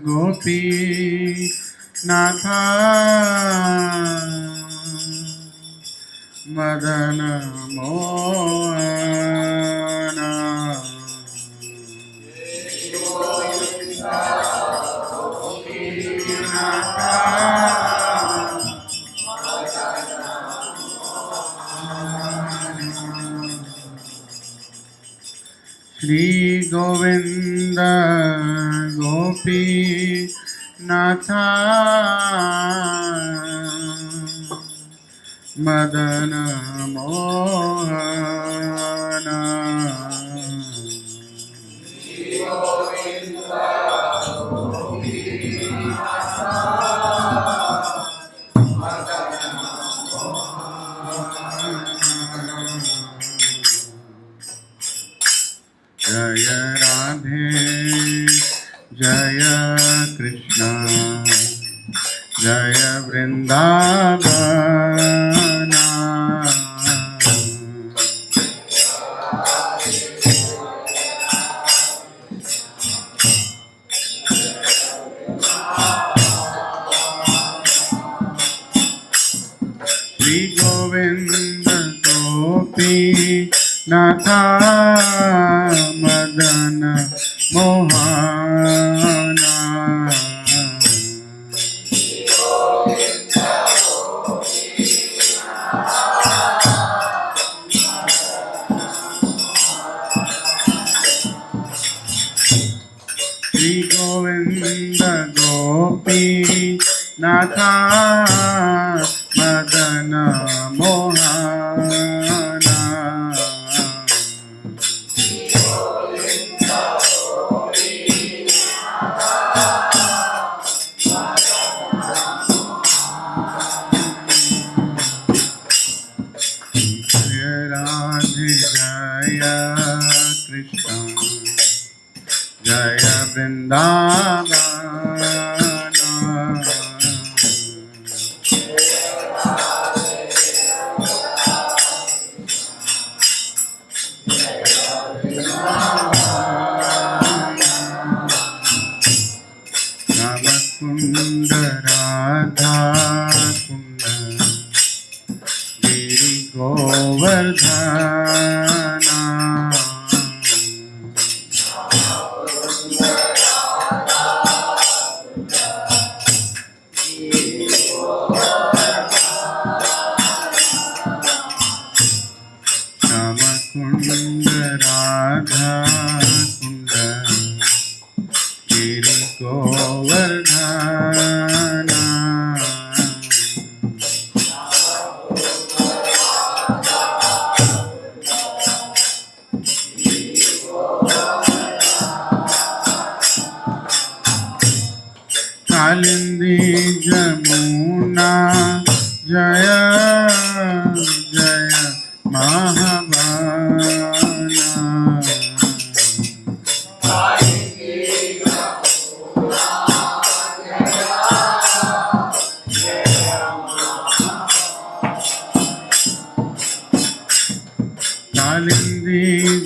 Gopi Natha Madana Mohana Shri Govinda Gopi Natha Madana Mohana Jaya Radhe Jaya Krishna Jaya Vrindavana Shri Govinda Gopi Natha Madana Mohana Shri Govinda Gopi Natha Madana Mohana Jaya Radhe Jaya Krishna Jaya Vrindavana Ramakunda Radha Kunda Giri Govardhana Ramakunda Radha Kunda Giri Govardhana Kalindi Jamuna Jaya Jaya Mahabana Kalindi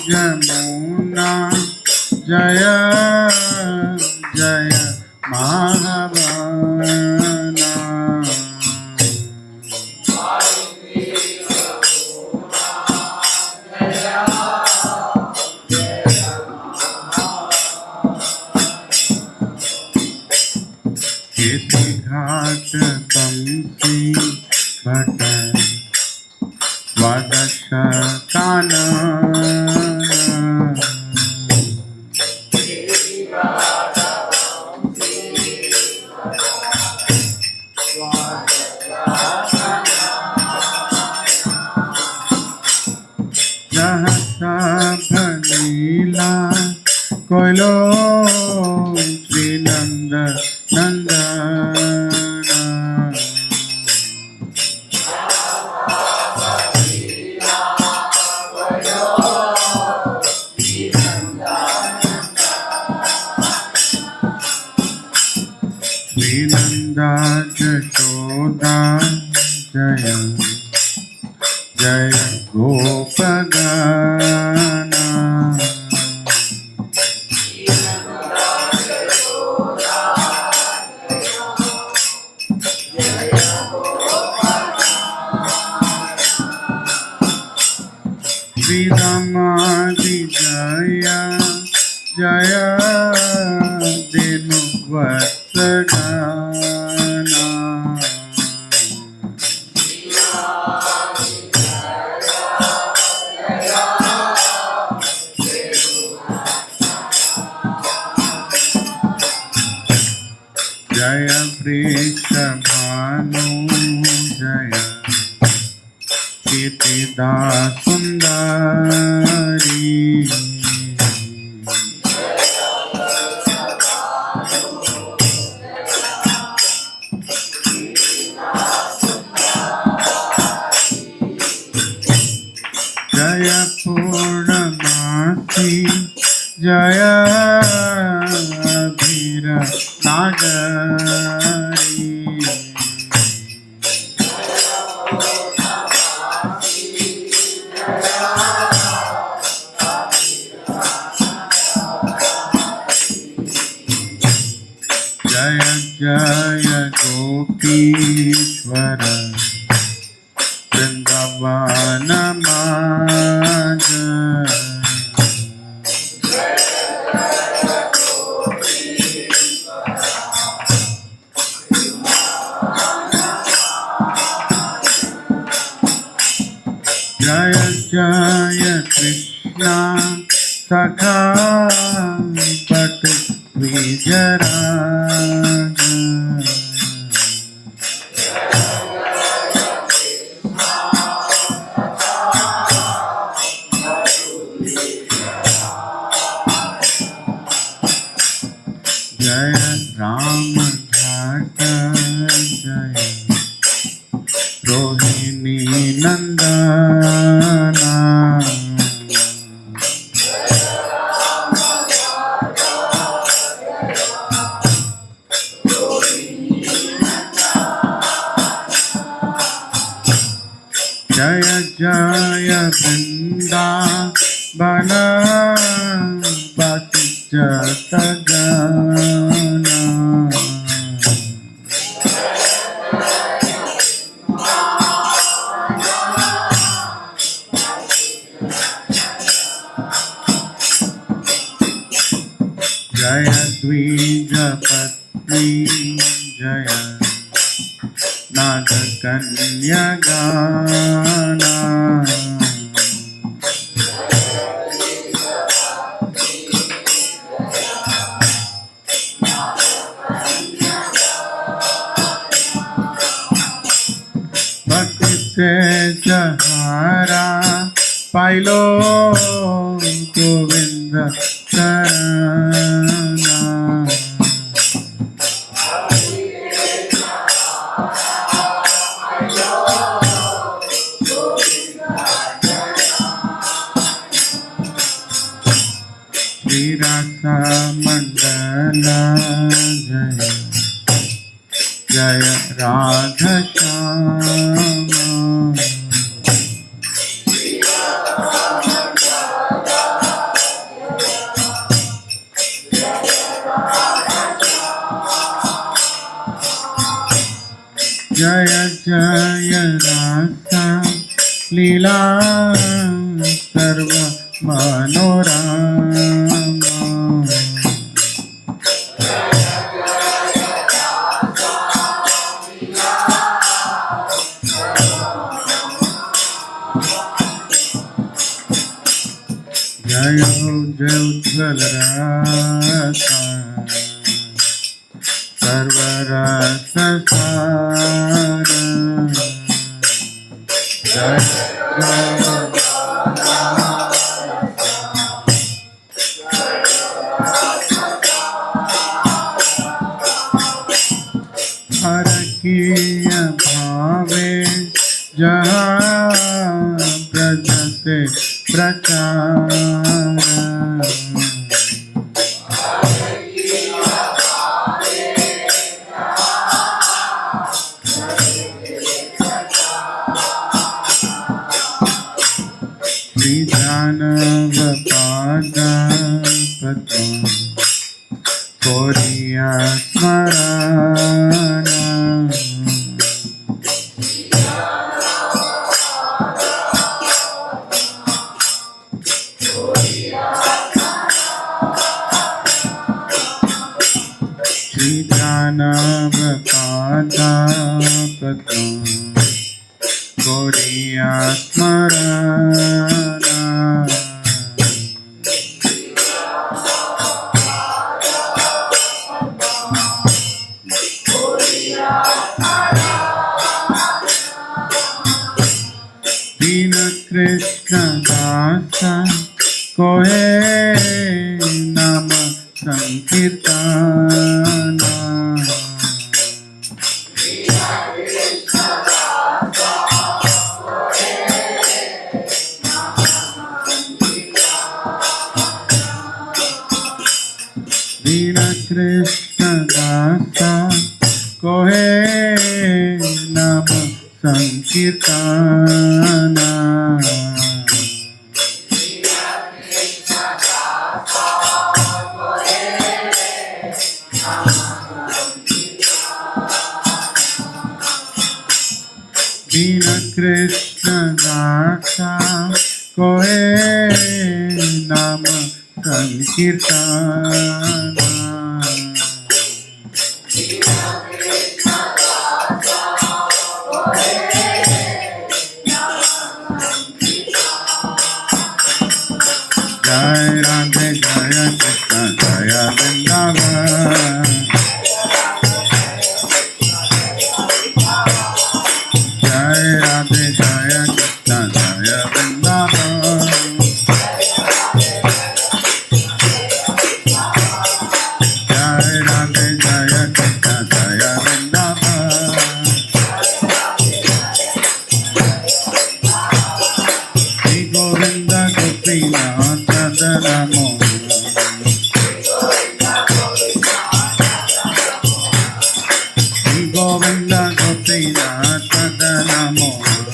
Jamuna Jaya Jaya Mahabana Kesi Ghat Bamsi Bhata Vadashatana Jahasa Bhalila Koilo Sri Nanda Nandana Sri Nanda Yashoda Jaya Jaya Gopagana Jaya Vrishabhanu Jaya Kitida Sundari Jaya Purnamasi Jaya Vira Nagari Jaya Jaya Gopishvara Vrindavana Maja Jaya Jaya Krishna Sakha Pat Vijaraja Jaya Ram Dhata Jaya Rohini Nandana Jaya Jaya Vrindavana Vasijata Jana Jaya Dvija Patni Jaya Naga Kanya Gana Bhakti se Jahara Pailo Govinda Charana Shri Rasa Mandala Jaya Jaya Radha Shama Jaya Jaya Rasa Leelas Sarva Manorama Jaya Jaya Ujjwal Rasa Sarva Rasa Sara Jaya Jaya Harakiya Bhave Jaha Prajate Prachara Janavapada Padma Koriya Smarana Shri Janavapada Padma Koriya Smarana Dina Krishna Dasa Kohe Nam Sankirtana. Dina Krishna Dasa Kohe Nam Sankirtana. Jai Radhe Jaya Krishna Jaya Vrindavan. Jai Radhe Jaya Krishna Jaya Vrindavan. Jai Radhe Jaya Krishna Jaya Vrindavan. Shri Govinda Gopinath Radha Mohan. Shri Govinda Gopinath Radha Mohan.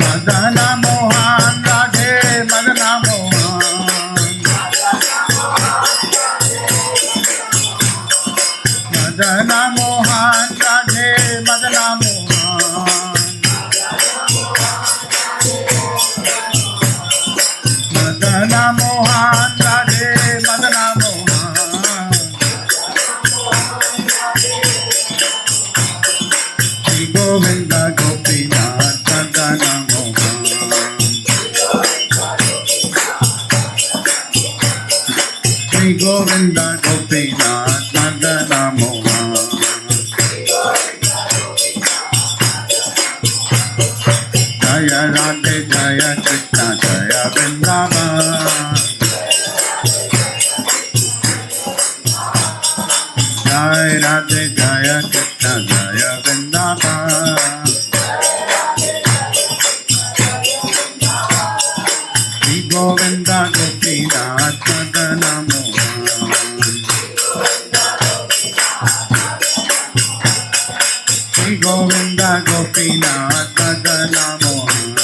Madana Mohan Radhe Madana Mohan. Madana Mohan Radhe Madana Mohan. Madana Mohan Radhe Madana Mohan. Shri Govinda Gopinath Madana Mohan. Shri Govinda Gopinath Madana Mohan. Jaya Radhe Jaya Krishna Jaya Vrindavan. Jai Radhe Jaya Krishna Jaya Vrindavan. Shri Govinda Gopinath Madana Mohan. Shri Govinda Gopinath Madana Mohan.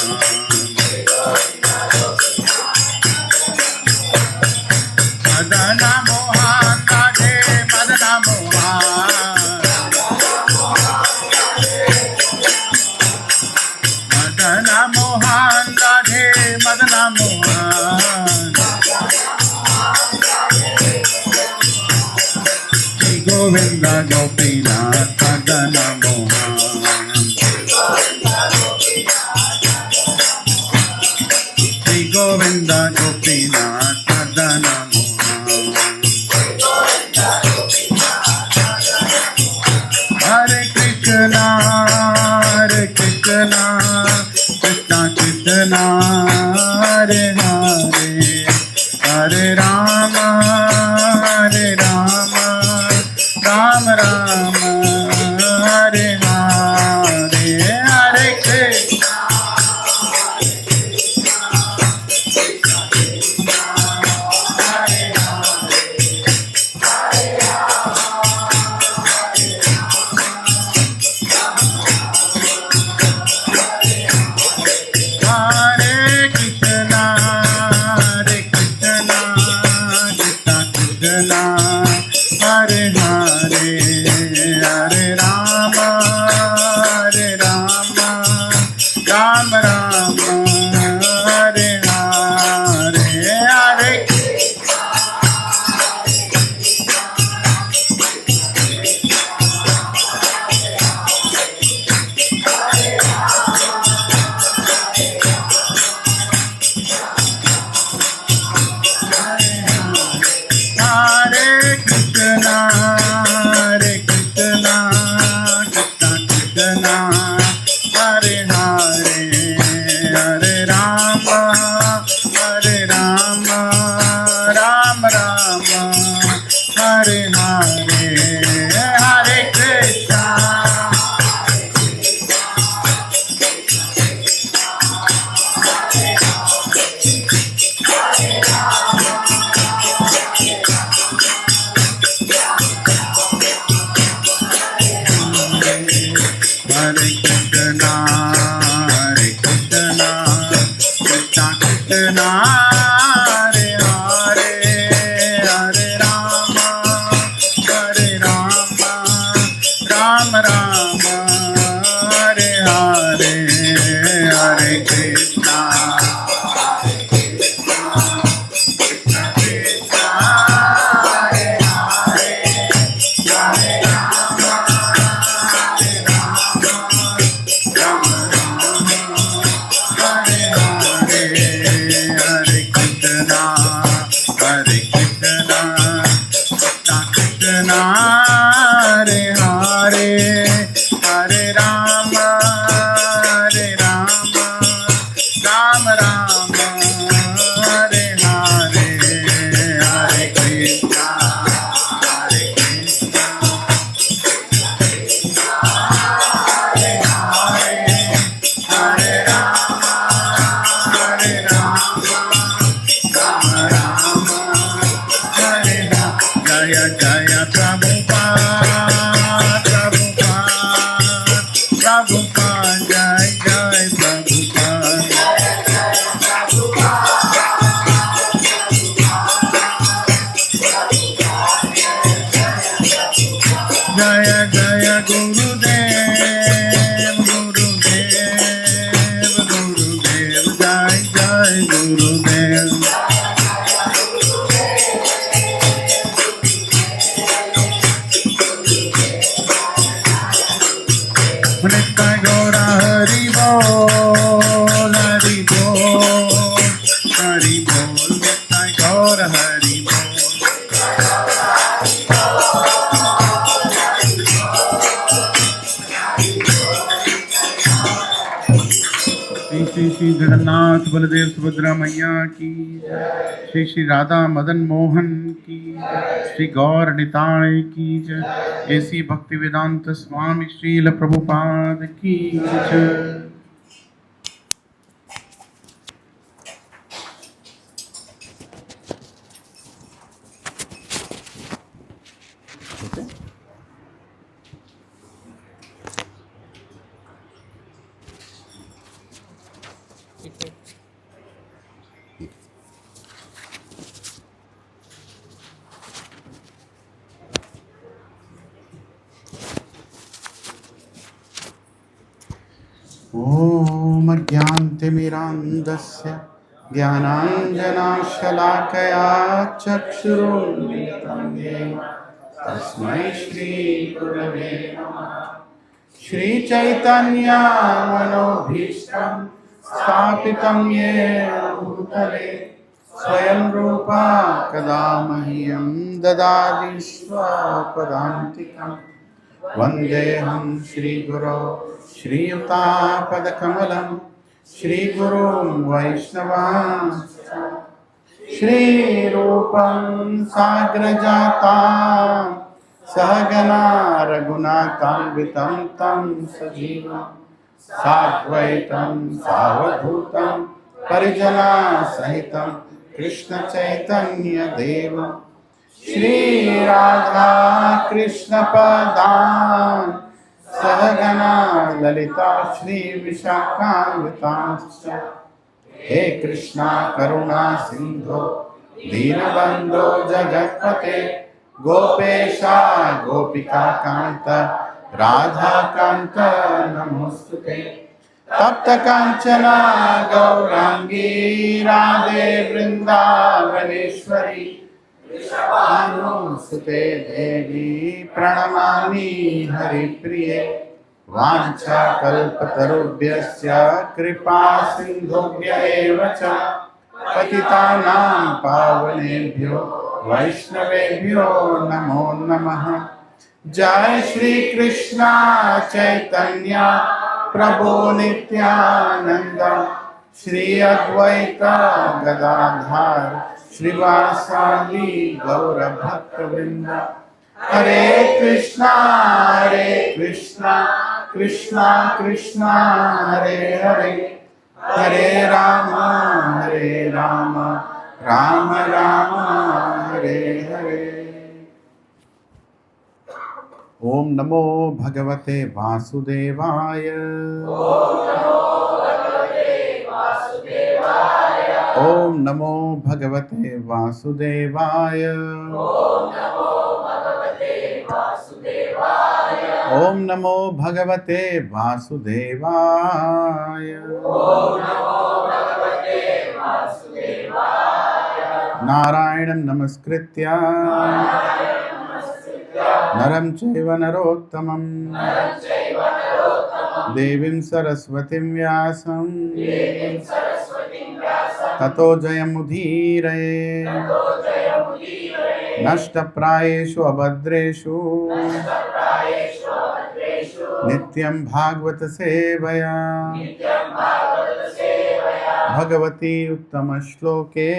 Madana Mohan Radhe Madana Mohan. Madana Mohan Radhe Madana Mohan. Shri Govinda Gopinath Madana Mohan. Shri Govinda Gopinath Madana Mohan. Hare Krishna Krishna Krishna Hare Hare Hare Rama Rama Rama Hare Hare Hare Krishna गौर हरि बोल। श्री श्री श्री जगन्नाथ बलदेव सुभद्रा मैया की, श्री श्री राधा मदन मोहन की, श्री गौर निताय की जय। ऐसी भक्ति वेदांत स्वामी श्रील प्रभुपाद की जय। ओम अज्ञानतिमिरान्धस्य ज्ञानाञ्जनशलाकया चक्षुरुन्मिलितं येन तस्मै श्रीगुरवे नमः। श्रीचैतन्यमनोभीष्टं स्थापितं येन भूतले स्वयं रूपा कदा मह्यं ददाति स्वपदान्तिकम्। वन्देऽहं श्रीगुरो श्रीयुतापदकमलं श्रीगुरुं वैष्णवांश्च श्रीरूपं साग्रजातां सहगना रघुनाथान्वितं तं सजीवं साद्वैतं सावधूतं परिजनसहितं कृष्णचैतन्यदेवं श्री राधा कृष्ण पदान् सहगना ललिता श्री विशाखान्वितांश्च। हे कृष्णा करुणा सिंधो दीनबंधो जगत्पते गोपेशा गोपिका कांत राधा कांत नमोस्तुते। तप्त कांचना गौरांगी राधे वृंदावनेश्वरी सुते देवी प्रणमामि हरिप्रिये। वाञ्छाकल्पतरुभ्यश्च कृपा सिन्धुभ्य एव च पतितानां पावनेभ्यो वैष्णवेभ्यो नमो नमः। जय श्री कृष्ण चैतन्य प्रभु नित्यानंद श्री अद्वैत गदाधर श्रीवासादि गौर भक्तवृंद। हरे कृष्णा कृष्णा कृष्णा हरे हरे, हरे राम राम राम हरे हरे। ओम नमो भगवते वासुदेवाय। ओम नमो भगवते वासुदेवाय। ओम नमो भगवते वासुदेवाय। नारायणं नमस्कृत्य नरं चैव नरोत्तमं देवीं सरस्वतीं व्यासं ततो जयमुदीरये। नष्टप्रायेषु अभद्रेषु नित्यं भागवत सेवया भगवती उत्तम श्लोके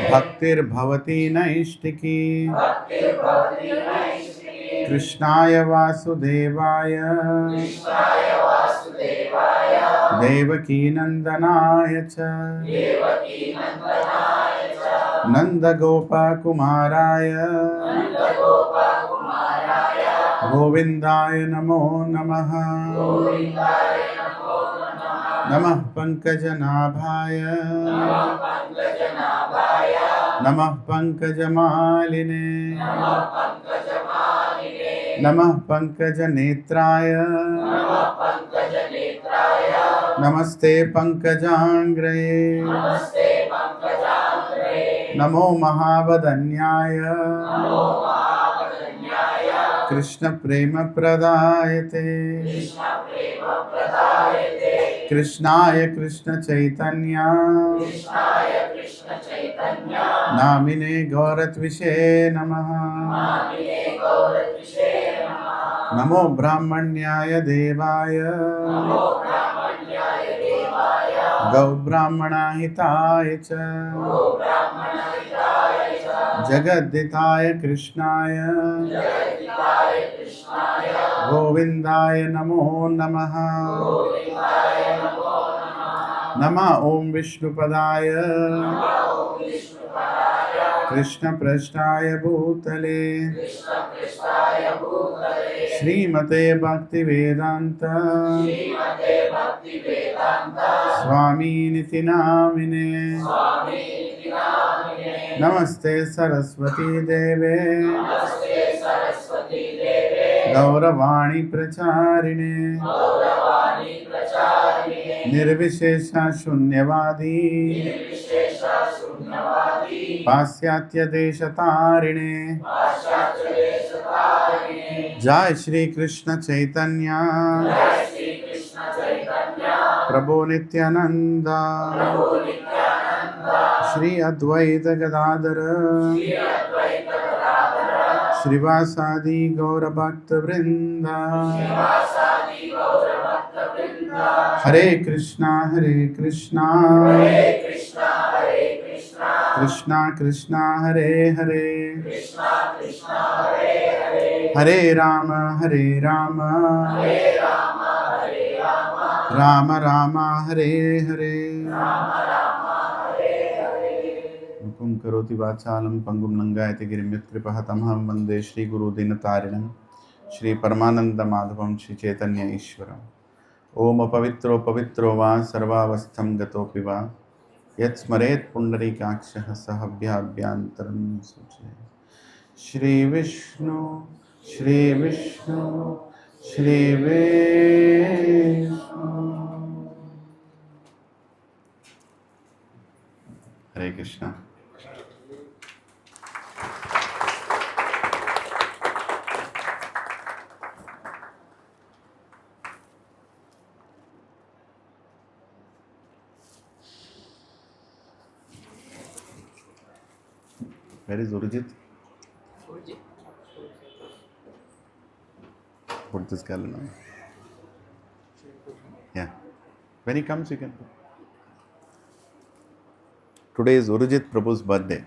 भक्तिर्भवती नैष्टिकी। कृष्णाय वासुदेवाय देवकी नंदनाय च नंदगोपकुमाराय गोविंदाय नमो नमः। नमः पंकजनाभाय नमः पंकजमालिने नमः पंकजनेत्राय नमस्ते पंकजांग्रये नमो महावदन्याय कृष्ण प्रेम प्रदायते कृष्णाय कृष्ण चैतन्य नामिने गौरत्विषे नमः। नमो ब्राह्मण्याय देवाय गौ ब्राह्मणाहिताय च जगद्दिताय कृष्णाय गोविन्दाय नमो नमः। नमः ओं विष्णुपदाय कृष्णपृष्ठाय भूतले श्रीमते भक्तिवेदान्त स्वामीनिति नामिने। नमस्ते सरस्वती देवे गौरवाणी प्रचारिणे निर्विशेषा शून्यवादी पाश्चात्य देशतारिणे। जय श्री कृष्ण चैतन्य प्रभु नित्यानंद श्री अद्वैत गदाधर श्रीवासादि गौर भक्त वृंद। हरे कृष्णा कृष्णा कृष्णा हरे हरे हरे राम राम राम हरे हरे। मुखं करोति वाचालं पंगुं लंघयति गिरिं यत्कृपहतमहं वन्दे श्रीगुरुदीनतारिणं श्री परमानंद माधवं श्री चैतन्य ईश्वरम्। ओम पवित्रो पवित्रो वा सर्वावस्थं गतोऽपि वा यत् स्मरेत् पुण्डरीकाक्षः सहभ्याभ्यान्तरं सूचयेत्। श्री विष्णु श्री विष्णु। हरे Krishna. Where is Urjit? Put this calendar. Yeah. When he comes, you can put. Today is Urjit Prabhu's birthday.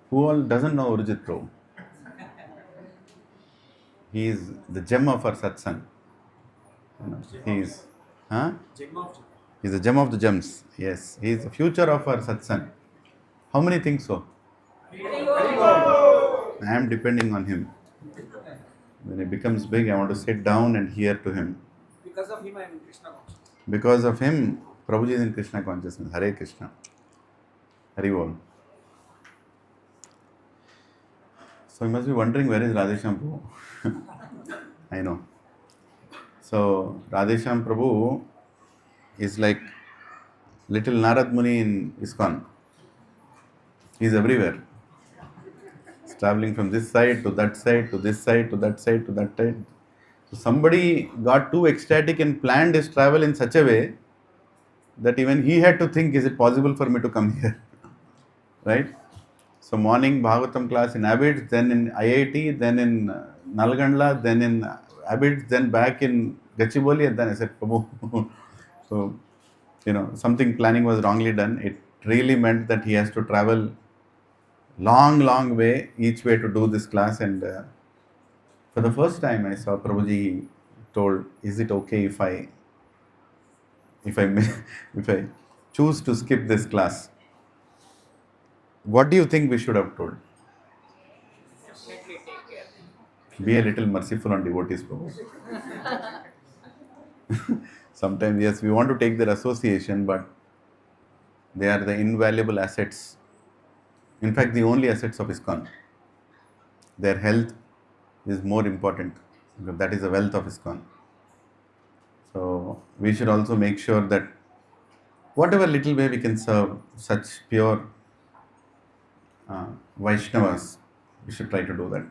Who all doesn't know Urjit Prabhu? He is the gem of our satsang. He is, huh? He's the gem of the gems. Yes, he is the future of our satsang. How many think so? I am depending on him. When he becomes big, I want to sit down and hear to him. Because of him, I am in Krishna consciousness. Because of him, Prabhuji is in Krishna consciousness. Hare Krishna. Hari Bol. So you must be wondering, where is Radhesham Prabhu? I know. So Radhesham Prabhu is like little Narad Muni in ISKCON. He is everywhere. He's traveling from this side to that side to this side to that side to that side. So somebody got too ecstatic and planned his travel in such a way that even he had to think, is it possible for me to come here? Right? So morning Bhagavatam class in Abbots, then in IIT, then in Nalgandla, then in Abbots, then back in Gachibowli, and then I said, Prabhu. So, something planning was wrongly done. It really meant that he has to travel long way, each way to do this class. And for the first time I saw Prabhuji told, is it okay if I if I choose to skip this class? What do you think we should have told? Definitely take care. Be a little merciful on devotees, Prabhu. Sometimes, yes, we want to take their association, but they are the invaluable assets. In fact, the only assets of ISKCON. Their health is more important, because that is the wealth of ISKCON. So we should also make sure that whatever little way we can serve such pure Vaishnavas, we should try to do that.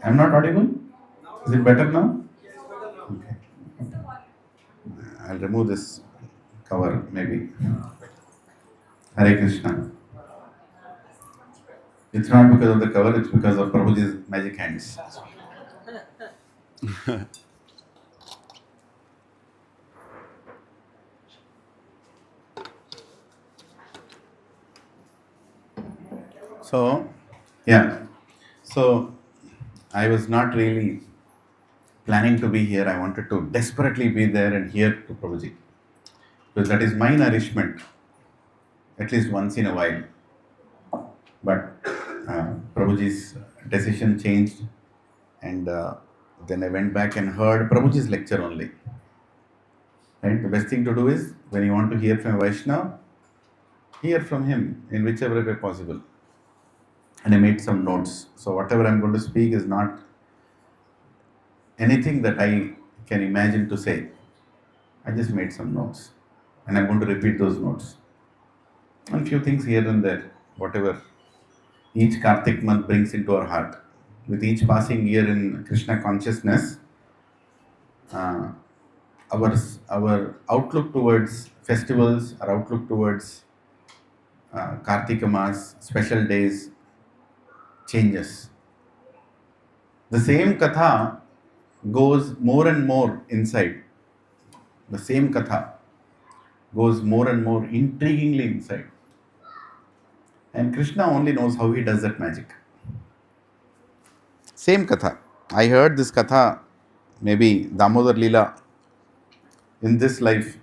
I'm not audible? Is it better now? Okay. I'll remove this cover maybe. Hare Krishna. It's not because of the cover, it's because of Prabhuji's magic hands. So, yeah. So, I was not really planning to be here. I wanted to desperately be there and hear to Prabhuji. Because that is my nourishment, at least once in a while. But Prabhuji's decision changed, and then I went back and heard Prabhuji's lecture only. Right? The best thing to do is when you want to hear from a Vaishnava, hear from him in whichever way possible. And I made some notes. So whatever I'm going to speak is not anything that I can imagine to say. I just made some notes, and I'm going to repeat those notes. And few things here and there, whatever each Kartik month brings into our heart. With each passing year in Krishna consciousness, uh, our outlook towards festivals, our outlook towards Kartika Mas, special days changes. The same katha goes more and more inside. The same katha goes more and more intriguingly inside. And Krishna only knows how he does that magic. Same katha. I heard this katha, maybe Damodar Leela, in this life,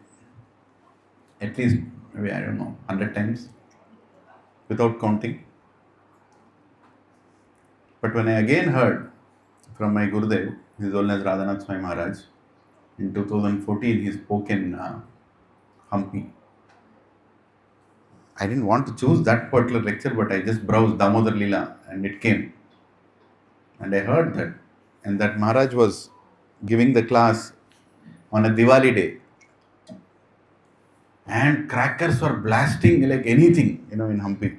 at least, maybe, I don't know, 100 times, without counting. But when I again heard from my Gurudev, His Holiness Radhanath Swami Maharaj, in 2014, he spoke in Hampi. I didn't want to choose that particular lecture, but I just browsed Damodar Leela and it came. And I heard that. And that Maharaj was giving the class on a Diwali day. And crackers were blasting like anything, in Hampi.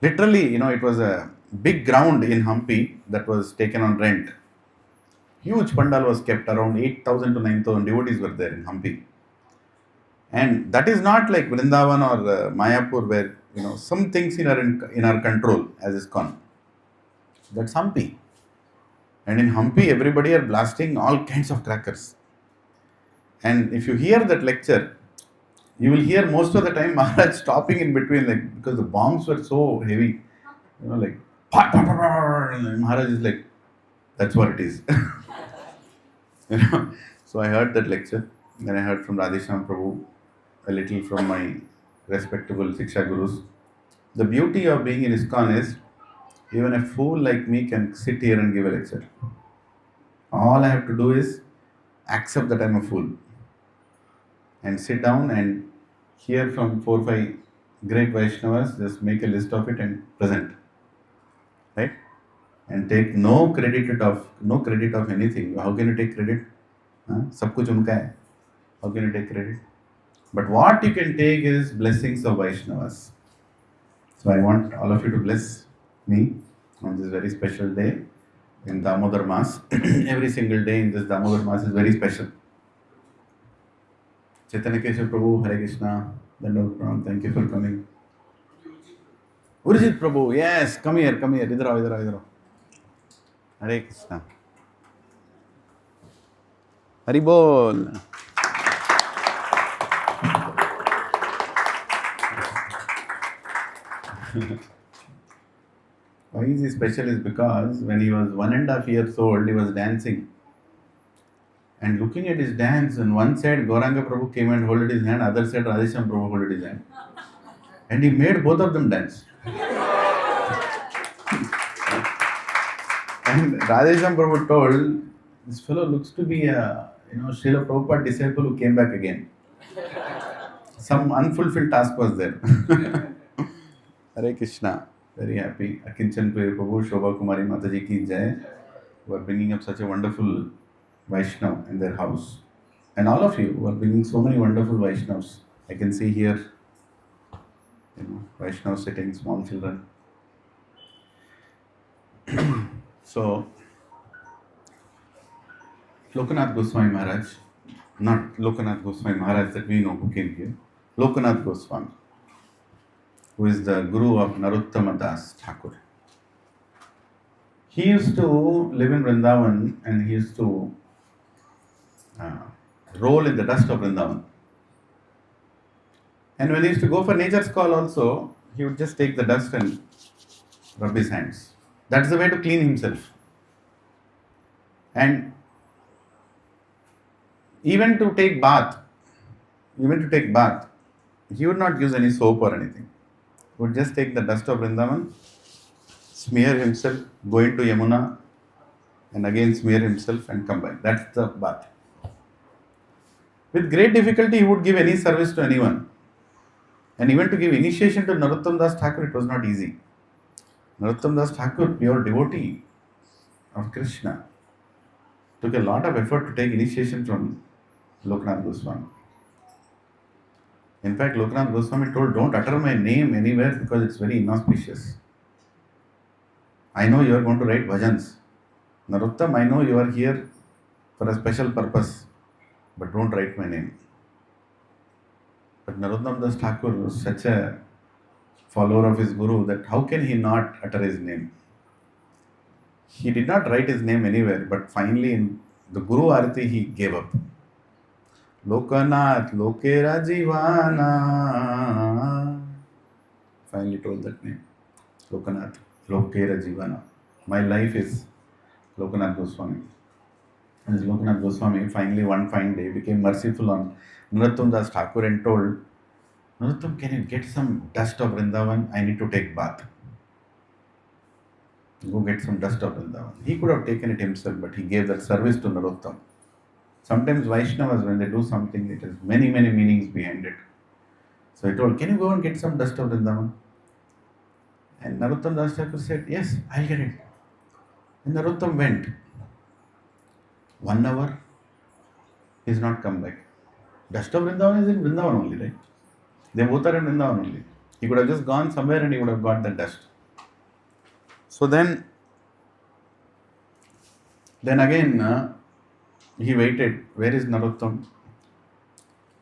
Literally, it was a big ground in Hampi that was taken on rent. Huge pandal was kept, around 8,000 to 9,000 devotees were there in Hampi. And that is not like Vrindavan or Mayapur where, some things in our control as is gone. That's Hampi. And in Hampi, everybody are blasting all kinds of crackers. And if you hear that lecture, you will hear most of the time Maharaj stopping in between, like, because the bombs were so heavy, like, "Pah, pah, pah, pah," and Maharaj is like, that's what it is. So I heard that lecture, then I heard from Radhesham Prabhu, a little from my respectable Siksha Gurus. The beauty of being in ISKCON is, even a fool like me can sit here and give a lecture. All I have to do is accept that I'm a fool and sit down and hear from 4 5 great Vaishnavas, just make a list of it and present. Right? And take no credit of anything. How can you take credit? Sab kuch unka hai. How can you take credit? But what you can take is blessings of Vaishnavas. So I want all of you to bless me on this very special day in Damodar Mas. Every single day in this Damodar Mas is very special. Chaitanya Keshav Prabhu, Hare Krishna, Dandavata Pranam, thank you for coming. Urjit Prabhu, yes, come here, idhar aao. Hare Krishna. Hari Bol. Why is he special is because when he was 1.5 years old, he was dancing. And looking at his dance, on one side Gauranga Prabhu came and held his hand, other side Radhesham Prabhu held his hand. And he made both of them dance. And Radhesham Prabhu told, this fellow looks to be a Srila Prabhupada disciple who came back again. Some unfulfilled task was there. Hare Krishna. Very happy. Akinchan Prabhu, Shobha Kumari Mataji ki jai, who are bringing up such a wonderful Vaishnav in their house. And all of you who are bringing so many wonderful Vaishnavs. I can see here, Vaishnavs sitting, small children. So, Lokanath Goswami Maharaj, not Lokanath Goswami Maharaj that we know who came here, Lokanath Goswami, who is the guru of Narottama Das Thakur. He used to live in Vrindavan and he used to uh, roll in the dust of Vrindavan. And when he used to go for nature's call also, he would just take the dust and rub his hands. That's the way to clean himself. And even to take bath, he would not use any soap or anything. He would just take the dust of Vrindavan, smear himself, go into Yamuna, and again smear himself and come back. That's the bath. With great difficulty, he would give any service to anyone. And even to give initiation to Narottam Das Thakur, it was not easy. Narottam Das Thakur, pure devotee of Krishna, took a lot of effort to take initiation from Lokanath Goswami. In fact, Lokanath Goswami told, don't utter my name anywhere because it's very inauspicious. I know you are going to write bhajans. Narottam, I know you are here for a special purpose, but don't write my name. But Narottam Das Thakur was such a follower of his guru that how can he not utter his name? He did not write his name anywhere, but finally in the Guru Arati he gave up. Lokanath Lokera Jivana. Finally told that name. Lokanath Lokera Jivana. My life is Lokanath Goswami. And Lokanath Goswami finally one fine day became merciful on Narottam Das Thakur and told, Narottam, can you get some dust of Vrindavan? I need to take bath. Go get some dust of Vrindavan. He could have taken it himself, but he gave that service to Narottam. Sometimes Vaishnavas, when they do something, it has many, many meanings behind it. So he told, can you go and get some dust of Vrindavan? And Narottam Das Thakur said, yes, I'll get it. And Narottam went. 1 hour, he has not come back. Dust of Vrindavan is in Vrindavan only, right? They both are in Vrindavan only. He could have just gone somewhere and he would have got the dust. So then again, he waited. Where is Narottam?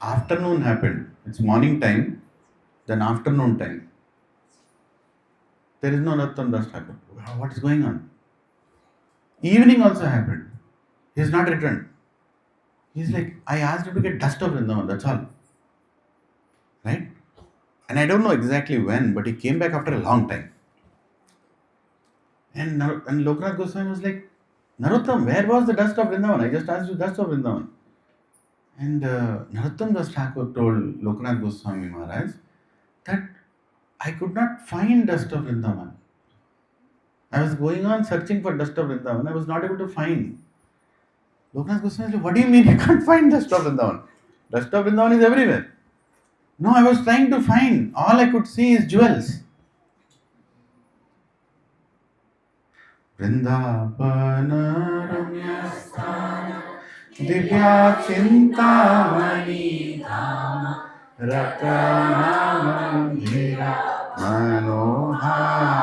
Afternoon happened. It's morning time, then afternoon time. There is no Narottam Das Thakur. What is going on? Evening also happened. He has not returned. He's like, I asked him to get dust of Vrindavan, that's all. Right? And I don't know exactly when, but he came back after a long time. And Lokanath Goswami was like, Narottam, where was the dust of Vrindavan? I just asked you dust of Vrindavan. And Narottam Das Thakur told Lokanath Goswami Maharaj that I could not find dust of Vrindavan. I was going on searching for dust of Vrindavan. I was not able to find. Lokanath Goswami said, what do you mean you can't find dust of Vrindavan? Dust of Vrindavan is everywhere. No, I was trying to find. All I could see is jewels. Vrindavana Ramyasthana Divya Chintamani Dhama Ratana Mandira Manohara.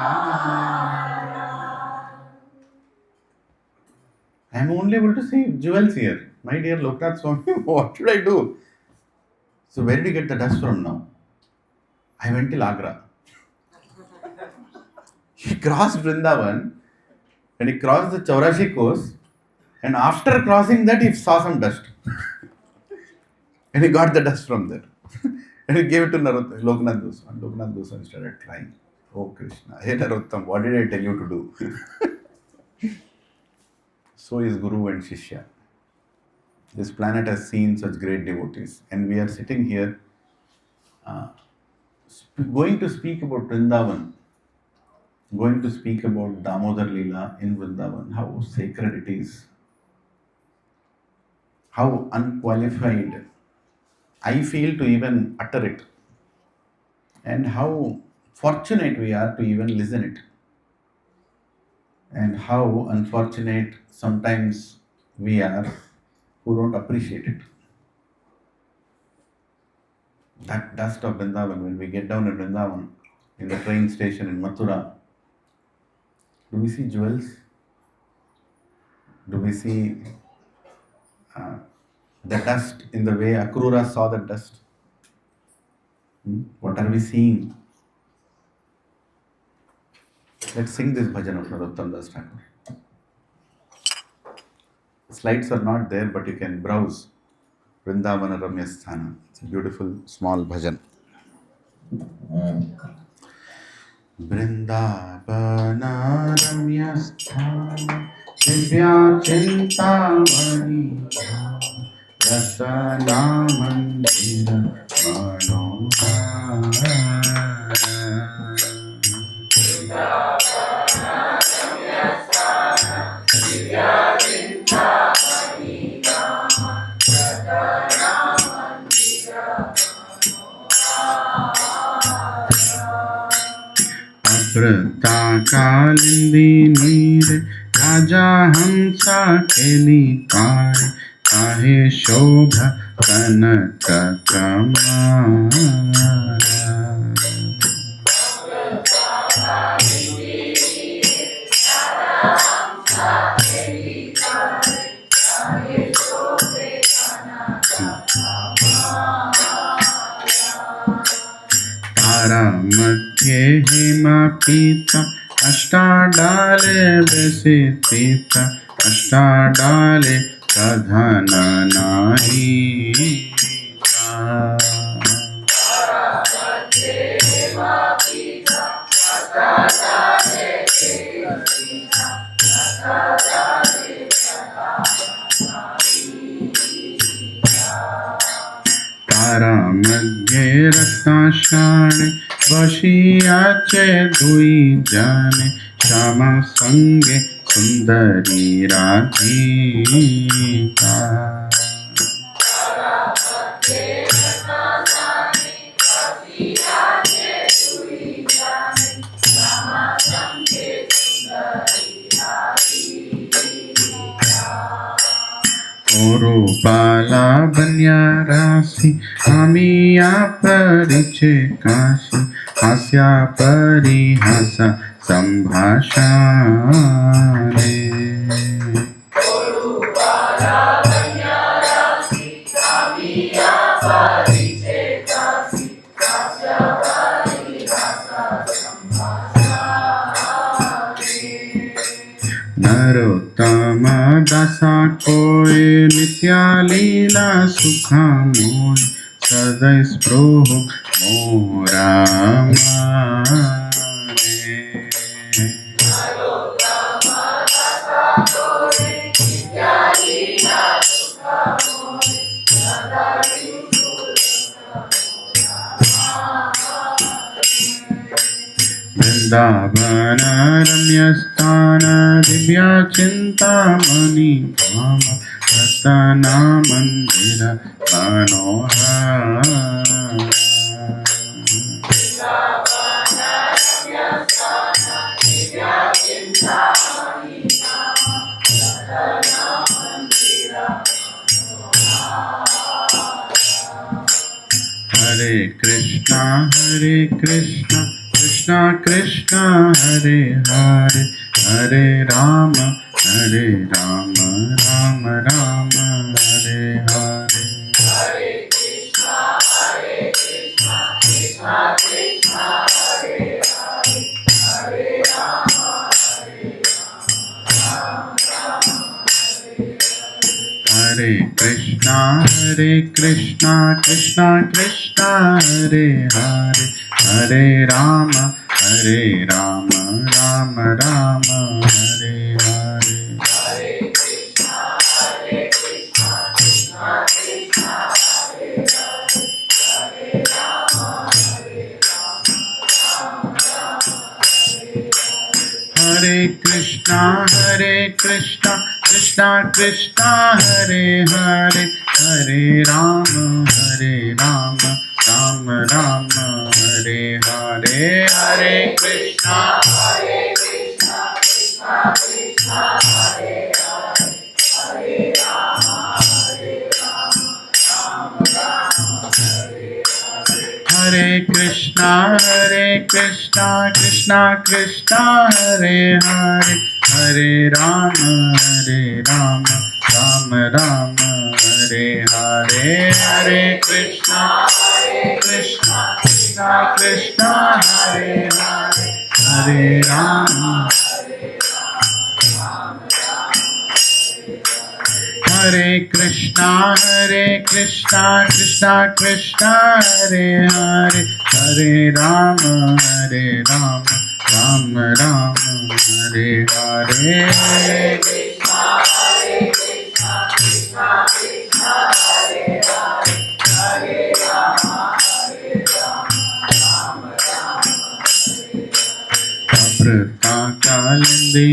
I am only able to see jewels here. My dear Loknath Swami, what should I do? So where did you get the dust from now? I went till Agra. He crossed Vrindavan and he crossed the Chaurashi coast, and after crossing that he saw some dust. And he got the dust from there. And he gave it to Loknath Goswami. Loknath Goswami started crying. Oh Krishna, hey Narottam, what did I tell you to do? So is Guru and Shishya. This planet has seen such great devotees, and we are sitting here going to speak about Vrindavan, going to speak about Damodar Leela in Vrindavan, how sacred it is, how unqualified I feel to even utter it, and how fortunate we are to even listen it, and how unfortunate sometimes we are who don't appreciate it. That dust of Vrindavan, when we get down in Vrindavan, in the train station in Mathura, do we see jewels? Do we see the dust in the way Akrura saw the dust? What are we seeing? Let's sing this bhajan of Narottam Das Thakur. Slides are not there, but you can browse. Vrindavana Ramya Sthana. It's a beautiful small bhajan. Vrindavana Ramya Sthana Divya Chintamani Rasana Mandira Abrata Kalindi Nire Raja Hamsa Keli Pare Kahe Shobha Kanaka Kamara. Tara Madhye Hema Pita Ashtadale Besitita Ashtadale Pradhana Nahita. Tara Madhye Ratnashane Vashiyache Dui Jane Shama Sange Sundari Radhika. Oro Bala Banyarasi Amiya Pariche Kashi Hasya Parihasa Sambhashane. Narottama Dasa Koe Nitya Leela Sukha Moy Sadai Spruho Moramane. Vrindavana Ramya Sthana Divya Chintamani Bhama Ratana Mandira Manohara. Hare Krishna Krishna Krishna Hare Hare Hare Rama Rama Rama Hare Hare. Hare Krishna Krishna Krishna Hare Hare Hare Rama Rama Rama Hare Hare. Hare Krishna Krishna Krishna Hare Hare Hare Rama Rama Rama Hare Hare. Hare Krishna Krishna Krishna Hare Hare Hare Rama Rama Rama Hare Hare. Hare Krishna Krishna Krishna Hare Hare Hare Rama, Hare Rama, Rama Rama, Hare Hare, Hare Krishna, Krishna Krishna, Krishna Hare Hare, Hare Rama, Hare Krishna, Krishna Krishna, Hare Hare, Hare Rama, Rama Rama, Hare Hare, Hare Amrita Kalindi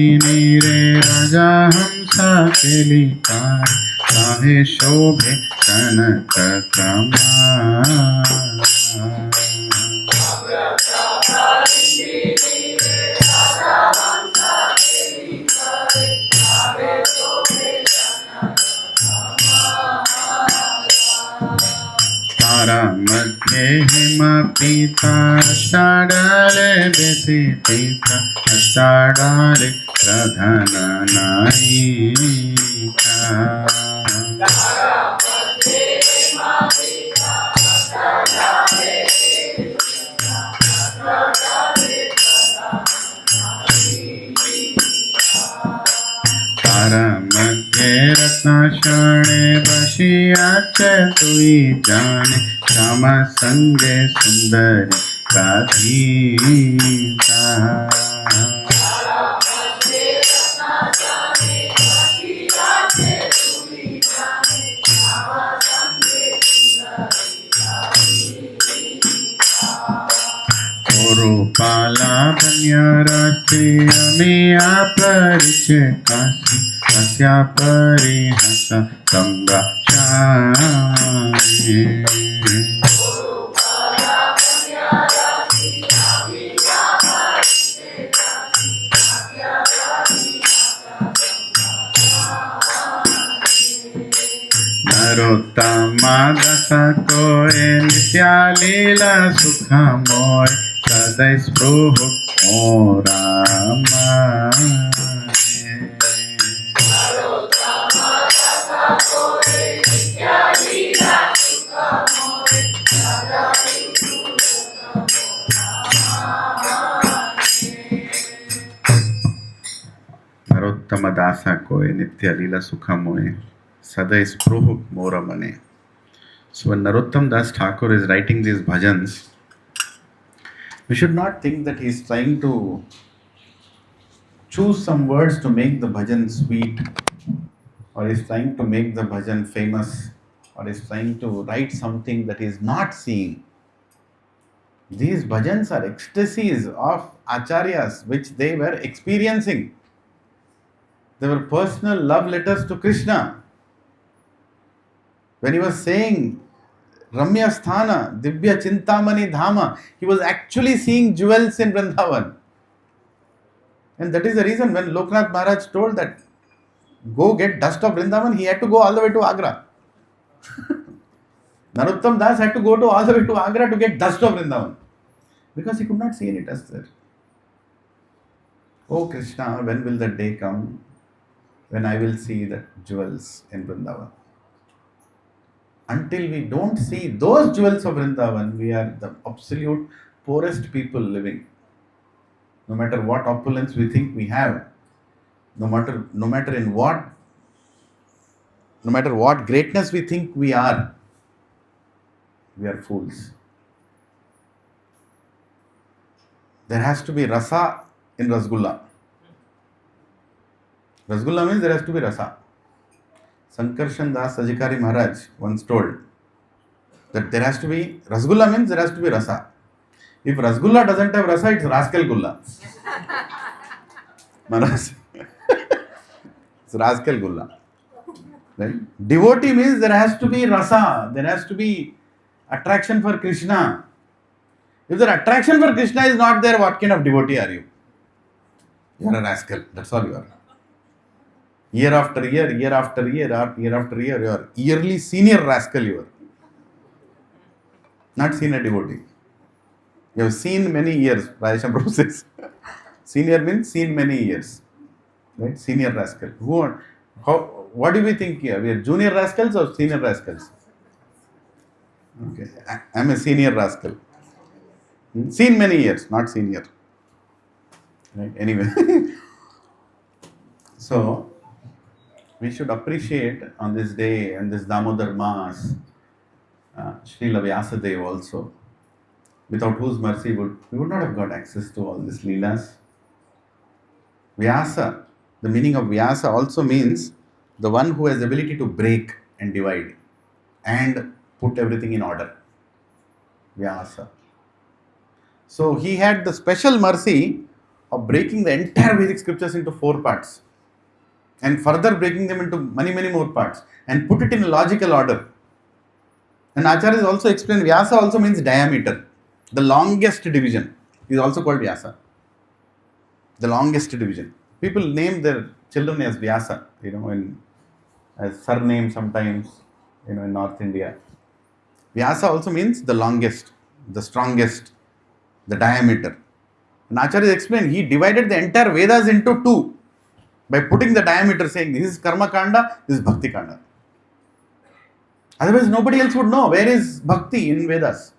रे राजा हंसा केली car काहे शोभे कनक कमाल तारा मध्ये him पीता अष्टाडाले बेसी पीता अष्टाडाले प्रधान नायिका तारा मध्ये रत्नाशणे बशियाचे तुई जाने श्यामा संगे सुंदरी राधिका रूपाला बन्यारासी अमिया परिचय काशी हस्या परिहस संगाशाये नरोत्तमा दस कोए नित्या लीला सुखमोय सदै स्पृह मोरा माये नरोत्तम दासा कोय नित्य लीला सुखमोय सदै स्पृह मोरा मने. So when Narottam Das Thakur is writing these bhajans, we should not think that he is trying to choose some words to make the bhajan sweet, or is trying to make the bhajan famous, or is trying to write something that he is not seeing. These bhajans are ecstasies of acharyas which they were experiencing. They were personal love letters to Krishna. When he was saying Ramya Sthana, Divya Chintamani Dhama, he was actually seeing jewels in Vrindavan. And that is the reason when Loknath Maharaj told that go get dust of Vrindavan, he had to go all the way to Agra. Narottam Das had to go all the way to Agra to get dust of Vrindavan, because he could not see any dust there. Oh Krishna, when will that day come when I will see the jewels in Vrindavan? Until we don't see those jewels of Vrindavan, we are the absolute poorest people living. No matter what opulence we think we have, no matter what greatness we think we are fools. There has to be rasa in Rasgulla. Rasgulla means there has to be rasa. Sankarshan Das Ajikari Maharaj once told that there has to be, Rasgulla means there has to be rasa. If Rasgulla doesn't have rasa, it's Rascal Gulla. Maharaj. It's Rascal Gulla. Right? Devotee means there has to be rasa, there has to be attraction for Krishna. If the attraction for Krishna is not there, what kind of devotee are you? You are a rascal. That's all you are. Year after year, you are yearly senior rascal you are. Not senior devotee. You have seen many years, Rajesham Prabhu says. Senior means seen many years. right? Senior rascal. What do we think here? We are junior rascals or senior rascals? Okay, I'm a senior rascal. Seen many years, not senior. Right? Anyway, so we should appreciate on this day and this Damodar Maas, Srila Vyasadeva also, without whose mercy we would not have got access to all these leelas. Vyasa, the meaning of Vyasa also means the one who has the ability to break and divide and put everything in order. Vyasa. So he had the special mercy of breaking the entire Vedic scriptures into 4 parts and further breaking them into many, many more parts and put it in a logical order. And Acharyas also explained Vyasa also means diameter. The longest division is also called Vyasa. The longest division. People name their children as Vyasa, as surname sometimes, in North India. Vyasa also means the longest, the strongest, the diameter. And Acharya explained, he divided the entire Vedas into 2 by putting the diameter, saying this is Karma Kanda, this is Bhakti Kanda. Otherwise, nobody else would know where is Bhakti in Vedas.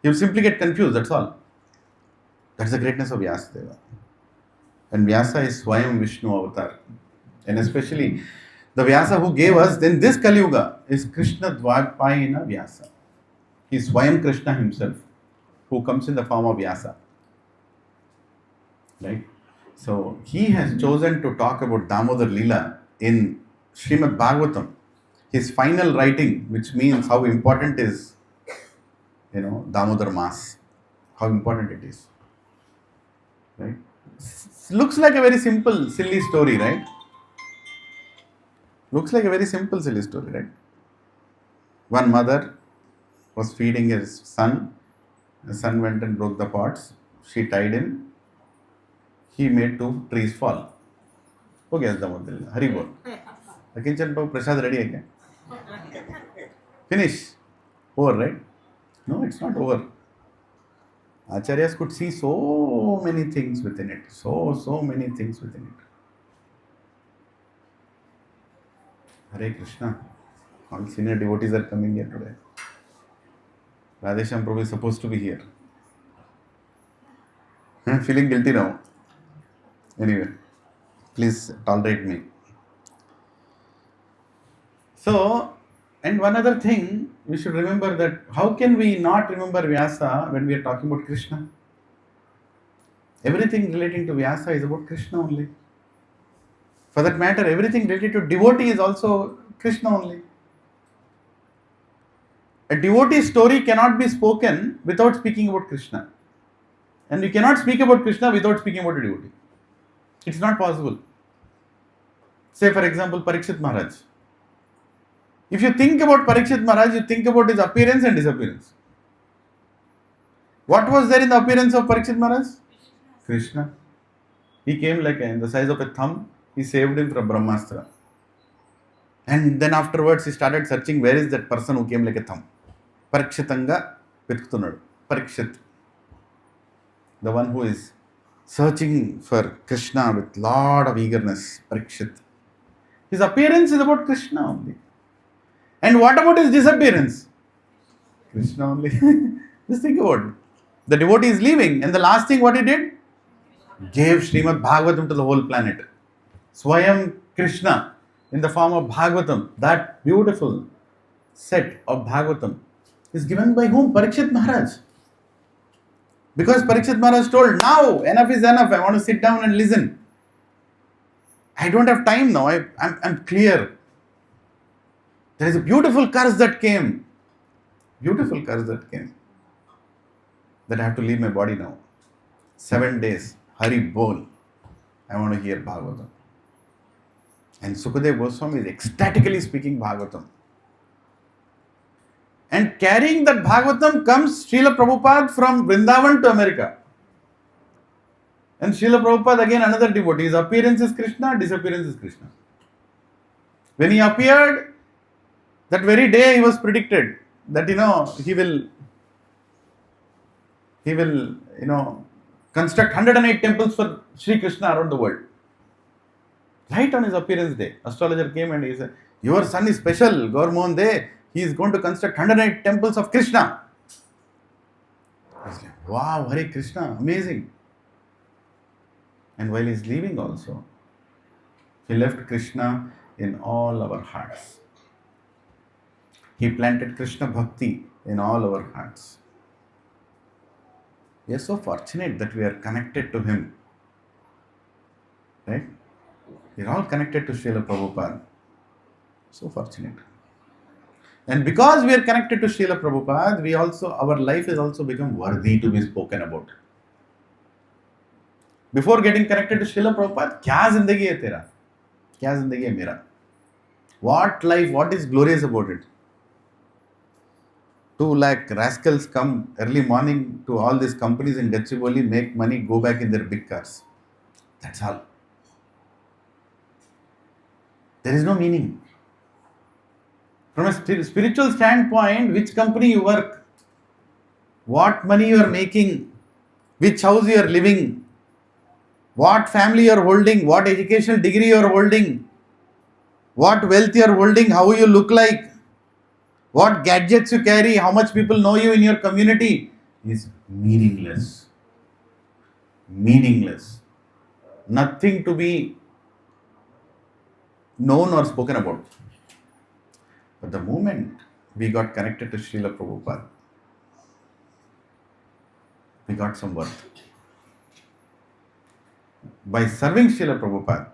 You simply get confused, that's all. That's the greatness of Vyasadeva. And Vyasa is Swayam Vishnu Avatar. And especially the Vyasa who gave us, then this Kali Yuga is Krishna Dvapayana Vyasa. He is Swayam Krishna himself, who comes in the form of Vyasa. Right? So he has chosen to talk about Damodar Leela in Srimad Bhagavatam, his final writing, which means how important is, Damodar Mass, how important it is. Right? Looks like a very simple, silly story, right? Looks like a very simple, silly story, right? One mother was feeding his son. The son went and broke the pots. She tied him. He made 2 trees fall. हो गया दामोदर लीला. हरि बोल. किंचन भाव प्रसाद ready है क्या? Finish. Over, right? No, it's not over. Acharyas could see so many things within it. So many things within it. Hare Krishna. All senior devotees are coming here today. Radhesham Prabhu is supposed to be here. I'm feeling guilty now. Anyway, please tolerate me. So, and one other thing, we should remember that how can we not remember Vyasa when we are talking about Krishna? Everything relating to Vyasa is about Krishna only. For that matter, everything related to devotee is also Krishna only. A devotee story cannot be spoken without speaking about Krishna. And we cannot speak about Krishna without speaking about a devotee. It's not possible. Say for example, Parikshit Maharaj. If you think about Parikshit Maharaj, you think about his appearance and disappearance. What was there in the appearance of Parikshit Maharaj? Krishna. He came like in the size of a thumb. He saved him from Brahmastra. And then afterwards he started searching where is that person who came like a thumb. Parikshitanga Vitkutunadu. Parikshit. The one who is searching for Krishna with lot of eagerness. Parikshit. His appearance is about Krishna only. And what about his disappearance? Krishna only. Just think about it. The devotee is leaving, and the last thing what he did? Gave Srimad Bhagavatam to the whole planet. Swayam Krishna in the form of Bhagavatam, that beautiful set of Bhagavatam is given by whom? Parikshit Maharaj. Because Parikshit Maharaj told, now enough is enough, I want to sit down and listen. I don't have time now, I'm clear. There is a beautiful curse that came. Beautiful curse that came. That I have to leave my body now. 7 days. Hari Bol. I want to hear Bhagavatam. And Sukadev Goswami is ecstatically speaking Bhagavatam. And carrying that Bhagavatam comes Srila Prabhupada from Vrindavan to America. And Srila Prabhupada again another devotee. His appearance is Krishna, disappearance is Krishna. When he appeared, that very day he was predicted that he will construct 108 temples for Sri Krishna around the world. Right on his appearance day, astrologer came and he said, "Your son is special, Gormon Day. He is going to construct 108 temples of Krishna." I was like, wow, Hare Krishna, amazing. And while he's leaving also, he left Krishna in all our hearts. He planted Krishna Bhakti in all our hearts. We are so fortunate that we are connected to him. Right? We are all connected to Srila Prabhupada. So fortunate. And because we are connected to Srila Prabhupada, our life has also become worthy to be spoken about. Before getting connected to Srila Prabhupada, क्या जिंदगी है तेरा? क्या जिंदगी है मेरा? What life, what is glorious about it? 2 lakh rascals come early morning to all these companies in Gachibowli, make money, go back in their big cars. That's all. There is no meaning. From a spiritual standpoint, which company you work, what money you are making, which house you are living, what family you are holding, what educational degree you are holding, what wealth you are holding, how you look like, what gadgets you carry, how much people know you in your community is meaningless. Meaningless. Nothing to be known or spoken about. But the moment we got connected to Srila Prabhupada, we got some worth. By serving Srila Prabhupada,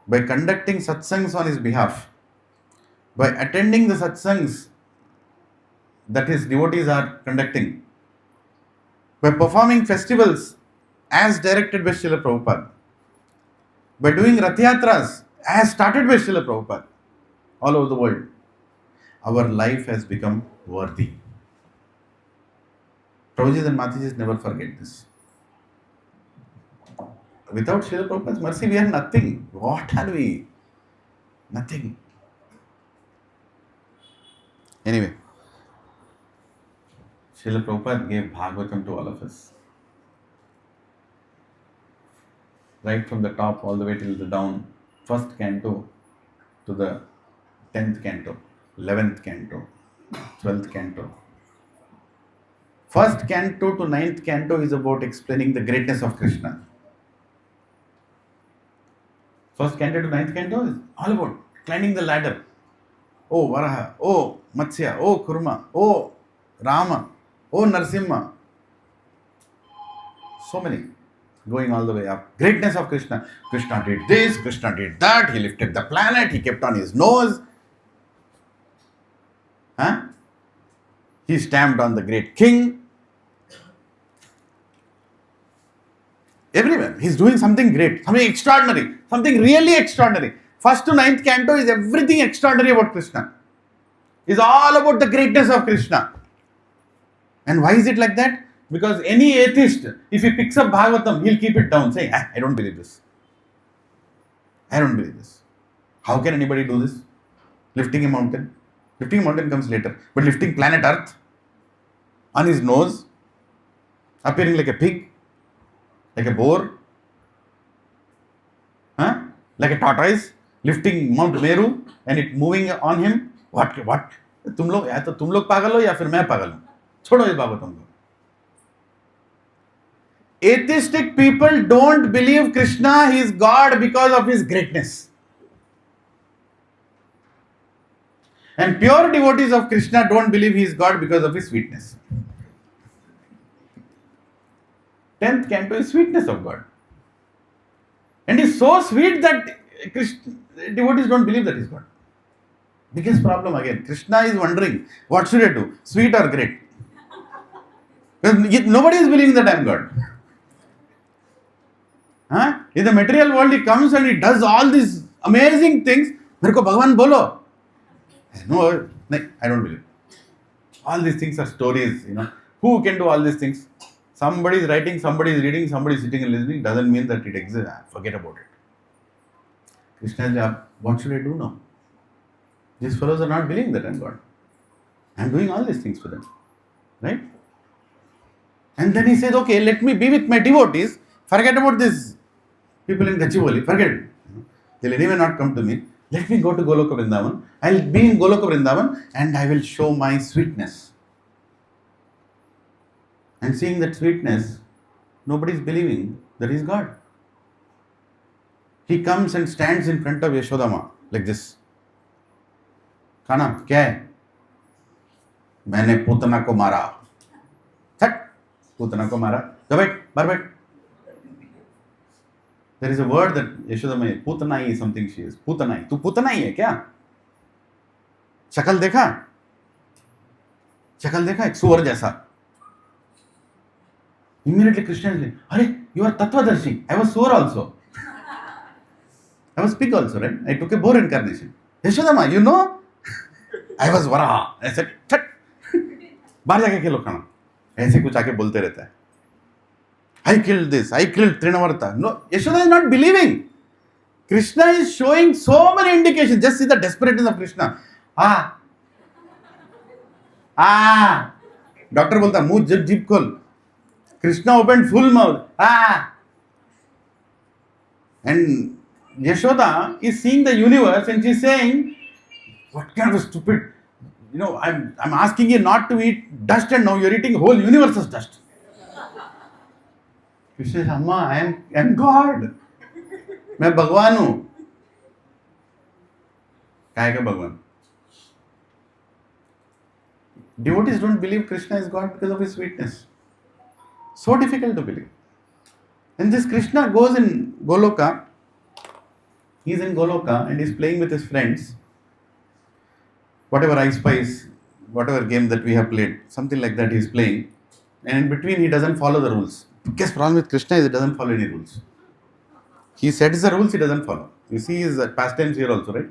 by conducting satsangs on his behalf, by attending the satsangs that his devotees are conducting, by performing festivals as directed by Srila Prabhupada, by doing Rath Yatras as started by Srila Prabhupada all over the world, our life has become worthy. Prabhujis and Matajis never forget this. Without Srila Prabhupada's mercy, we are nothing. What are we? Nothing. Anyway, Srila Prabhupada gave Bhagavatam to all of us. Right from the top all the way till the down, first canto to the 10th canto, 11th canto, 12th canto. First canto to 9th canto is about explaining the greatness of Krishna. First canto to 9th canto is all about climbing the ladder. Oh Varaha, oh Matsya, oh Kurma, oh Rama, oh Narsimha. So many. Going all the way up. Greatness of Krishna. Krishna did this, Krishna did that, he lifted the planet, he kept on his nose. He stamped on the great king. Everywhere. He's doing something great, something extraordinary, something really extraordinary. First to 9th canto is everything extraordinary about Krishna. It's all about the greatness of Krishna. And why is it like that? Because any atheist, if he picks up Bhagavatam, he'll keep it down, saying, I don't believe this. I don't believe this. How can anybody do this? Lifting a mountain. Lifting a mountain comes later. But lifting planet Earth on his nose, appearing like a pig, like a boar, like a tortoise, lifting Mount Meru and it moving on him. What? तुम लोग या तो तुम लोग पागल हो या फिर मैं पागल हूं. छोड़ो इस बाबतों को. Atheistic people don't believe Krishna is God because of his greatness. And pure devotees of Krishna don't believe he is God because of his sweetness. 10th canto is sweetness of God. And it's so sweet that devotees don't believe that he is God. Biggest problem again. Krishna is wondering, what should I do? Sweet or great? Because nobody is believing that I am God. In the material world, he comes and he does all these amazing things. मेरे को भगवान बोलो. No, I don't believe. All these things are stories, Who can do all these things? Somebody is writing, somebody is reading, somebody is sitting and listening. Doesn't mean that it exists. Forget about it. Krishna is, what should I do now? These fellows are not believing that I am God. I am doing all these things for them. Right? And then he says, okay, let me be with my devotees. Forget about this people in Gachibowli. Forget it. They'll anyway not come to me. Let me go to Goloka Vrindavan. I'll be in Goloka Vrindavan and I will show my sweetness. And seeing that sweetness, nobody is believing that he is God. He comes and stands in front of Yashodama like this. खाना क्या है? मैंने पूतना को मारा. Thut! Putana को मारा. Go back, bar back. There is a word that Yashodama, पूतनाई is something she is. पूतनाई. तू पूतनाई है क्या? शक्ल देखा? शक्ल देखा एक सुअर जैसा. Immediately Krishna is like, "Arey, you are Tattvadarshi. I was suar also. I was pig also, right? I took a boar incarnation. Yashodama, you know, I was Varaha." I said, "Tut! बाहर जाके खेलो खाना." ऐसे कुछ आके बोलते रहता है. I killed this. I killed Trinavarta. No, Yashoda is not believing. Krishna is showing so many indications. Just see the desperateness of Krishna. Doctor बोलता मुंह जीभ खोल. Krishna opened full mouth. And Yashoda is seeing the universe and she's saying, "What kind of a stupid, I'm asking you not to eat dust and now you're eating whole universe's dust." Krishna says, "Amma, I am God. मैं भगवान हूँ." काय का भगवान? Devotees don't believe Krishna is God because of his sweetness. So difficult to believe. And this Krishna goes in Goloka. He's in Goloka and he's playing with his friends. Whatever I Spice, whatever game that we have played, something like that he's playing. And in between he doesn't follow the rules. The biggest problem with Krishna is he doesn't follow any rules. He sets the rules, he doesn't follow. You see his pastimes here also, right?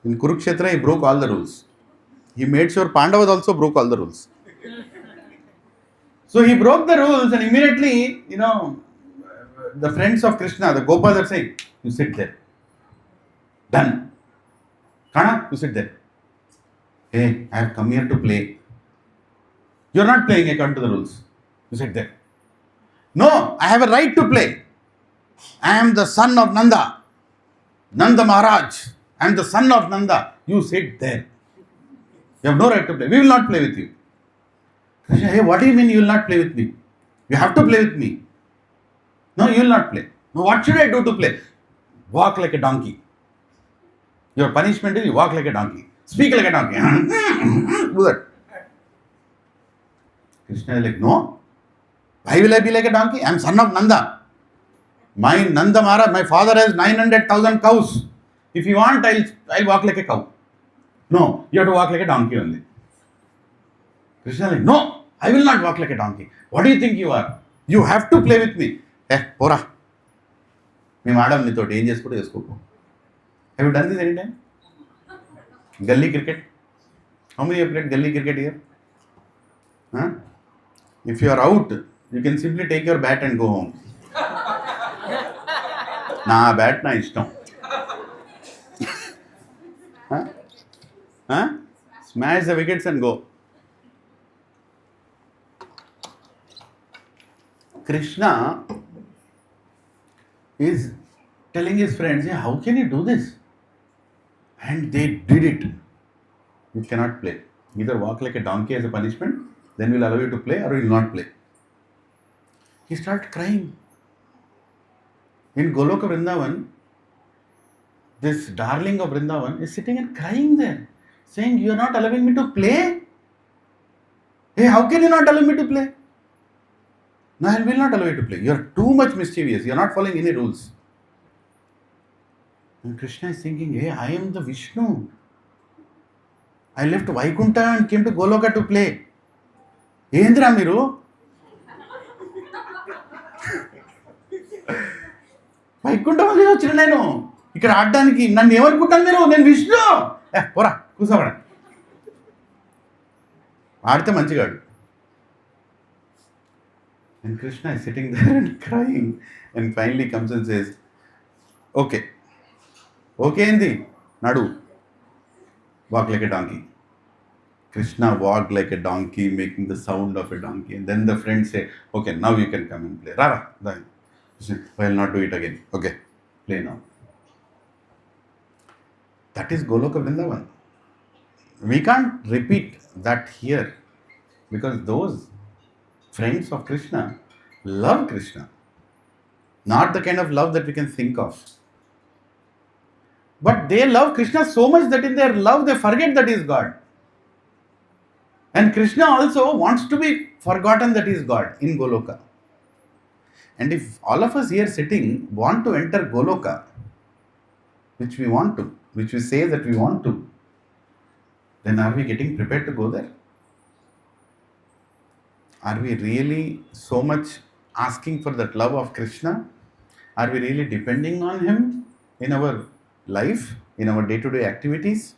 In Kurukshetra he broke all the rules. He made sure Pandavas also broke all the rules. So he broke the rules and immediately, the friends of Krishna, the Gopas are saying, "You sit there. Done. Kana, you sit there. Hey, I have come here to play. You're not playing according to the rules. You sit there. No, I have a right to play. I am the son of Nanda. Nanda Maharaj. I am the son of Nanda. You sit there. You have no right to play. We will not play with you." Krishna, "Hey, what do you mean you will not play with me? You have to play with me." "No, you will not play." "No, what should I do to play?" "Walk like a donkey. Your punishment is you walk like a donkey. Speak like a donkey." Do that. Krishna is like, "No. Why will I be like a donkey? I am son of Nanda. My Nanda Maharaj, my father has 900,000 cows. If you want, I'll walk like a cow." "No, you have to walk like a donkey only." Krishna is like, "No, I will not walk like a donkey. What do you think you are? You have to play with me." Pora. మేము ఆడాం నీతోటి ఏం చేసుకుంటూ చేసుకోకు. Have you done this anytime? Gully cricket? How many have played gully cricket here? If you are out, you can simply take your bat and go home. నా bat నా ఇష్టం. Smash the wickets and go. Krishna is telling his friends, "How can you do this?" And they did it. You cannot play. Either walk like a donkey as a punishment, then we'll allow you to play, or you will not play. He started crying. In Goloka Vrindavan, this darling of Vrindavan is sitting and crying there, saying, "You are not allowing me to play? Hey, how can you not allow me to play?" "No, I will not allow you to play. You are too much mischievous. You are not following any rules." And Krishna is thinking, "Hey, I am the Vishnu. I left Vaikunta and came to Goloka to play. Endra miru? Vaikunta valley vachina nenu. Ikkada aaddaniki nannu evanukuntaru meeru? Nenu Vishnu. Pora, kusavada. Aadithe manchigadu." And Krishna is sitting there and crying. And finally comes and says, "Okay. Okay, Indi. Nadu. Walk like a donkey." Krishna walked like a donkey, making the sound of a donkey. And then the friends say, "Okay, now you can come and play." Rara. I will not do it again. Okay. play now. That is Goloka Vrindavan. We can't repeat that here because those friends of Krishna love Krishna. Not the kind of love that we can think of. But they love Krishna so much that in their love they forget that he is God. And Krishna also wants to be forgotten that he is God in Goloka. And if all of us here sitting want to enter Goloka, which we want to, which we say that we want to, then are we getting prepared to go there? Are we really so much asking for that love of Krishna? Are we really depending on him in our life, in our day-to-day activities?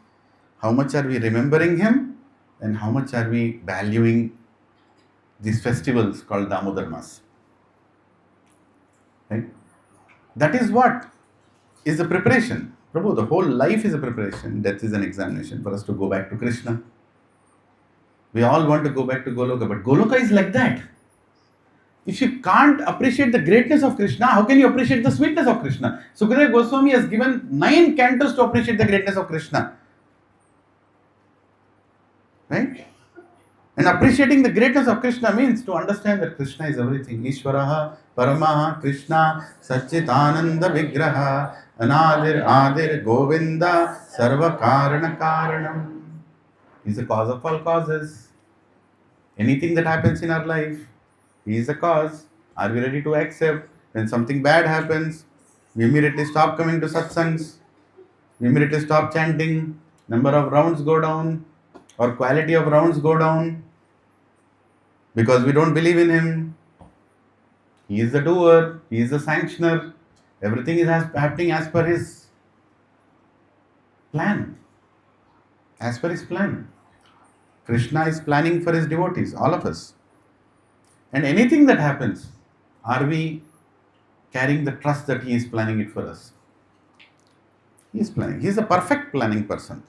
How much are we remembering him? And how much are we valuing these festivals called Damodar Mas? Right? That is what is the preparation. Prabhu, the whole life is a preparation. Death is an examination for us to go back to Krishna. We all want to go back to Goloka, but Goloka is like that. If you can't appreciate the greatness of Krishna, how can you appreciate the sweetness of Krishna? Sukadeva Goswami has given 9 cantos to appreciate the greatness of Krishna. Right? And appreciating the greatness of Krishna means to understand that Krishna is everything. Ishvaraha, Paramaha, Krishna, Satchitananda Vigraha, Anadir, Adir, Govinda, Sarva Karana Karanam. He is the cause of all causes. Anything that happens in our life, he is the cause. Are we ready to accept? When something bad happens, we immediately stop coming to satsangs. We immediately stop chanting. Number of rounds go down, or quality of rounds go down, because we don't believe in him. He is the doer. He is the sanctioner. Everything is happening as per his plan. As per his plan. Krishna is planning for his devotees, all of us. And anything that happens, are we carrying the trust that he is planning it for us? He is planning. He is a perfect planning person.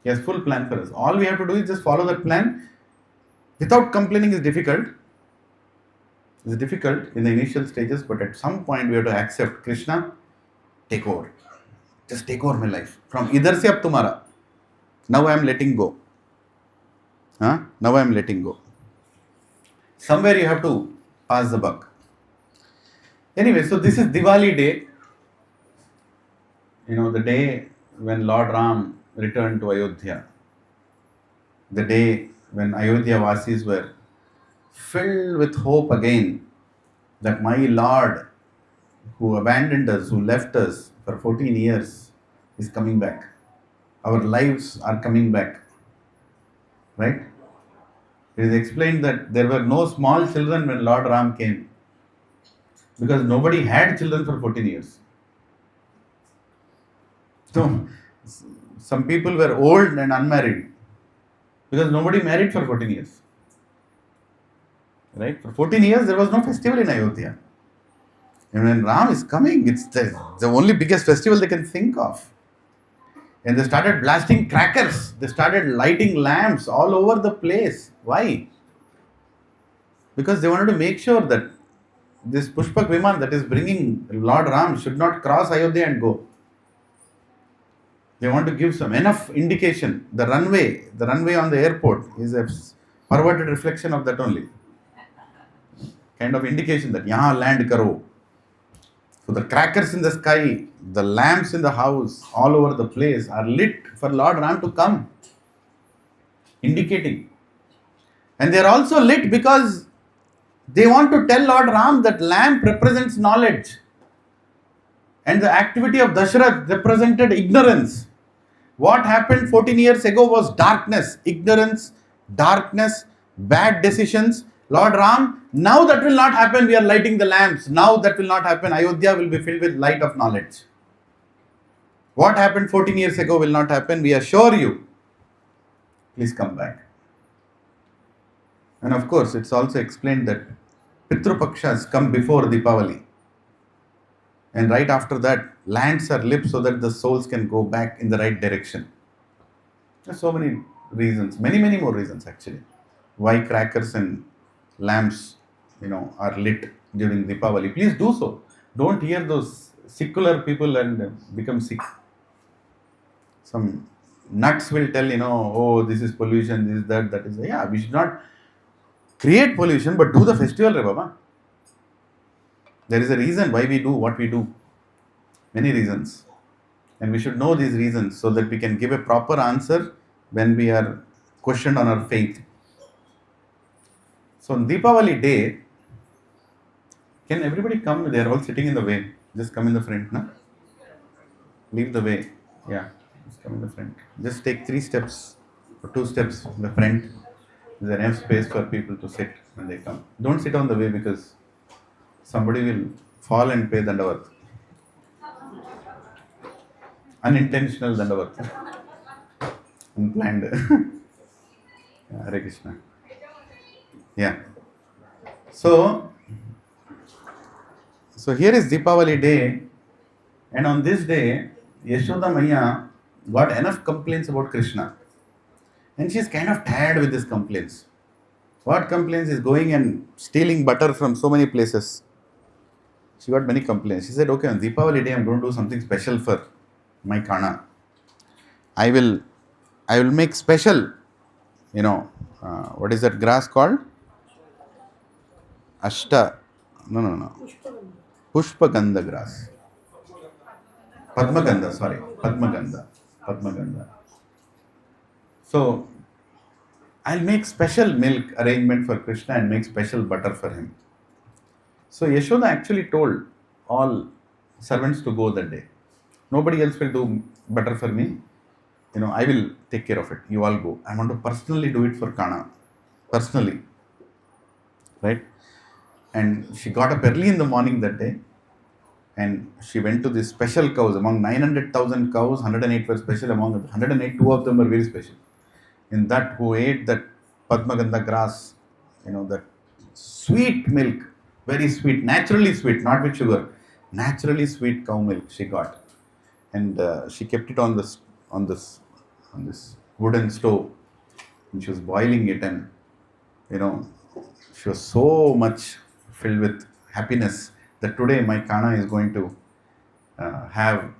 He has full plan for us. All we have to do is just follow that plan. Without complaining is difficult. It's difficult in the initial stages, but at some point we have to accept, Krishna, take over. Just take over my life. From idhar se ab tumhara. Now I am letting go. Now I am letting go. Somewhere you have to pass the buck. Anyway, so this is Diwali day. The day when Lord Ram returned to Ayodhya. The day when Ayodhya Vasis were filled with hope again that my Lord, who abandoned us, who left us for 14 years, is coming back. Our lives are coming back. Right? It is explained that there were no small children when Lord Ram came, because nobody had children for 14 years. So, some people were old and unmarried because nobody married for 14 years. Right? For 14 years there was no festival in Ayodhya. And when Ram is coming, it's the only biggest festival they can think of. And they started blasting crackers. They started lighting lamps all over the place. Why? Because they wanted to make sure that this Pushpak Viman that is bringing Lord Ram should not cross Ayodhya and go. They want to give some enough indication. The runway on the airport is a perverted reflection of that only. Kind of indication that yahan land karo. So the crackers in the sky, the lamps in the house, all over the place are lit for Lord Ram to come. Indicating. And they are also lit because they want to tell Lord Ram that lamp represents knowledge. And the activity of Dasharath represented ignorance. What happened 14 years ago was darkness, ignorance, darkness, bad decisions. Lord Ram, now that will not happen. We are lighting the lamps. Now that will not happen. Ayodhya will be filled with light of knowledge. What happened 14 years ago will not happen. We assure you. Please come back. And of course, it's also explained that Pitru Pakshas come before Deepavali. And right after that, lands are lit so that the souls can go back in the right direction. There's so many reasons, many more reasons actually, why crackers and lamps, are lit during Deepavali. Please do so. Don't hear those secular people and become sick. Some nuts will tell, oh, this is pollution, this is that, that is. Yeah, we should not create pollution, but do the festival, Re Baba. There is a reason why we do what we do. Many reasons. And we should know these reasons so that we can give a proper answer when we are questioned on our faith. So on Deepavali day, can everybody come? They are all sitting in the way. Just come in the front, no? Leave the way. Yeah, just come in the front. Just take 3 steps or 2 steps in the front. There's enough space for people to sit when they come. Don't sit on the way because somebody will fall and pay Dandavat. Unintentional Dandavat. Unplanned. Hare Krishna. Yeah. So here is Deepavali day, and on this day, Yashoda Maya got enough complaints about Krishna. And she's kind of tired with these complaints. What complaints is going and stealing butter from so many places. She got many complaints. She said, okay, on Deepavali day, I'm going to do something special for my Kana. I will make special, what is that grass called? No. Pushpagandha grass. Padmagandha. So, I'll make special milk arrangement for Krishna and make special butter for him. So, Yashoda actually told all servants to go that day. Nobody else will do butter for me. I will take care of it. You all go. I want to personally do it for Kana. Personally. Right? And she got up early in the morning that day. And she went to these special cows. Among 900,000 cows, 108 were special. Among 108, 2 of them were very special. In that, who ate that Padmagandha grass, that sweet milk, very sweet, naturally sweet, not with sugar, naturally sweet cow milk she got. And she kept it on this wooden stove. And she was boiling it, and, she was so much filled with happiness that today my Kana is going to have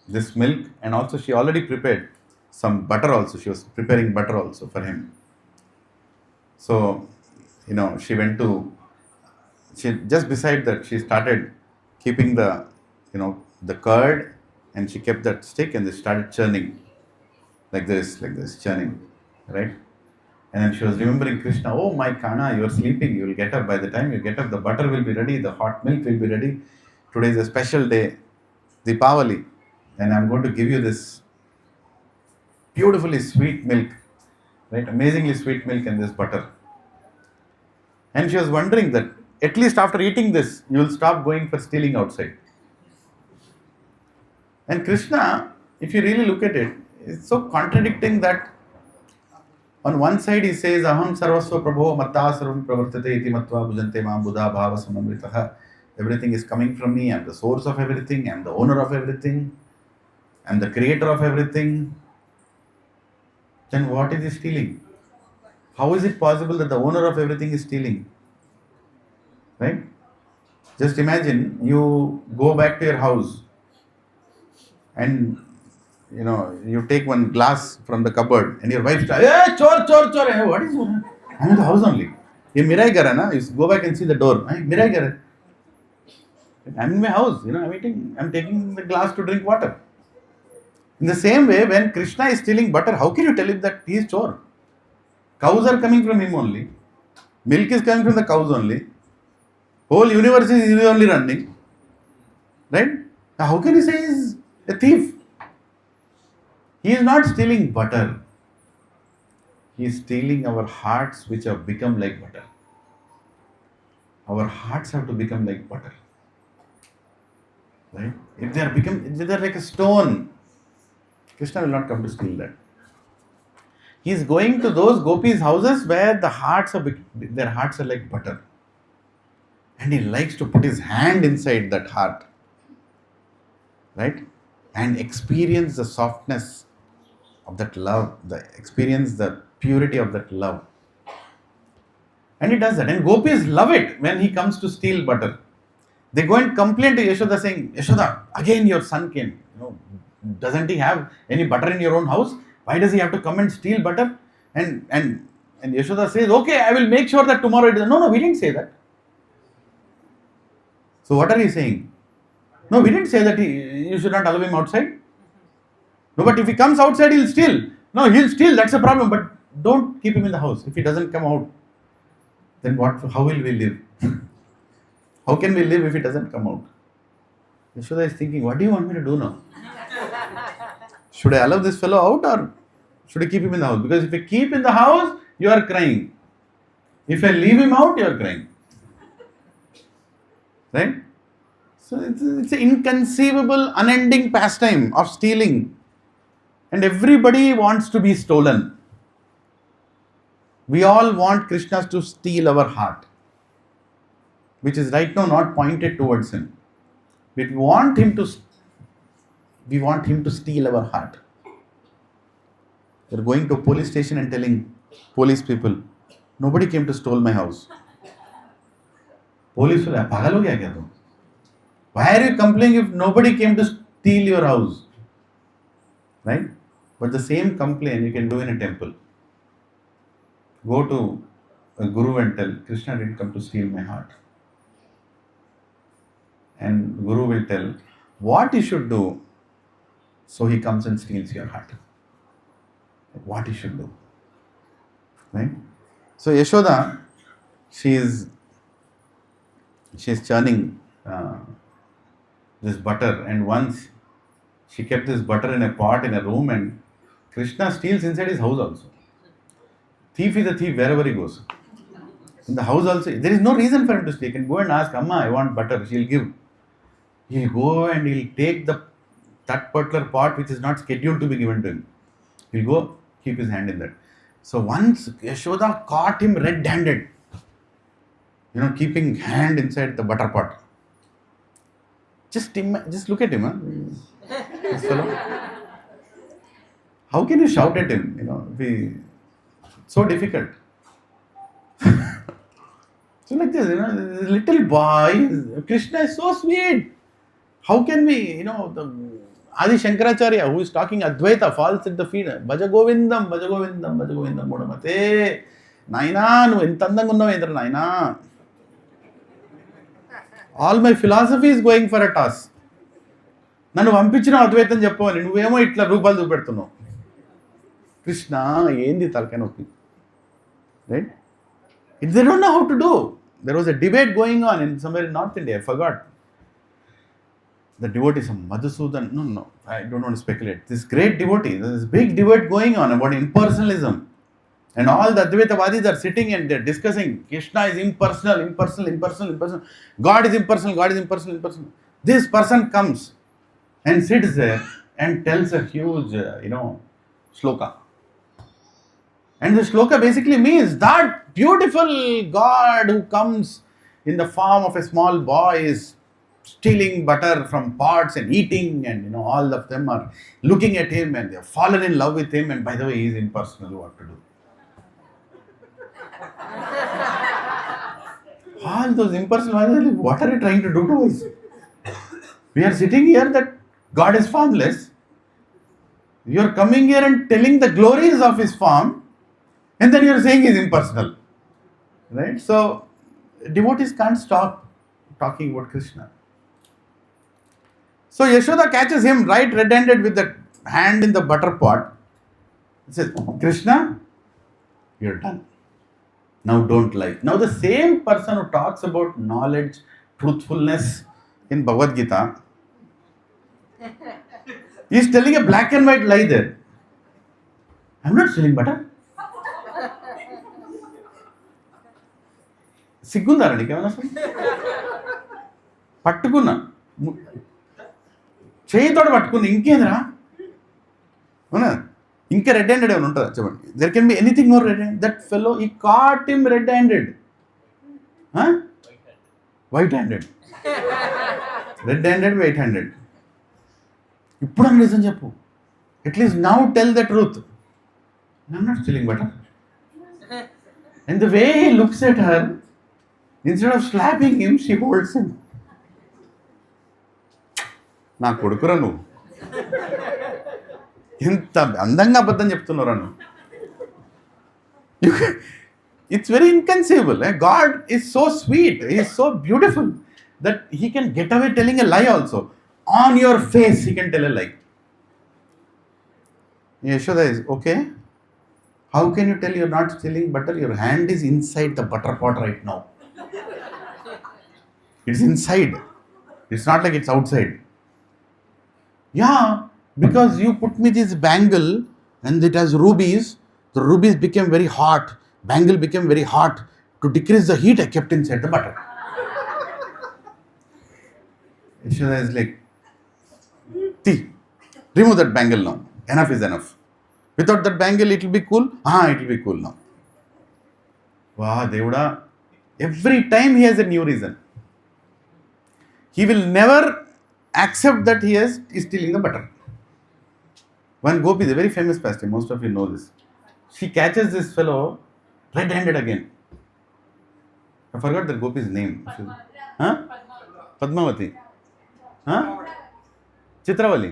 this milk, and also she already prepared some butter also. She was preparing butter also for him. So, she just beside that, she started keeping the curd, and she kept that stick and they started churning like this, churning, right? And then she was remembering Krishna, oh my Kana, you are sleeping, you will get up. By the time you get up, the butter will be ready, the hot milk will be ready. Today is a special day, Deepavali, and I'm going to give you this beautifully sweet milk, right? Amazingly sweet milk and this butter. And she was wondering that at least after eating this, you will stop going for stealing outside. And Krishna, if you really look at it, it's so contradicting that on one side he says, Aham sarvasva prabho matta sarvam pravartate iti matva bhujante maam buddha bhava samamritaha. Everything is coming from me. I'm the source of everything. I'm the owner of everything. I'm the creator of everything. Then what is he stealing? How is it possible that the owner of everything is stealing? Right? Just imagine you go back to your house and you take one glass from the cupboard and your wife starts, hey, chor. Hey, what is going on? I'm in the house only. Ye mirai gara na? You go back and see the door. Hey, mirai gara. I'm in my house. I'm taking the glass to drink water. In the same way, when Krishna is stealing butter, how can you tell him that he is chor? Cows are coming from him only. Milk is coming from the cows only. Whole universe is only running. Right? Now, how can you say he is a thief? He is not stealing butter. He is stealing our hearts, which have become like butter. Our hearts have to become like butter. Right? If they are like a stone, Krishna will not come to steal that. He is going to those gopis' houses where their hearts are like butter. And he likes to put his hand inside that heart. Right? And experience the softness of that love, experience the purity of that love. And he does that. And gopis love it when he comes to steal butter. They go and complain to Yashoda saying, Yashoda, again your son came. Doesn't he have any butter in your own house? Why does he have to come and steal butter? And Yashoda says, okay, I will make sure that tomorrow it is. No, we didn't say that. So what are you saying? No, we didn't say that you should not allow him outside. No, but if he comes outside, he'll steal. No, he'll steal, that's a problem. But don't keep him in the house. If he doesn't come out, then how will we live? How can we live if he doesn't come out? Yashoda is thinking, what do you want me to do now? Should I allow this fellow out or should I keep him in the house? Because if I keep in the house, you are crying. If I leave him out, you are crying. Right? So it's an inconceivable, unending pastime of stealing. And everybody wants to be stolen. We all want Krishna to steal our heart, which is right now not pointed towards him. We want him to steal our heart. We're going to a police station and telling police people, nobody came to steal my house. Police will say, pagal ho gaya kya tum? Why are you complaining if nobody came to steal your house? Right? But the same complaint you can do in a temple. Go to a guru and tell, Krishna didn't come to steal my heart. And guru will tell what you should do, so he comes and steals your heart. What you should do. Right? So Yashoda, she is churning this butter, and once she kept this butter in a pot in a room, and Krishna steals inside his house also. Thief is a thief wherever he goes. In the house also, there is no reason for him to steal. He can go and ask, Amma, I want butter. She'll give. He'll go and he'll take that particular pot which is not scheduled to be given to him. He'll go, keep his hand in that. So once Yashoda caught him red-handed, keeping hand inside the butter pot. Just look at him, this fellow. How can you shout at him? So difficult. So like this, this little boy, Krishna is so sweet. How can we, the Adi Shankaracharya, who is talking Advaita, falls at the feet. Bhaja Govindam, Bhaja Govindam, Bhaja Govindam, Modamate. Naina, nu entandang unnavu endra Naina. All my philosophy is going for a toss. Nanu vampinchina Advaitam cheppavani, nuvemo itla roopalu chupedutunnavu. Krishna, endi talkai noppi. Right? They don't know how to do. There was a debate going on in somewhere in North India, I forgot. The devotee, some Madhusudan, no, I don't want to speculate. This great devotee, there is big debate going on about impersonalism. And all the Advaitavadis are sitting and they're discussing, Krishna is impersonal. God is impersonal. This person comes and sits there and tells a huge, shloka. And the shloka basically means that beautiful God who comes in the form of a small boy is stealing butter from pots and eating, and all of them are looking at him and they have fallen in love with him, and by the way, he is impersonal, what to do. All those impersonal, what are you trying to do to us? We are sitting here that God is formless. You are coming here and telling the glories of his form, and then you are saying he is impersonal. Right? So, devotees can't stop talking about Krishna. So Yashoda catches him right red-handed with the hand in the butter pot. He says, Krishna, you're done. Now don't lie. Now the same person who talks about knowledge, truthfulness in Bhagavad Gita, is telling a black and white lie there. I'm not stealing butter. Sigundara nikemana pattukunna. Cheyithodu pattukunna inkedra? Avuna? Inka red-handed evanu untada chepandi. There can be anything more red-handed. That fellow, he caught him red-handed. Huh? White-handed. Red-handed, white-handed. Ippudu reason cheppu. At least now tell the truth. I'm not stealing butter. And the way he looks at her, instead of slapping him, she holds him. నా కొడుకురా నువ్వు, ఎంత అందంగా అబద్ధం చెప్తున్నారా నువ్వు. It's very inconceivable. God is so sweet, He is so beautiful that He can get away telling a lie also. On your face He can tell a lie. Yashoda is, okay, how can you tell you're not stealing butter? Your hand is inside the butter pot right now. It's inside. It's not like it's outside. Yeah, because you put me this bangle and it has rubies. The rubies became very hot. Bangle became very hot. To decrease the heat, I kept inside the butter. Yashoda is like, see, remove that bangle now. Enough is enough. Without that bangle, it will be cool. It will be cool now. Wow, Devuda. Every time he has a new reason. He will never accept that he is stealing the butter. One gopi is a very famous pastime. Most of you know this. She catches this fellow red-handed again. I forgot the gopi's name. Padmavati. Chitravali.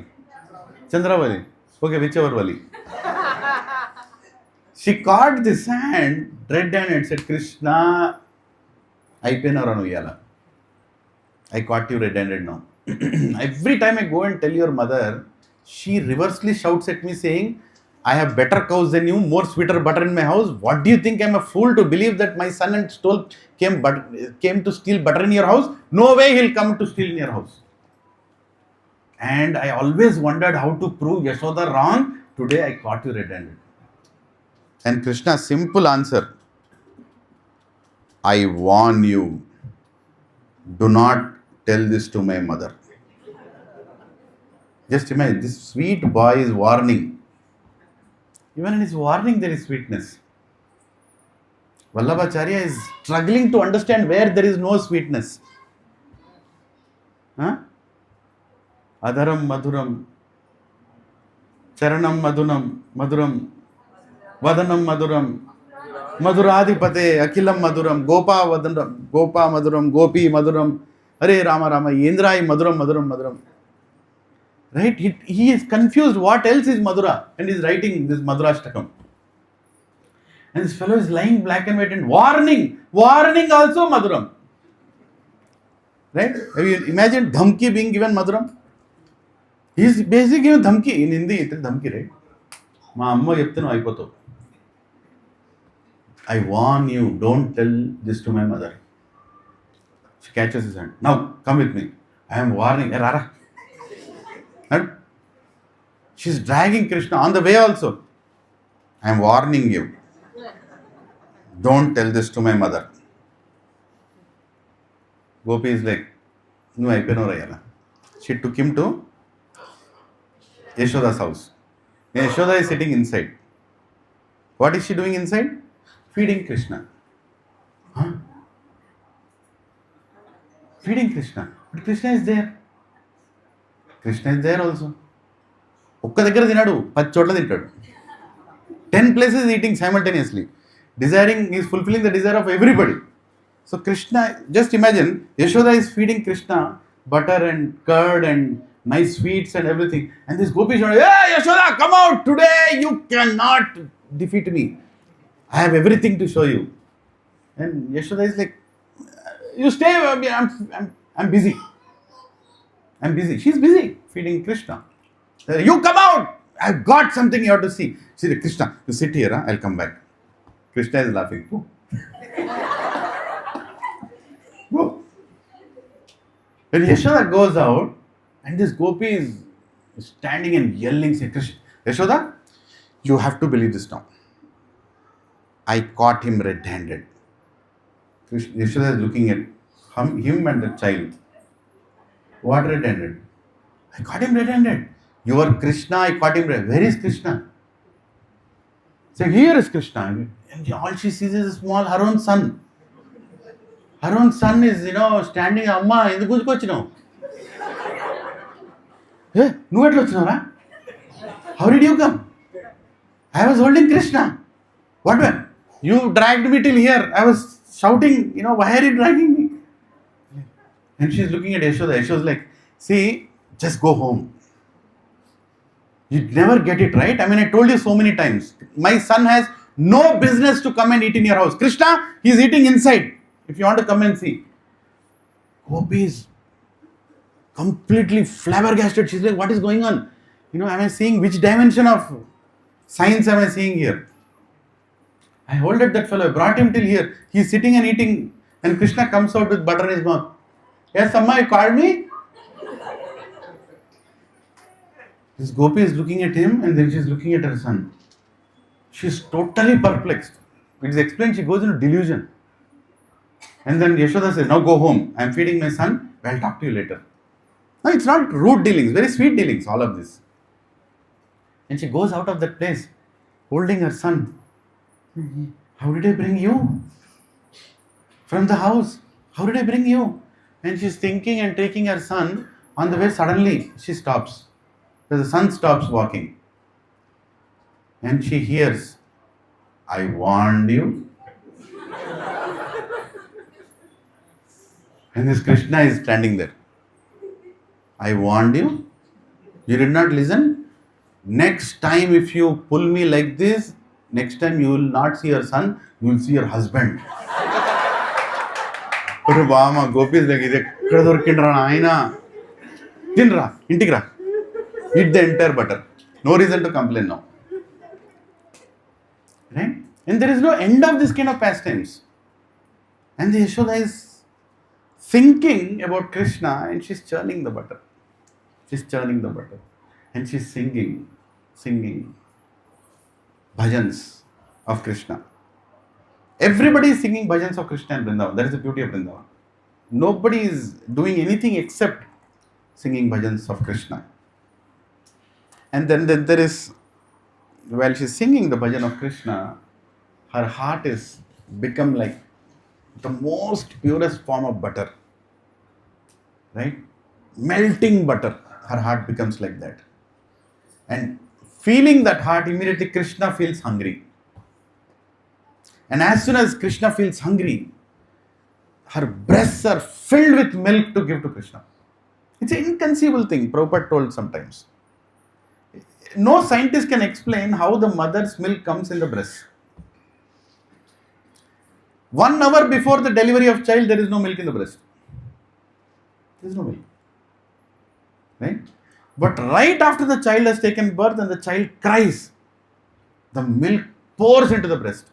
Chandravali. Okay, whichever Vali. She caught this hand red-handed and said, Krishna, I caught you red-handed now. Every time I go and tell your mother, she reversely shouts at me saying, I have better cows than you, more sweeter butter in my house. What do you think? I'm a fool to believe that my son and came to steal butter in your house? No way he'll come to steal in your house. And I always wondered how to prove Yashoda wrong. Today I caught you red-handed. And Krishna's simple answer, I warn you, do not tell this to my mother. Just imagine, this sweet boy is warning. Even in his warning, there is sweetness. Vallabhacharya is struggling to understand where there is no sweetness. Adharam madhuram, charanam madhuram, vadanam madhuram, madhuradipate, akilam madhuram, gopa madhuram, gopi madhuram, hare rama rama, yendrai madhuram. Right? He is confused what else is Madhura, and he is writing this Madhurashtakam. And this fellow is lying black and white and warning also Madhuram. Right? Have you imagined dhamki being given Madhuram? He is basically given dhamki. In Hindi it is dhamki, right? Ma amma cheptanu aipotavu. I warn you, don't tell this to my mother. She catches his hand. Now, come with me. I am warning. Rara. She's dragging Krishna on the way also. I am warning you. Don't tell this to my mother. Gopi is like, no, I can't. She took him to Yashoda's house. Yashoda is sitting inside. What is she doing inside? Feeding Krishna. Feeding Krishna. But Krishna is there. Krishna is there also. ఒక్క దగ్గర తినాడు, 10 చోట్ల తింటాడు. 10 places eating simultaneously. Desiring, he is fulfilling the desire of everybody. So Krishna, just imagine, Yashoda is feeding Krishna butter and curd and nice sweets and everything. And this gopi is shouting, hey Yashoda, come out today, you cannot defeat me. I have everything to show you. And Yashoda is like, you stay, I'm busy. She's busy feeding Krishna. You come out! I've got something you have to see. She said, Krishna, you sit here, I'll come back. Krishna is laughing. Go. When Yashoda goes out, and this gopi is standing and yelling, saying, Krishna, Yashoda, you have to believe this now. I caught him red-handed. Yashoda is looking at him and the child. What red-handed? I caught him red-handed. You are Krishna, I caught him red. Where is Krishna? So here is Krishna. And all she sees is a small, her own son. Her own son is, standing, Amma, enduku guchukochinavu? Hey, nu etla vachinavara? How did you come? I was holding Krishna. What when? You dragged me till here. I was shouting, why are you dragging me? And she's looking at Yashoda. Yashoda's like, see, just go home. You never get it right. I mean, I told you so many times. My son has no business to come and eat in your house. Krishna, he's eating inside. If you want to come and see. Gopi is completely flabbergasted. She's like, what is going on? Am I seeing which dimension of science am I seeing here? I hold at that fellow, I brought him till here. He's sitting and eating, and Krishna comes out with butter in his mouth. Yes, Amma, you called me? This Gopi is looking at him, and then she's looking at her son. She's totally perplexed. It is explained, she goes into delusion. And then Yashoda says, now go home. I'm feeding my son. I'll talk to you later. No, it's not rude dealings, very sweet dealings, all of this. And she goes out of that place, holding her son. How did I bring you? From the house. How did I bring you? And she's thinking and taking her son. On the way, suddenly she stops. Because the son stops walking. And she hears, I warned you. And this Krishna is standing there. I warned you. You did not listen. Next time if you pull me like this, next time you will not see your son, you will see your husband. Gopi is like, eat the entire butter. No reason to complain now. Right? And there is no end of this kind of pastimes. And the Yashoda is thinking about Krishna and she's churning the butter. She's churning the butter. And she's singing bhajans of Krishna. Everybody is singing bhajans of Krishna in Vrindavan. That is the beauty of Vrindavan. Nobody is doing anything except singing bhajans of Krishna. And then there is, while she's singing the bhajan of Krishna, her heart is become like the most purest form of butter. Right? Melting butter. Her heart becomes like that. And feeling that heart, immediately Krishna feels hungry. And as soon as Krishna feels hungry, her breasts are filled with milk to give to Krishna. It's an inconceivable thing, Prabhupada told sometimes. No scientist can explain how the mother's milk comes in the breast. 1 hour before the delivery of child, there is no milk in the breast. There is no milk. Right? But right after the child has taken birth and the child cries, the milk pours into the breast.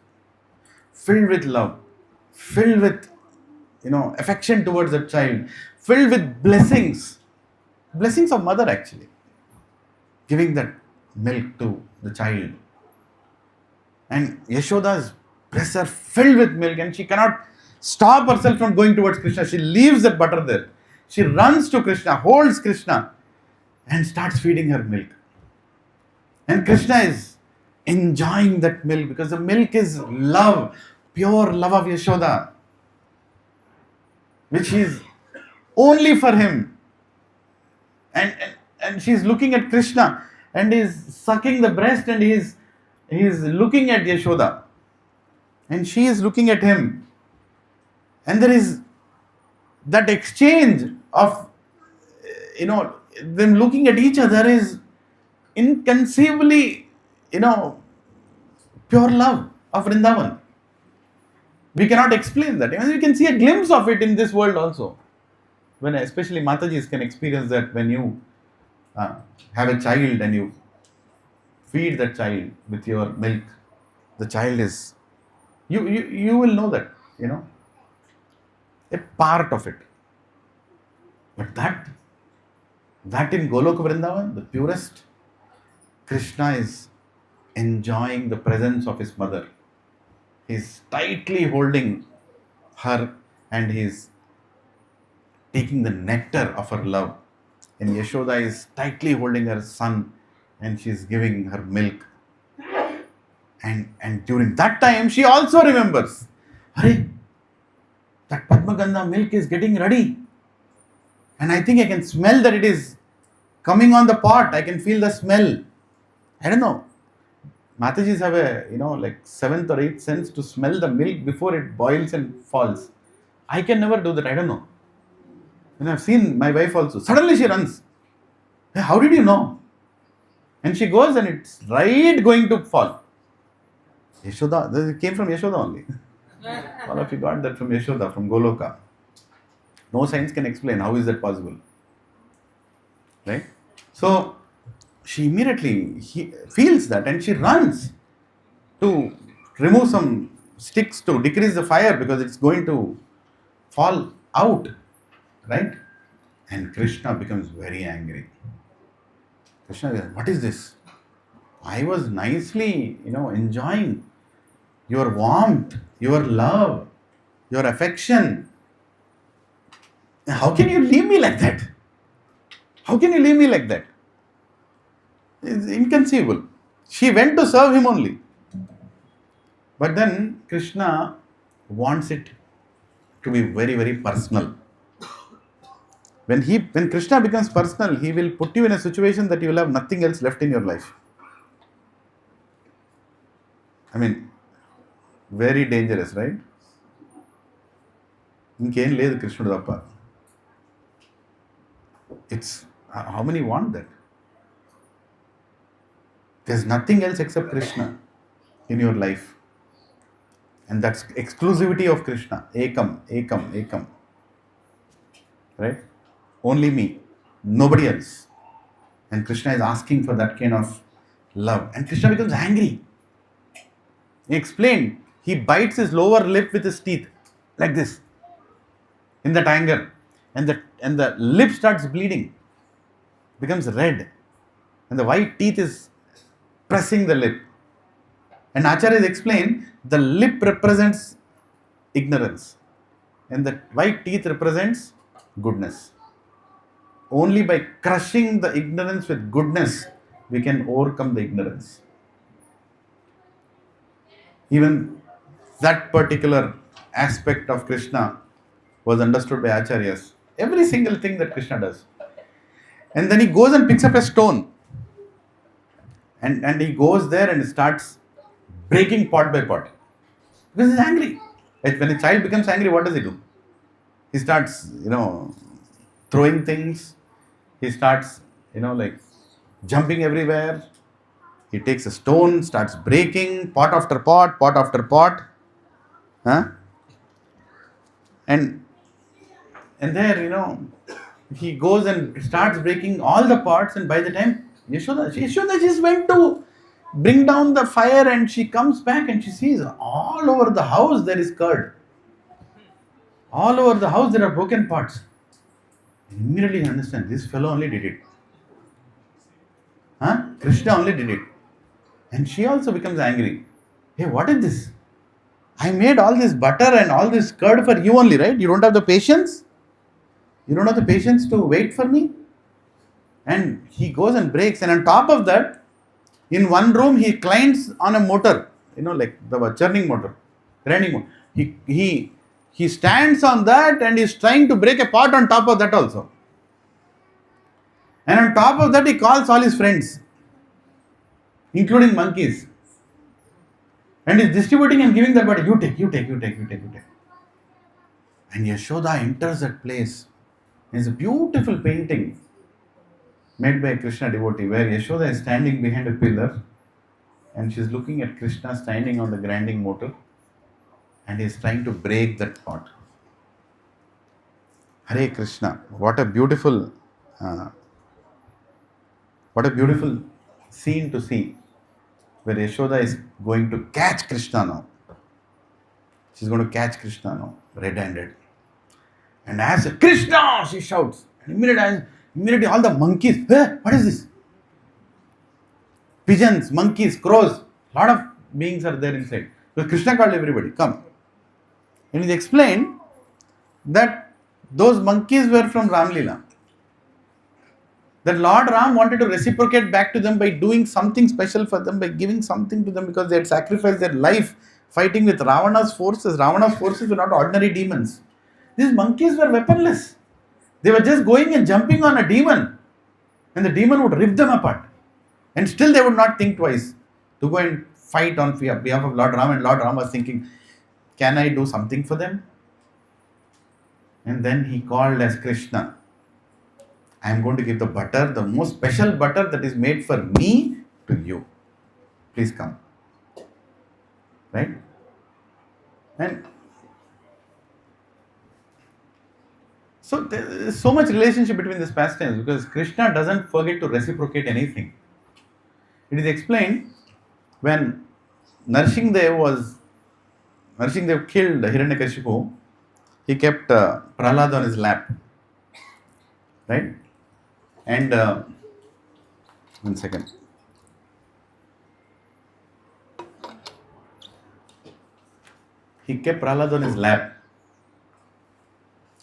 Filled with love. Filled with, affection towards the child. Filled with blessings. Blessings of mother actually. Giving that milk to the child. And Yashoda's breasts are filled with milk and she cannot stop herself from going towards Krishna. She leaves that butter there. She runs to Krishna, holds Krishna and starts feeding her milk. And Krishna is enjoying that milk because the milk is love, pure love of Yashoda, which is only for him. And she's looking at Krishna and is sucking the breast and he is looking at Yashoda. And she is looking at him. And there is that exchange of, them looking at each other is inconceivably, pure love of Vrindavan. We cannot explain that. We can see a glimpse of it in this world also. When especially Matajis can experience that when you have a child and you feed that child with your milk, the child is, you will know that, a part of it. But that in Goloka Vrindavan, the purest, Krishna is enjoying the presence of his mother. He's tightly holding her and he's taking the nectar of her love. And Yashoda is tightly holding her son and she's giving her milk. And during that time, she also remembers, Hare, that Padmagandha milk is getting ready. And I think I can smell that it is coming on the pot. I can feel the smell. I don't know. Matajis have a, like 7th or 8th sense to smell the milk before it boils and falls. I can never do that. I don't know. And I've seen my wife also. Suddenly she runs. Hey, how did you know? And she goes and it's right going to fall. Yashoda, it came from Yashoda only. All of you got that from Yashoda, from Goloka. No science can explain how is that possible. Right? So she immediately feels that and she runs to remove some sticks to decrease the fire because it's going to fall out. Right? And Krishna becomes very angry. Krishna says, what is this? I was nicely, enjoying your warmth, your love, your affection. How can you leave me like that? How can you leave me like that? It's inconceivable. She went to serve him only. But then Krishna wants it to be very, very personal. When Krishna becomes personal, he will put you in a situation that you will have nothing else left in your life. I mean, very dangerous, right? ఇంకేం లేదు కృష్ణుడు తప్ప. It's how many want that? There's nothing else except Krishna in your life. And that's exclusivity of Krishna. Ekam, ekam, ekam. Right? Only me. Nobody else. And Krishna is asking for that kind of love. And Krishna becomes angry. He explained. He bites his lower lip with his teeth. Like this. In that anger. And the lip starts bleeding. Becomes red. And the white teeth is pressing the lip. And Acharyas explain, the lip represents ignorance. And the white teeth represents goodness. Only by crushing the ignorance with goodness, we can overcome the ignorance. Even that particular aspect of Krishna was understood by Acharyas. Every single thing that Krishna does. And then he goes and picks up a stone. And he goes there and starts breaking pot by pot. Because he's angry. When a child becomes angry, what does he do? He starts, throwing things. He starts, jumping everywhere. He takes a stone, starts breaking pot after pot, pot after pot. Huh? And there, he goes and starts breaking all the pots, and by the time Yashoda just went to bring down the fire, and she comes back and she sees all over the house there is curd. All over the house there are broken pots. And immediately understand, this fellow only did it. Krishna only did it. And she also becomes angry. Hey, what is this? I made all this butter and all this curd for you only, right? You don't have the patience? You don't have the patience to wait for me? And he goes and breaks. And on top of that, in one room, he climbs on a motor, like the churning motor, grinding motor. He stands on that and is trying to break a pot on top of that also. And on top of that, he calls all his friends, including monkeys. And he's distributing and giving that butter. You take. And Yashoda enters that place. It's a beautiful painting made by a Krishna devotee where Yashoda is standing behind a pillar and she's looking at Krishna standing on the grinding motor and he's trying to break that pot. Hare Krishna. What a beautiful scene to see where Yashoda is going to catch Krishna now. She's going to catch Krishna now, red-handed. And as Krishna, she shouts. And immediately all the monkeys, hey, what is this? Pigeons, monkeys, crows, a lot of beings are there inside. So Krishna called everybody, come. And he explained that those monkeys were from Ram Leela. That Lord Ram wanted to reciprocate back to them by doing something special for them, by giving something to them because they had sacrificed their life fighting with Ravana's forces. Ravana's forces were not ordinary demons. These monkeys were weaponless. They were just going and jumping on a demon. And the demon would rip them apart. And still they would not think twice to go and fight on behalf of Lord Ram. And Lord Ram was thinking, can I do something for them? And then he called as Krishna. I am going to give the butter, the most special butter that is made for me to you. Please come. Right? And so there is so much relationship between these pastimes because Krishna doesn't forget to reciprocate anything. It is explained when Narsingadev killed Hiranyakashipu, he kept Prahlad on his lap. Right? And 1 second. He kept Prahlad on his lap.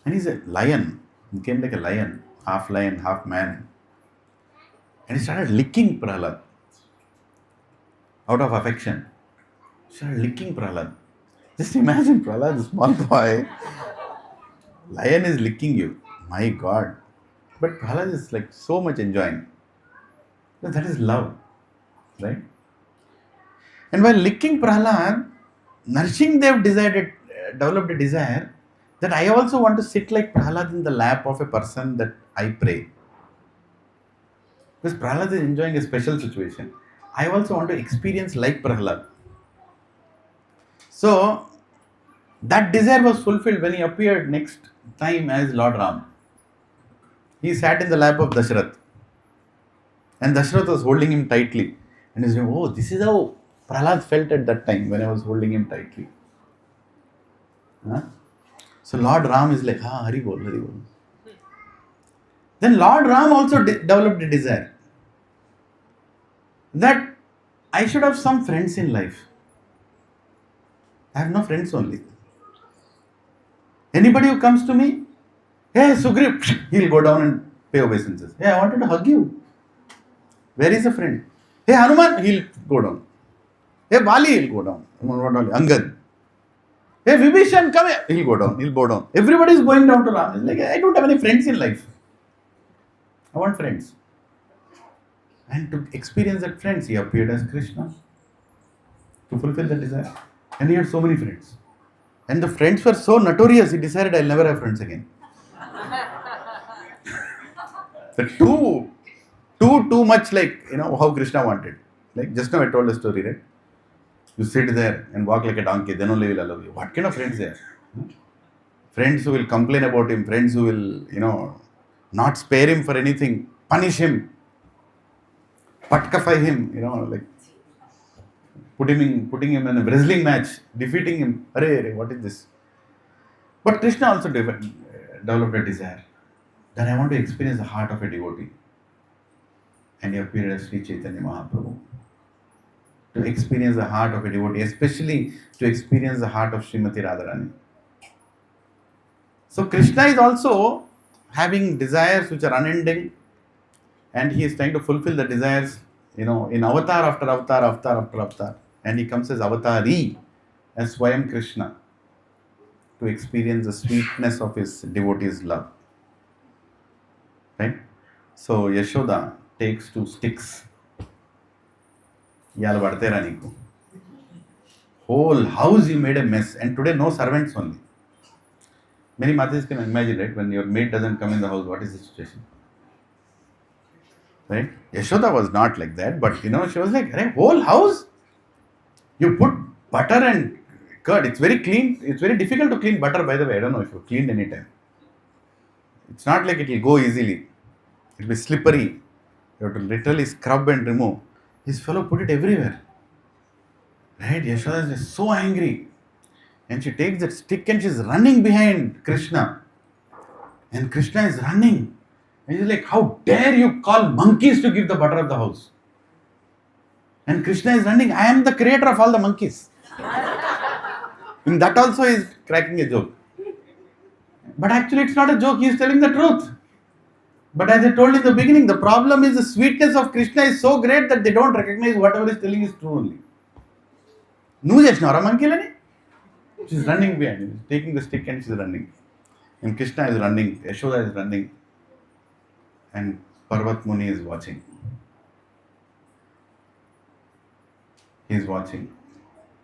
And he's a lion. He came like a lion, half man. And he started licking Prahlad out of affection. He started licking Prahlad. Just imagine Prahlad, the small boy. Lion is licking you. My God. But Prahlad is like so much enjoying. That is love. Right? And while licking Prahlad, Narsingadev developed a desire that I also want to sit like Prahlad in the lap of a person that I pray. Because Prahlad is enjoying a special situation. I also want to experience like Prahlad. So, that desire was fulfilled when he appeared next time as Lord Ram. He sat in the lap of Dashrath. And Dashrath was holding him tightly. And he's saying, oh, this is how Prahlad felt at that time when I was holding him tightly. Huh? So Lord Ram is like, Hari Bol, Hari Bol. Then Lord Ram also developed a desire that I should have some friends in life. I have no friends only. Anybody who comes to me, hey Sugriv, he'll go down and pay obeisances. Hey, I wanted to hug you. Where is a friend? Hey Hanuman, he'll go down. Hey Bali, he'll go down. Angad. Hey Vibhishan, come here. He'll go down. He'll bow down. Everybody is going down to Ram. He's like, I don't have any friends in life. I want friends. And to experience that friends, he appeared as Krishna to fulfill that desire. And he had so many friends. And the friends were so notorious, he decided I'll never have friends again. The too much like, how Krishna wanted. Like just now I told the story, right? You sit there and walk like a donkey, then only will allow you. What kind of friends there? Friends who will complain about him, friends who will, not spare him for anything, punish him, patkafy him, like putting him in a wrestling match, defeating him. Arey, what is this? But Krishna also developed a desire that I want to experience the heart of a devotee. And he appeared as Sri Chaitanya Mahaprabhu. To experience the heart of a devotee, especially to experience the heart of Srimati Radharani. So Krishna is also having desires which are unending, and he is trying to fulfill the desires, in avatar after avatar. And he comes as avatari, as Swayam Krishna, to experience the sweetness of his devotees' love. Right? So Yashoda takes 2 sticks. Yal badtera niku. Whole house you made a mess, and today no servants only. Many mothers can imagine, right? When your maid doesn't come in the house, what is the situation? Right? Yashoda was not like that, but she was like, hey, whole house? You put butter and curd. It's very clean. It's very difficult to clean butter, by the way. I don't know if you cleaned any time. It's not like it will go easily. It will be slippery. You have to literally scrub and remove. This fellow put it everywhere. Right? Yashoda is so angry. And she takes that stick and she's running behind Krishna. And Krishna is running. And he's like, how dare you call monkeys to give the butter of the house? And Krishna is running, I am the creator of all the monkeys. And that also is cracking a joke. But actually it's not a joke, he is telling the truth. But as I told in the beginning, the problem is the sweetness of Krishna is so great that they don't recognize whatever he is telling is true only. Nu chesnara monkey. She's running behind him, taking the stick and she's running. And Krishna is running, Yashoda is running. And Parvat Muni is watching. He is watching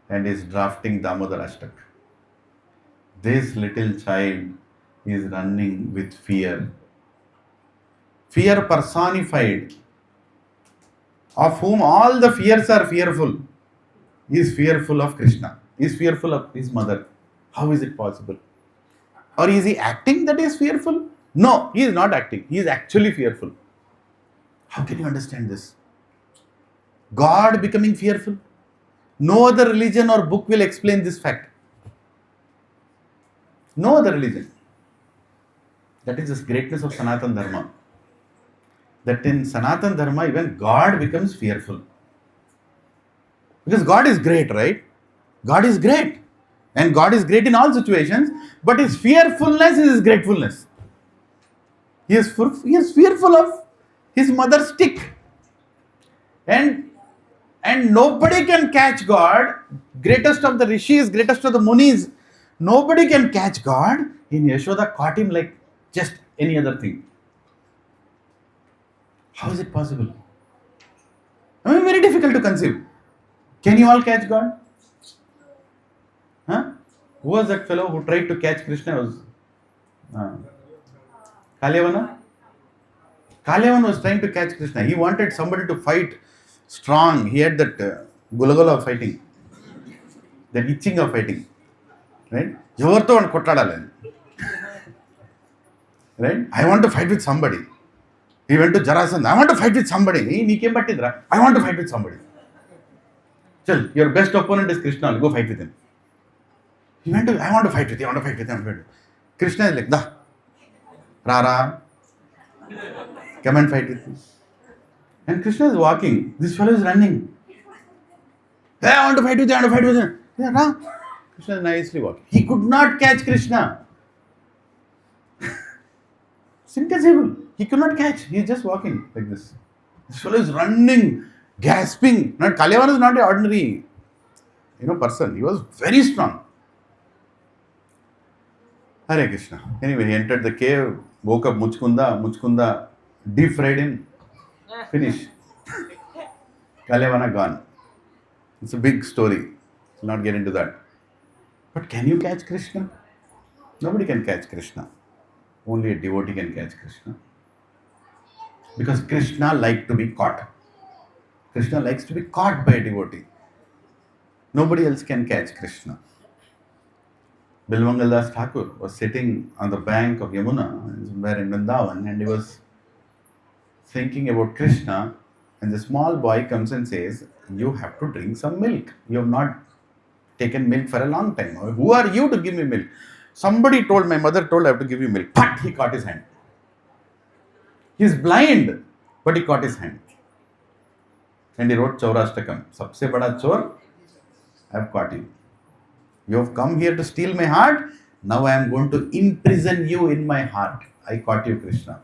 and is drafting Damodar Ashtak. This little child is running with fear. fear personified, of whom all the fears are fearful, is fearful of Krishna, is fearful of his mother. How is it possible? Or is he acting that he is fearful? No, he is not acting. He is actually fearful. How can you understand this? God becoming fearful? No other religion or book will explain this fact. No other religion. That is the greatness of Sanatana Dharma. That in Sanatana Dharma, even God becomes fearful. Because God is great, right? God is great. And God is great in all situations, but his fearfulness is his gratefulness. He is fearful of his mother's stick. And nobody can catch God. Greatest of the rishis, greatest of the munis, nobody can catch God. In Yashoda caught him like just any other thing. How is it possible? I mean, very difficult to conceive. Can you all catch God? Huh? Who was that fellow who tried to catch Krishna? Was Kalyavana? Kalyavana was trying to catch Krishna. He wanted somebody to fight strong. He had that gulagula of fighting, that itching of fighting. Right? Yavartho and kottadale. Right? I want to fight with somebody. He went to Jarasandha. I want to fight with somebody. I want to fight with somebody. Chal, your best opponent is Krishna. Go fight with him. He went to, I want to fight with you. I want to fight with him. Krishna is like, da, Rara, come and fight with me. And Krishna is walking. This fellow is running. Hey, I want to fight with you. I want to fight with him. Yeah, Ram. Krishna is nicely walking. He could not catch Krishna. It's inconceivable. He could not catch. He is just walking like this. This fellow is running, gasping. Not Kalyavana is not an ordinary, person. He was very strong. Hare Krishna. Anyway, he entered the cave, woke up Muchkunda, deep fried him, finish. Kalyavana gone. It's a big story. I'll not get into that. But can you catch Krishna? Nobody can catch Krishna. Only a devotee can catch Krishna. Because Krishna likes to be caught. Krishna likes to be caught by a devotee. Nobody else can catch Krishna. Bilwangal Das Thakur was sitting on the bank of Yamuna, somewhere in Vrindavan, and he was thinking about Krishna, and the small boy comes and says, you have to drink some milk. You have not taken milk for a long time. Who are you to give me milk? Somebody told, my mother told I have to give you milk. But he caught his hand. He is blind, but he caught his hand. And he wrote Chaurashtakam. Sabse bada chor, I have caught you. You have come here to steal my heart. Now I am going to imprison you in my heart. I caught you, Krishna.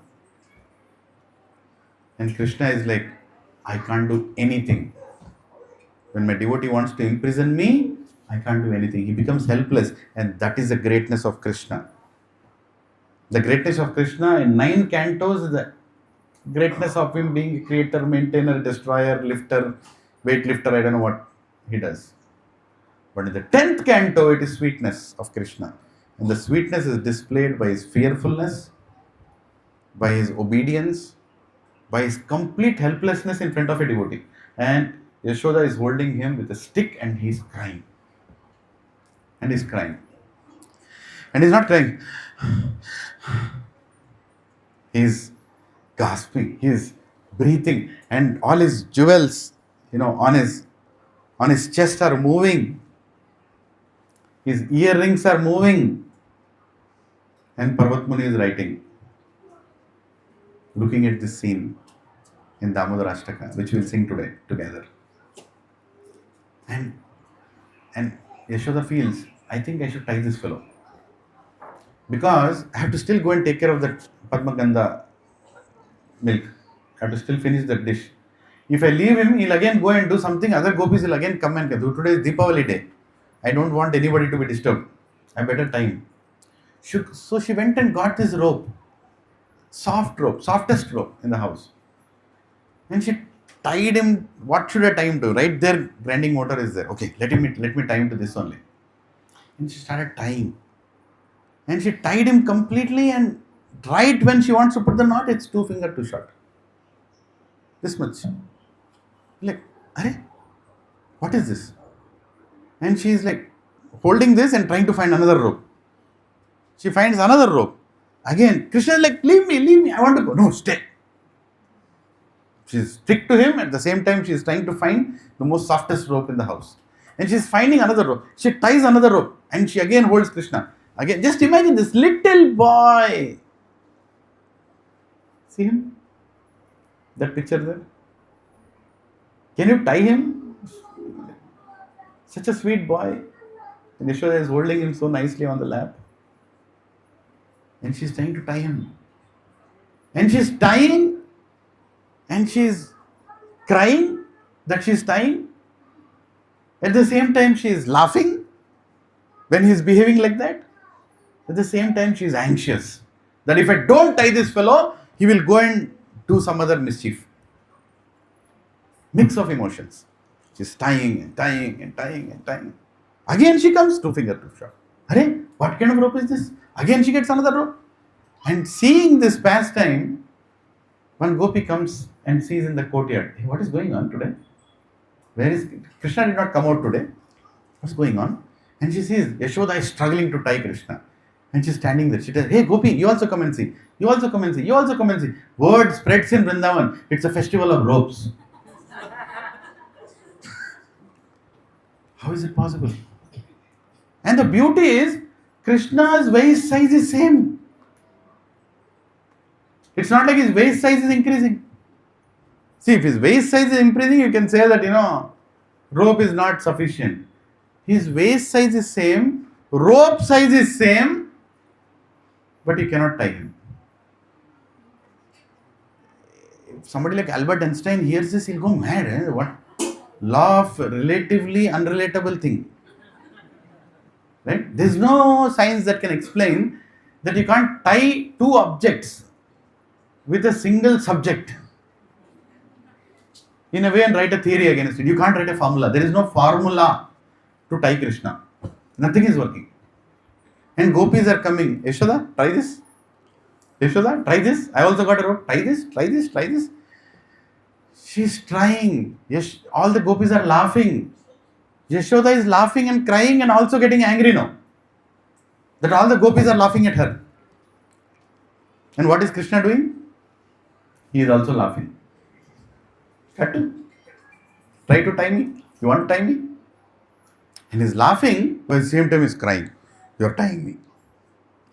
And Krishna is like, I can't do anything. When my devotee wants to imprison me, I can't do anything. He becomes helpless. And that is the greatness of Krishna. The greatness of Krishna in 9 cantos is the greatness of him being creator, maintainer, destroyer, lifter, weightlifter. I don't know what he does. But in the 10th canto, it is sweetness of Krishna. And the sweetness is displayed by his fearfulness, by his obedience, by his complete helplessness in front of a devotee. And Yashoda is holding him with a stick and he is crying. And he's crying. And he's not crying. He's gasping. He's breathing. And all his jewels, on his chest are moving. His earrings are moving. And Parvat Muni is writing, looking at this scene in Damodar Ashtaka, which we'll sing today together. And Yashoda feels, I think I should tie this fellow. Because I have to still go and take care of that Padmagandha milk. I have to still finish that dish. If I leave him, he'll again go and do something. Other gopis will again come and do. Today is Deepavali day. I don't want anybody to be disturbed. I better time. So she went and got this rope. Softest rope in the house. And she tied him. What should I tie him to? Right there, grinding motor is there. Okay, let me tie him to this only. And she started tying. And she tied him completely and right when she wants to put the knot, it's 2 finger too short. This much. Like, Arey, what is this? And she is like holding this and trying to find another rope. She finds another rope. Again, Krishna is like, leave me, I want to go. No, stay. She's strict to him. At the same time, she is trying to find the most softest rope in the house. And she's finding another rope. She ties another rope. And she again holds Krishna. Again, just imagine this little boy. See him? That picture there? Can you tie him? Such a sweet boy. And Yashoda is holding him so nicely on the lap. And she's trying to tie him. And she's tying. And she's crying that she's tying. At the same time, she is laughing when he's behaving like that. At the same time, she is anxious that if I don't tie this fellow, he will go and do some other mischief. Mix of emotions. She's tying and tying and tying and tying. Again she comes, 2 finger too short. Arey, what kind of rope is this? Again she gets another rope. And seeing this pastime, one gopi comes and sees in the courtyard, hey, what is going on today? Where is Krishna? Did not come out today. What's going on? And she sees Yashoda is struggling to tie Krishna. And she's standing there. She tells, hey Gopi, you also come and see. You also come and see. You also come and see. Word spreads in Vrindavan. It's a festival of ropes. How is it possible? And the beauty is, Krishna's waist size is same. It's not like his waist size is increasing. See, if his waist size is increasing, you can say that, rope is not sufficient. His waist size is same, rope size is same, but you cannot tie him. If somebody like Albert Einstein hears this, he'll go mad. Eh? What? Law of relatively unrelatable thing. Right? There's no science that can explain that you can't tie two objects with a single subject in a way and write a theory against it. You can't write a formula. There is no formula to tie Krishna. Nothing is working. And gopis are coming. Yashoda, try this. Yashoda, try this. I also got a rope. Try this, try this, try this. She's trying. Yes, all the gopis are laughing. Yashoda is laughing and crying and also getting angry now. That all the gopis are laughing at her. And what is Krishna doing? He is also laughing. Katu, try to tie me. You want to tie me? And he's laughing, but at the same time he's crying. You're tying me.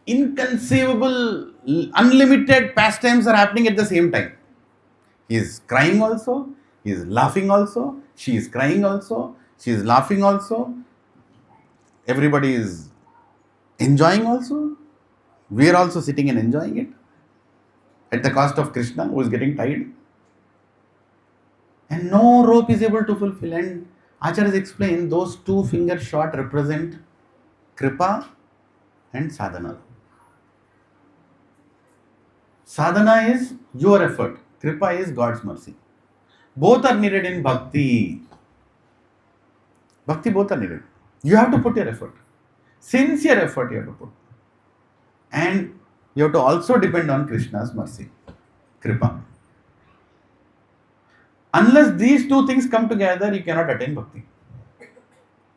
Inconceivable, unlimited pastimes are happening at the same time. He is crying also, he is laughing also, she is crying also, she is laughing also. Everybody is enjoying also. We are also sitting and enjoying it. At the cost of Krishna, who is getting tied. And no rope is able to fulfill. And Acharyas explain those 2 fingers short represent Kripa and Sadhana. Sadhana is your effort. Kripa is God's mercy. Both are needed in Bhakti. Bhakti, both are needed. You have to put your effort. Sincere effort you have to put. And you have to also depend on Krishna's mercy. Kripa. Unless these two things come together, you cannot attain Bhakti.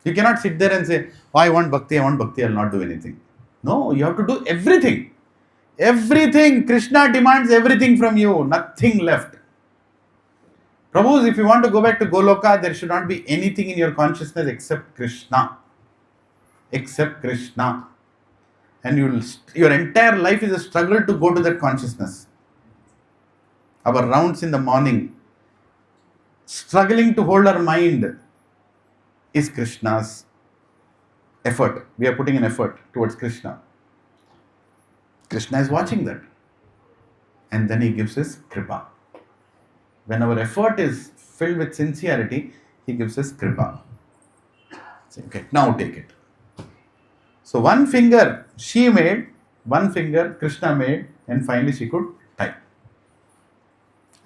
You cannot sit there and say, oh, I want Bhakti, I will not do anything. No, you have to do everything. Everything. Krishna demands everything from you. Nothing left. Prabhus, if you want to go back to Goloka, there should not be anything in your consciousness except Krishna. Except Krishna. And your entire life is a struggle to go to that consciousness. Our rounds in the morning, struggling to hold our mind, is Krishna's effort. We are putting an effort towards Krishna. Krishna is watching that. And then he gives us Kripa. When our effort is filled with sincerity, he gives us Kripa. Say, okay, now take it. So 1 finger she made, 1 finger Krishna made, and finally she could tie.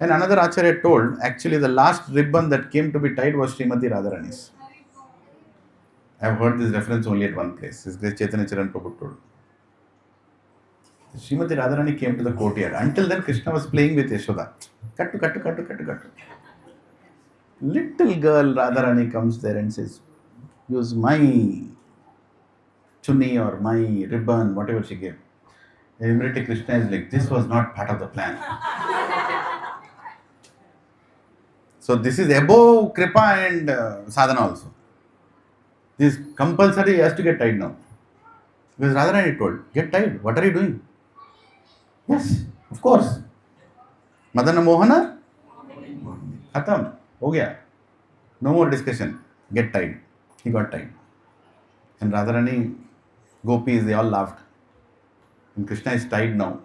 And another Acharya told, actually the last ribbon that came to be tied was Srimati Radharani's. I have heard this reference only at one place. His Grace Chaitanya Charan Prabhu told. Srimati Radharani came to the courtyard. Until then, Krishna was playing with Yashoda. Kattu, kattu, kattu, kattu, kattu. Little girl Radharani comes there and says, use my chunni or my ribbon, whatever she gave. And immediately Krishna is like, this was not part of the plan. So this is above Kripa and Sadhana also. This compulsory has to get tied now. Because Radharani told, get tied. What are you doing? Yes, of course. Madana Mohana? Khatam. Ho gaya. No more discussion. Get tied. He got tied. And Radharani, gopis, they all laughed. And Krishna is tied now.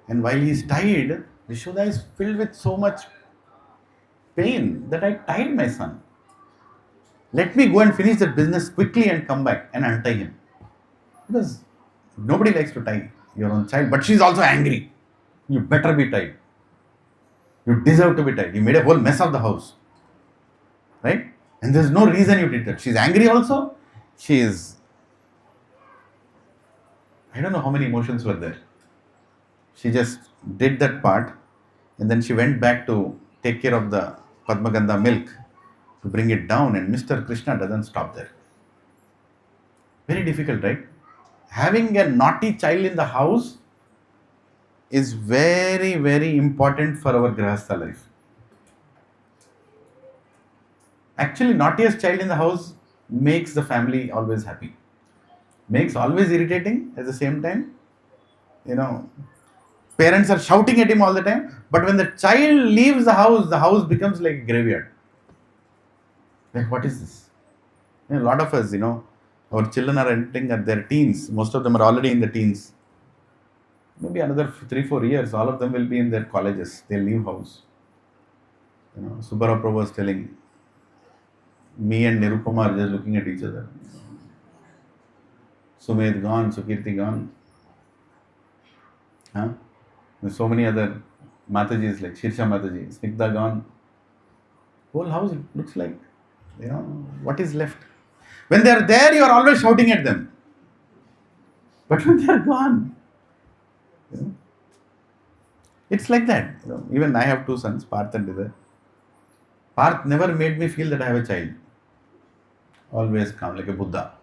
And while he is tied, Yashoda is filled with so much pain that I tied my son. Let me go and finish that business quickly and come back and untie him. Because nobody likes to tie your own child. But she is also angry. You better be tied. You deserve to be tied. You made a whole mess of the house. Right? And there's no reason you did that. She's angry also. She is... I don't know how many emotions were there. She just did that part and then she went back to take care of the Padmagandha milk to bring it down, and Mr. Krishna doesn't stop there. Very difficult, right? Having a naughty child in the house is very, very important for our Grihastha life. Actually, naughtiest child in the house makes the family always happy. Makes always irritating at the same time. Parents are shouting at him all the time. But when the child leaves the house becomes like a graveyard. Like, what is this? A lot of us, our children are entering at their teens. Most of them are already in the teens. Maybe another 3-4 years, all of them will be in their colleges. They'll leave house. Subbarao Prabhu was telling, me and Nirupama are just looking at each other. Sumed gone, Sukirti gone. There's so many other Matajis like Shirsha Mataji, Snigdha gone. Whole house looks like, what is left? When they are there, you are always shouting at them. But when they are gone, it's like that. Even I have 2 sons, Parth and Hriday. Parth never made me feel that I have a child. Always calm, like a Buddha.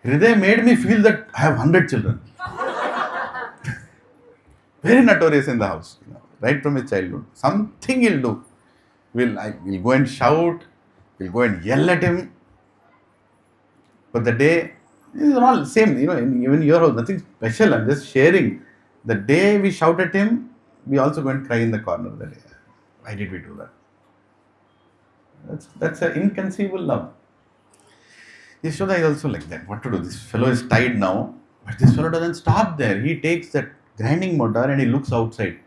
Hriday made me feel that I have 100 children. Very notorious in the house, right from his childhood. Something he'll do. We'll go and shout, we'll go and yell at him. But the day, these are all same, even your house, nothing special. I'm just sharing. The day we shout at him, we also go and cry in the corner. That day. Why did we do that? That's an inconceivable love. Yashoda is also like that. What to do? This fellow is tied now, but this fellow doesn't stop there. He takes that grinding motor and he looks outside.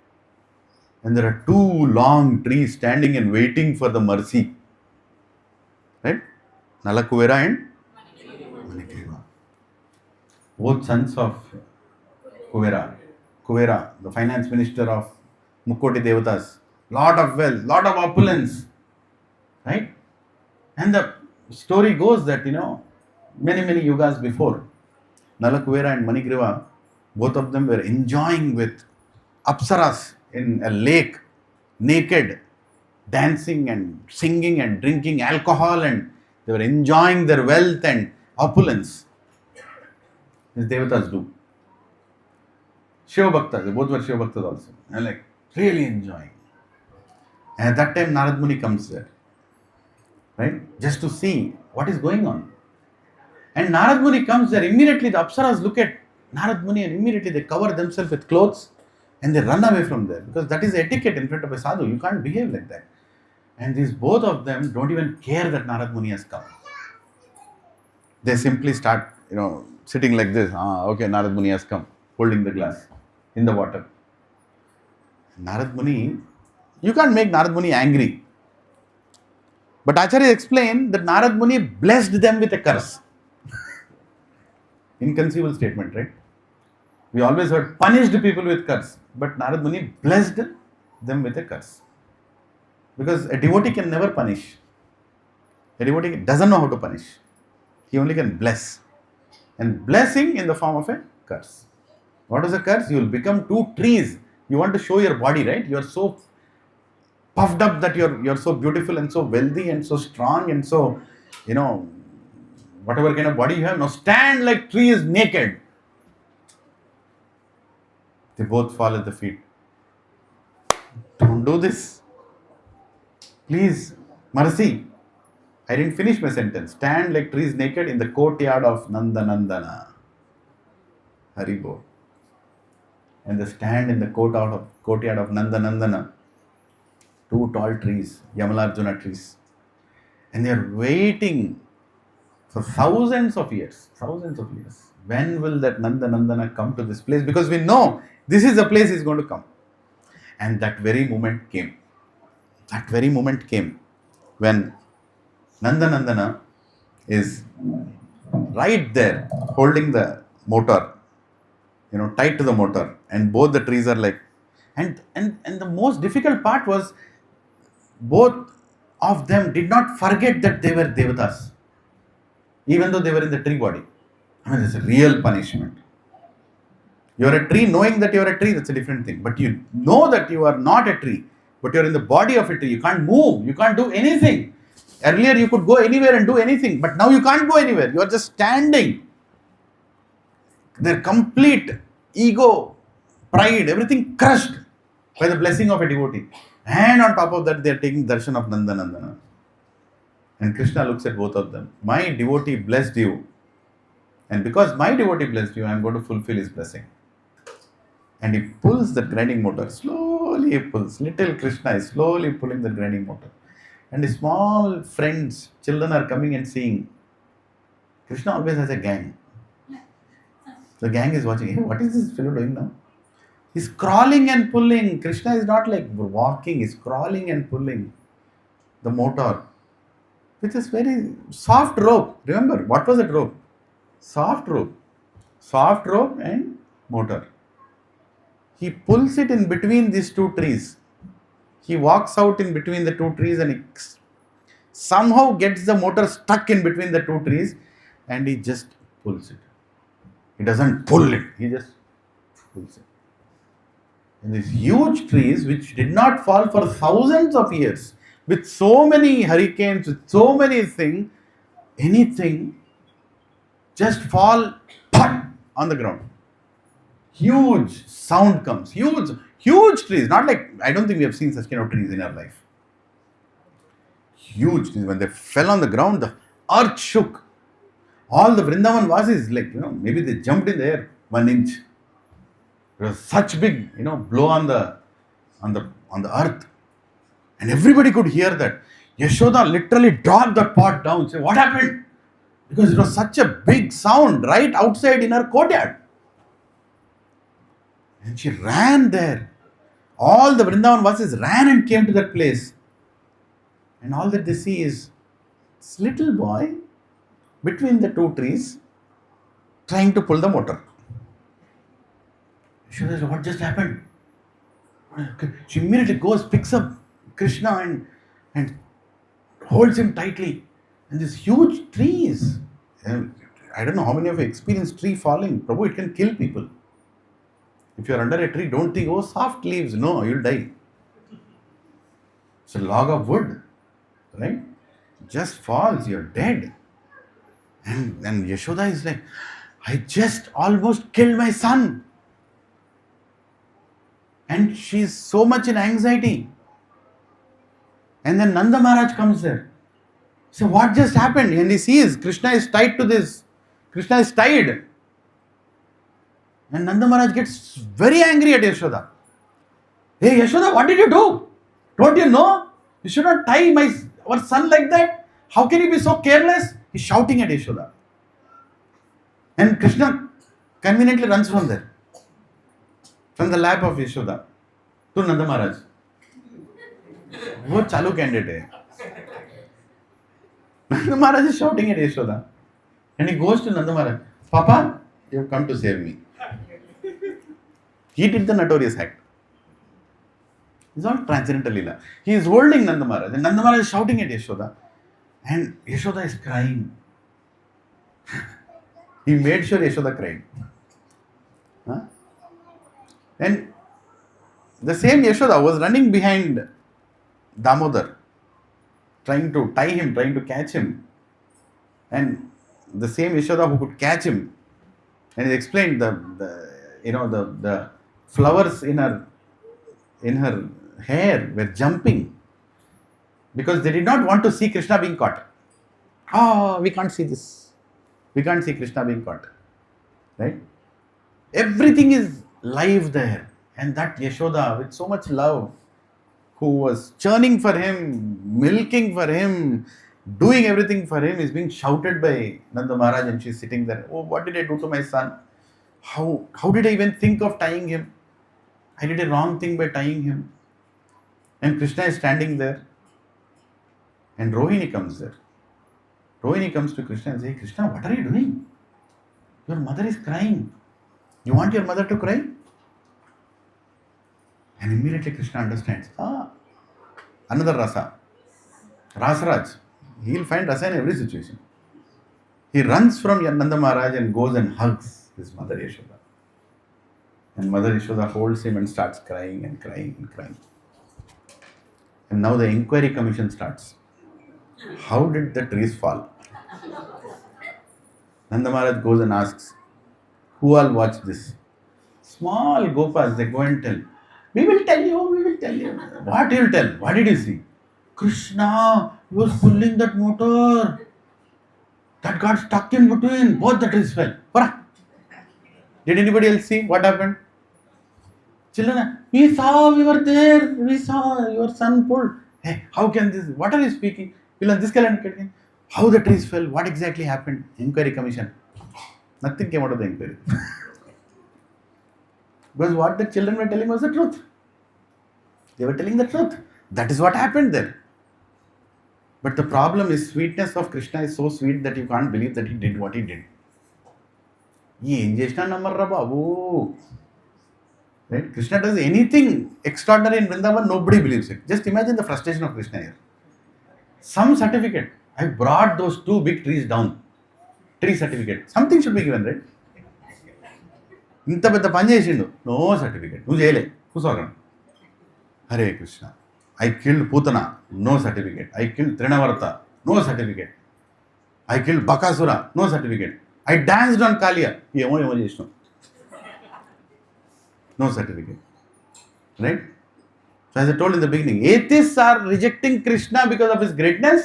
And there are 2 long trees standing and waiting for the mercy. Right? Nalakuvera and Manikriva. Both sons of Kuvera. Kuvera, the finance minister of Mukkoti Devatas. Lot of wealth, lot of opulence. Right? And the story goes that, many, many yugas before, Nalakuvera and Manikriva, both of them were enjoying with apsaras in a lake, naked, dancing and singing and drinking alcohol, and they were enjoying their wealth and opulence. As Devatas do. Shiva Bhaktas, they both were Shiva Bhaktas also. And like, really enjoying. And at that time, Narad Muni comes there. Right? Just to see what is going on. And Narad Muni comes there, immediately the Apsaras look at Narad Muni and immediately they cover themselves with clothes and they run away from there. Because that is etiquette in front of a sadhu. You can't behave like that. And these both of them don't even care that Narad Muni has come. They simply start, sitting like this. Okay, Narad Muni has come, holding the glass in the water. Narad Muni, you can't make Narad Muni angry. But Acharya explained that Narad Muni blessed them with a curse. Inconceivable statement, right? We always heard punished people with curse. But Narad Muni blessed them with a curse. Because a devotee can never punish. A devotee doesn't know how to punish. He only can bless. And blessing in the form of a curse. What is a curse? You will become two trees. You want to show your body, right? You are so puffed up that you're so beautiful and so wealthy and so strong and so, you know, whatever kind of body you have. Now stand like trees naked. They both fall at the feet. Don't do this. Please, mercy. I didn't finish my sentence. Stand like trees naked in the courtyard of Nandanandana. Haribo. And they stand in the courtyard of Nandanandana. Two tall trees, Yamalarjuna trees. And they are waiting for thousands of years. Thousands of years. When will that Nandanandana come to this place? Because we know this is the place he's going to come. And that very moment came. That very moment came when Nandanandana is right there holding the motor, tied to the motor, and both the trees are like, and the most difficult part was both of them did not forget that they were devatas, even though they were in the tree body. I mean, it's a real punishment. You are a tree, knowing that you are a tree, that's a different thing. But you know that you are not a tree, but you are in the body of a tree. You can't move, you can't do anything. Earlier you could go anywhere and do anything, but now you can't go anywhere. You are just standing. Their complete ego, pride, everything crushed by the blessing of a devotee. And on top of that, they are taking darshan of Nandanandana. And Krishna looks at both of them. My devotee blessed you. And because my devotee blessed you, I am going to fulfill his blessing. And he pulls the grinding motor. Slowly he pulls. Little Krishna is slowly pulling the grinding motor. And his small friends, children are coming and seeing. Krishna always has a gang. The gang is watching. Hey, what is this fellow doing now? He's crawling and pulling. Krishna is not like walking. He's crawling and pulling the motor with this very soft rope. Remember, what was that rope? Soft rope. Soft rope and motor. He pulls it in between these two trees. He walks out in between the two trees and he somehow gets the motor stuck in between the two trees and he just pulls it. He doesn't pull it, he just pulls it. And these huge trees which did not fall for thousands of years, with so many hurricanes, with so many things, anything, just fall on the ground. Huge sound comes, huge trees, not like, I don't think we have seen such kind of trees in our life. Huge trees, when they fell on the ground, the earth shook. All the Vrindavan Vasis, maybe they jumped in the air 1 inch. It was such big, blow on the earth. And everybody could hear that. Yashoda literally dropped the pot down. Say, what happened? Because it was such a big sound right outside in her courtyard. And she ran there. All the Vrindavan Vasis ran and came to that place. And all that they see is this little boy between the two trees trying to pull the motor. She says, what just happened? She immediately goes, picks up Krishna and holds him tightly. And these huge trees, I don't know how many of you experienced tree falling. Prabhu, it can kill people. If you are under a tree, don't think, oh, soft leaves. No, you'll die. It's a log of wood, right? It just falls, you're dead. And Yashoda is like, I just almost killed my son. And she's so much in anxiety. And then Nanda Maharaj comes there. So what just happened? And he sees Krishna is tied to this. Krishna is tied. And Nanda Maharaj gets very angry at Yashoda. Hey Yashoda, what did you do? Don't you know? You should not tie our son like that. How can you be so careless? He's shouting at Yashoda. And Krishna conveniently runs from there. From the lap of Yashoda to Nanda Maharaj. वो चालू candidate है. Nanda Maharaj is shouting at Yashoda. And he goes to Nanda Maharaj. Papa, you have come to save me. He did the notorious act. It's not transcendental leela. He is holding Nanda Maharaj. And Nanda Maharaj is shouting at Yashoda. And Yashoda is crying. He made sure Yashoda cried. Huh? And the same Yashoda was running behind Damodar, trying to tie him, trying to catch him. And the same Yashoda who could catch him, and he explained the flowers in her hair were jumping because they did not want to see Krishna being caught. Oh, we can't see this. We can't see Krishna being caught. Right? Everything is live there. And that Yashoda, with so much love, who was churning for him, milking for him, doing everything for him, is being shouted by Nanda Maharaj, and she's sitting there. Oh, what did I do to my son? How did I even think of tying him? I did a wrong thing by tying him. And Krishna is standing there. And Rohini comes there. Rohini comes to Krishna and says, Krishna, what are you doing? Your mother is crying. You want your mother to cry? And immediately Krishna understands. Another rasa. Rasaraj. He'll find rasa in every situation. He runs from Nanda Maharaj and goes and hugs his mother Yashoda. And Mother Yashoda holds him and starts crying and crying and crying. And now the inquiry commission starts. How did the trees fall? Nanda Maharaj goes and asks, who all watched this? Small gopas, they go and tell. We will tell you, we will tell you. What you will tell? What did you see? Krishna was pulling that motor. That got stuck in between. Both the trees fell. Hurrah. Did anybody else see what happened? Children, we saw, we were there. We saw your son pulled. Hey, how can this? What are you speaking? This calendar. How the trees fell? What exactly happened? Inquiry commission. Nothing came out of the inquiry. Because what the children were telling was the truth. They were telling the truth. That is what happened there. But the problem is, sweetness of Krishna is so sweet that you can't believe that he did what he did. Right? Krishna does anything extraordinary in Vrindavan, nobody believes it. Just imagine the frustration of Krishna here. Some certificate. I brought those two big trees down. Tree certificate. Something should be given, right? ఇంత పెద్ద పని చేసిండు, no certificate. నువ్వు చేయలే, కూర్చోగలను. Hare Krishna. I killed Putana, no certificate. I killed Trinavarta, no certificate. I killed Bakasura, no certificate. I danced on Kaliya, ఏమో చేసినాం, no certificate. Right? So as I told in the beginning, atheists are rejecting Krishna because of his greatness.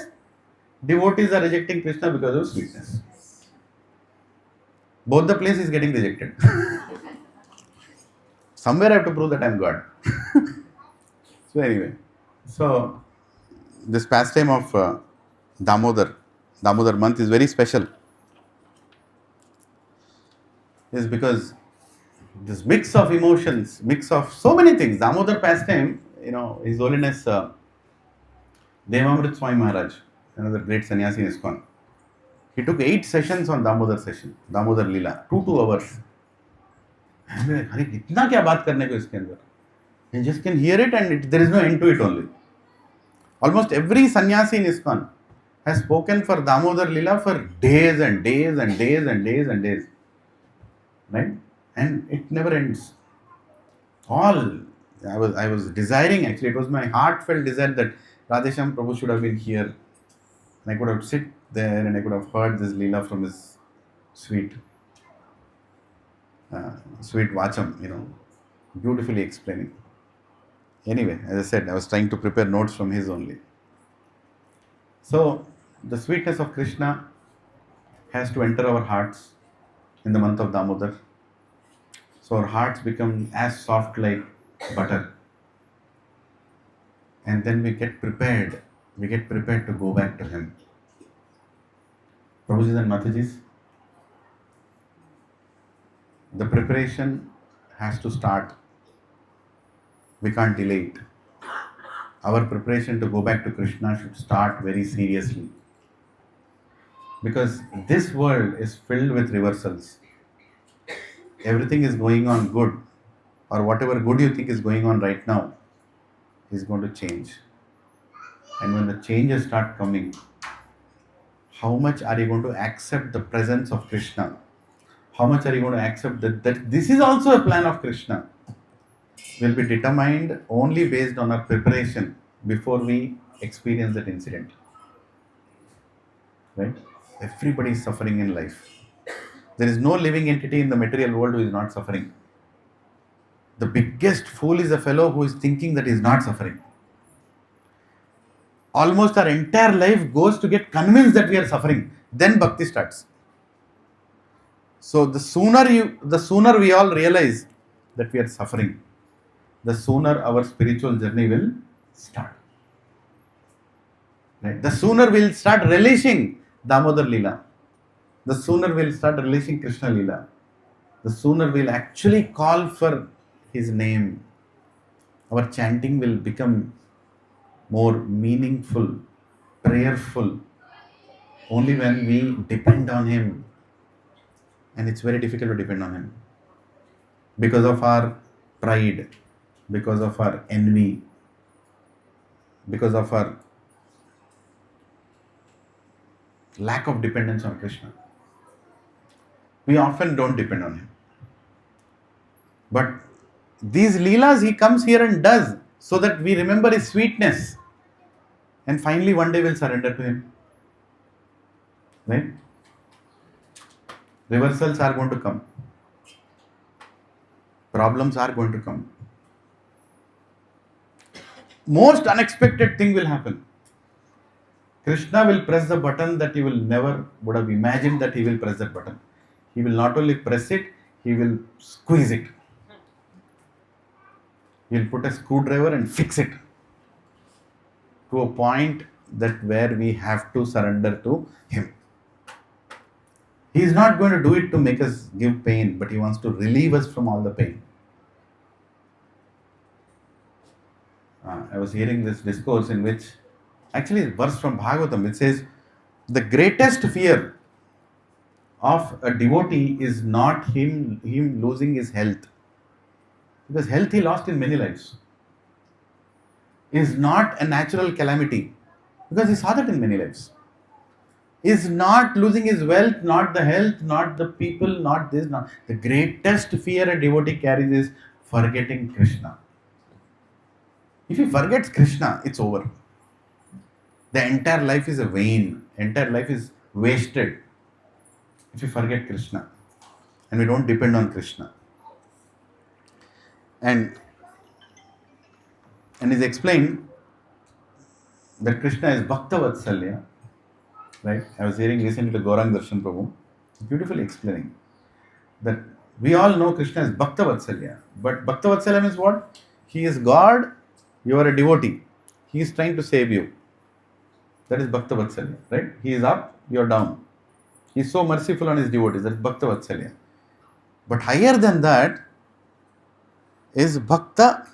Devotees are rejecting Krishna because of his sweetness. Both the place is getting rejected. Somewhere I have to prove that I am God. So anyway, so this pastime of Damodar month is very special. Is because this mix of emotions, mix of so many things. Damodar pastime, His Holiness Devamrit Swami Maharaj, another great sannyasi in ISKCON. He took 8 sessions on Damodar Leela, 2 hours. अरे इतना क्या बात करने को इसके अंदर? You just can hear it and there is no end to it only. Almost every sannyasi in ISKCON has spoken for Damodar Leela for days and days and days and days and days. Right? And it never ends. I was desiring, actually, it was my heartfelt desire that Radhesham Prabhu should have been here. And I could have sit there and I could have heard this Leela from his sweet Vacham, beautifully explaining. Anyway, as I said, I was trying to prepare notes from his only. So, the sweetness of Krishna has to enter our hearts in the month of Damodar. So our hearts become as soft like butter. And then we get prepared to go back to him. Prabhujis and Matajis, the preparation has to start. We can't delay it. Our preparation to go back to Krishna should start very seriously. Because this world is filled with reversals. Everything is going on good, or whatever good you think is going on right now is going to change. And when the changes start coming, how much are you going to accept the presence of Krishna how much are you going to accept that this is also a plan of Krishna, will be determined only based on our preparation before we experience that incident. Right? Everybody is suffering in life. There is no living entity in the material world who is not suffering. The biggest fool is a fellow who is thinking that he is not suffering. Almost our entire life goes to get convinced that we are suffering. Then bhakti starts. So the sooner we all realize that we are suffering, the sooner our spiritual journey will start. Right? The sooner we'll start relishing Damodar Leela. The sooner we'll start relishing Krishna Leela. The sooner we'll actually call for his name. Our chanting will become more meaningful, prayerful, only when we depend on him. And it's very difficult to depend on him because of our pride, because of our envy, because of our lack of dependence on Krishna. We often don't depend on him. But these leelas he comes here and does so that we remember his sweetness. And finally one day we'll surrender to him. Right? Reversals are going to come. Problems are going to come. Most unexpected thing will happen. Krishna will press the button that you will never would have imagined that he will press that button. He will not only press it, he will squeeze it. He will put a screwdriver and fix it to a point that where we have to surrender to him. He is not going to do it to make us give pain, but he wants to relieve us from all the pain. I was hearing this discourse in which, actually, a verse from Bhagavatam, it says, the greatest fear of a devotee is not him losing his health. Because health he lost in many lives. Is not a natural calamity. Because he saw that in many lives. Is not losing his wealth, not the health, not the people, not this, not. The greatest fear a devotee carries is forgetting Krishna. If he forgets Krishna, it's over. The entire life is a vain. Entire life is wasted. If you forget Krishna. And we don't depend on Krishna. And it's explained that Krishna is Bhakta Vatsalya. Right? I was hearing recently to Gaurang Darshan Prabhu, beautifully explaining that we all know Krishna is Bhakta Vatsalya. But Bhakta Vatsalya means what? He is God, you are a devotee. He is trying to save you. That is Bhakta Vatsalya. Right? He is up, you are down. He is so merciful on his devotees. That is Bhakta Vatsalya. But higher than that is Bhakta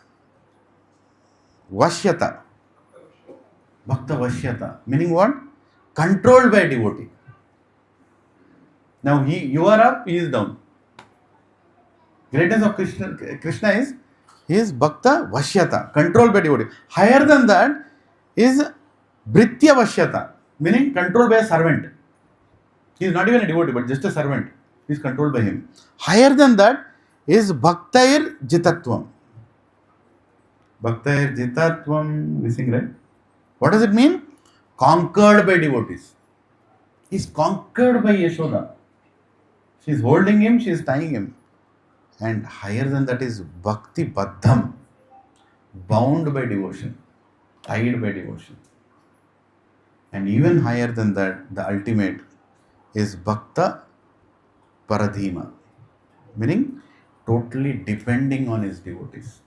Vashyata. Bhakta Vashyata. Meaning what? Controlled by a devotee. Now you are up, he is down. Greatness of Krishna is, he is Bhakta Vashyata, controlled by devotee. Higher than that is Bhritya Vashyata, meaning controlled by a servant. He is not even a devotee, but just a servant. He is controlled by him. Higher than that is Bhaktair Jitatvam. Bhaktair Jitatvam, we sing, right? What does it mean? Conquered by devotees. He is conquered by Yashoda. She is holding him, she is tying him. And higher than that is Bhakti Baddham, bound by devotion, tied by devotion. And even higher than that, the ultimate is Bhakta Paradhima, meaning totally depending on his devotees.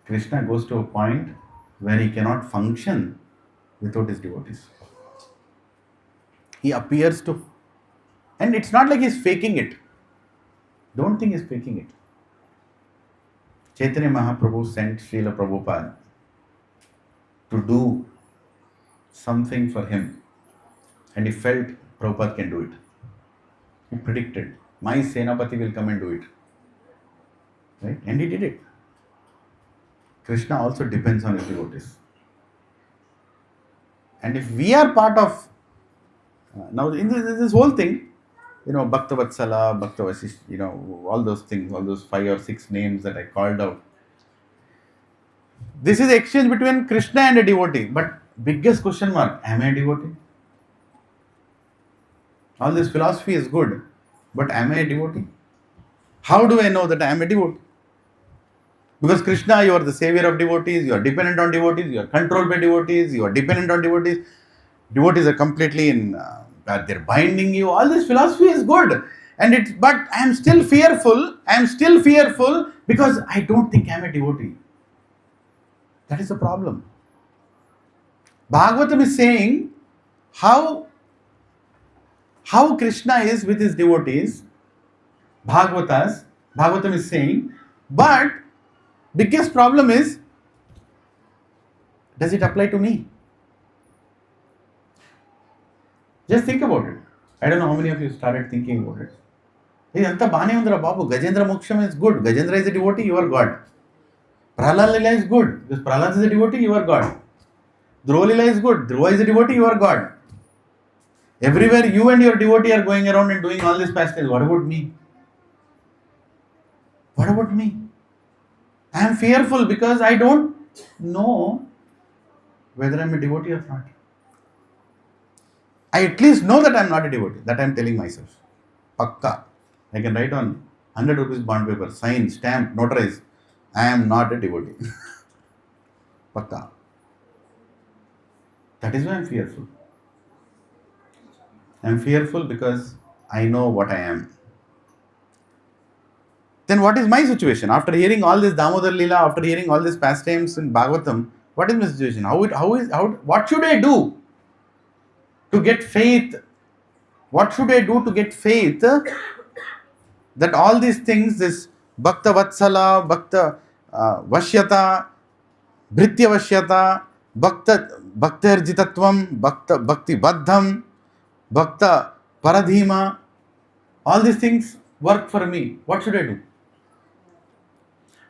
Krishna goes to a point where he cannot function without his devotees. He appears to, and it's not like he's faking it. Don't think he's faking it. Chaitanya Mahaprabhu sent Srila Prabhupada to do something for him, and he felt Prabhupada can do it. He predicted, my Senapati will come and do it. Right? And he did it. Krishna also depends on his devotees. And if we are part of, now in this whole thing, Bhakta Vatsala, Bhakta Vasish, all those things, all those 5 or 6 names that I called out. This is exchange between Krishna and a devotee. But biggest question mark, am I a devotee? All this philosophy is good, but am I a devotee? How do I know that I am a devotee? Because Krishna, you are the savior of devotees, you are dependent on devotees, you are controlled by devotees, you are dependent on devotees. Devotees are completely they're binding you. All this philosophy is good. But I am still fearful. I am still fearful because I don't think I am a devotee. That is the problem. Bhagavatam is saying how Krishna is with his devotees. Bhagavatam is saying, but biggest problem is, does it apply to me? Just think about it. I don't know how many of you started thinking about it. Anta bane undra babu. Gajendra Moksham is good. Gajendra is a devotee, you are God. Prahlad Lila is good. Because Prahlad is a devotee, you are God. Dhruva Lila is good. Dhruva is a devotee, you are God. Everywhere you and your devotee are going around and doing all these pastimes. What about me? What about me? I am fearful because I don't know whether I am a devotee or not. I at least know that I am not a devotee. That I am telling myself. Pakka. I can write on 100 rupees bond paper, sign, stamp, notarize. I am not a devotee. Pakka. That is why I am fearful. I am fearful because I know what I am. Then what is my situation? After hearing all this Damodar Leela, after hearing all these pastimes in Bhagavatam, what is my situation? What should I do to get faith? What should I do to get faith that all these things, this Bhakta Vatsala, Bhakta Vashyata, Bhritya Vashyata, Bhakta Arjitatvam, Bhakti Baddham, Bhakta Paradhima, all these things work for me. What should I do?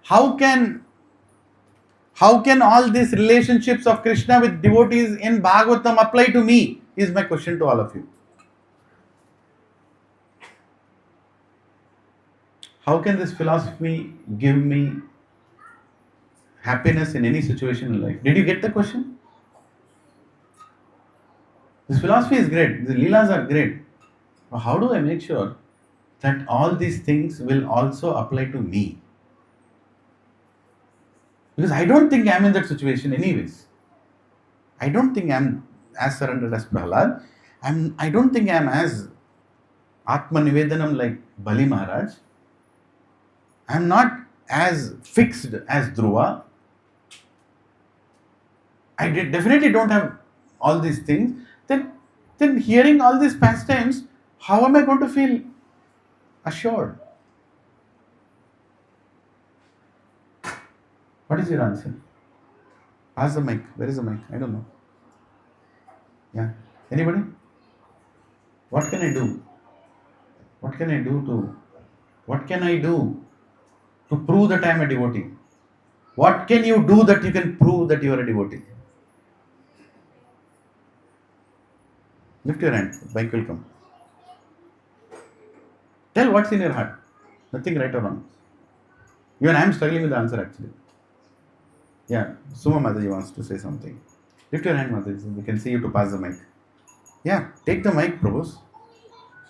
How can all these relationships of Krishna with devotees in Bhagavatam apply to me? Is my question to all of you. How can this philosophy give me happiness in any situation in life? Did you get the question? This philosophy is great. The leelas are great. But how do I make sure that all these things will also apply to me? Because I don't think I'm in that situation anyways. I don't think I'm as surrendered as Prahlad. I don't think I'm as Atma Nivedanam like Bali Maharaj. I'm not as fixed as Dhruva. I definitely don't have all these things. Then hearing all these pastimes, how am I going to feel assured? What is your answer? Ask the mic. Where is the mic? I don't know. Yeah. Anybody? What can I do? What can I do to prove that I am a devotee? What can you do that you can prove that you are a devotee? Lift your hand. Mic will come. Tell what's in your heart. Nothing right or wrong. Even I am struggling with the answer actually. Yeah, Suma Mataji wants to say something. Lift your hand, Mataji. We can see you to pass the mic. Yeah, take the mic, Prabhus.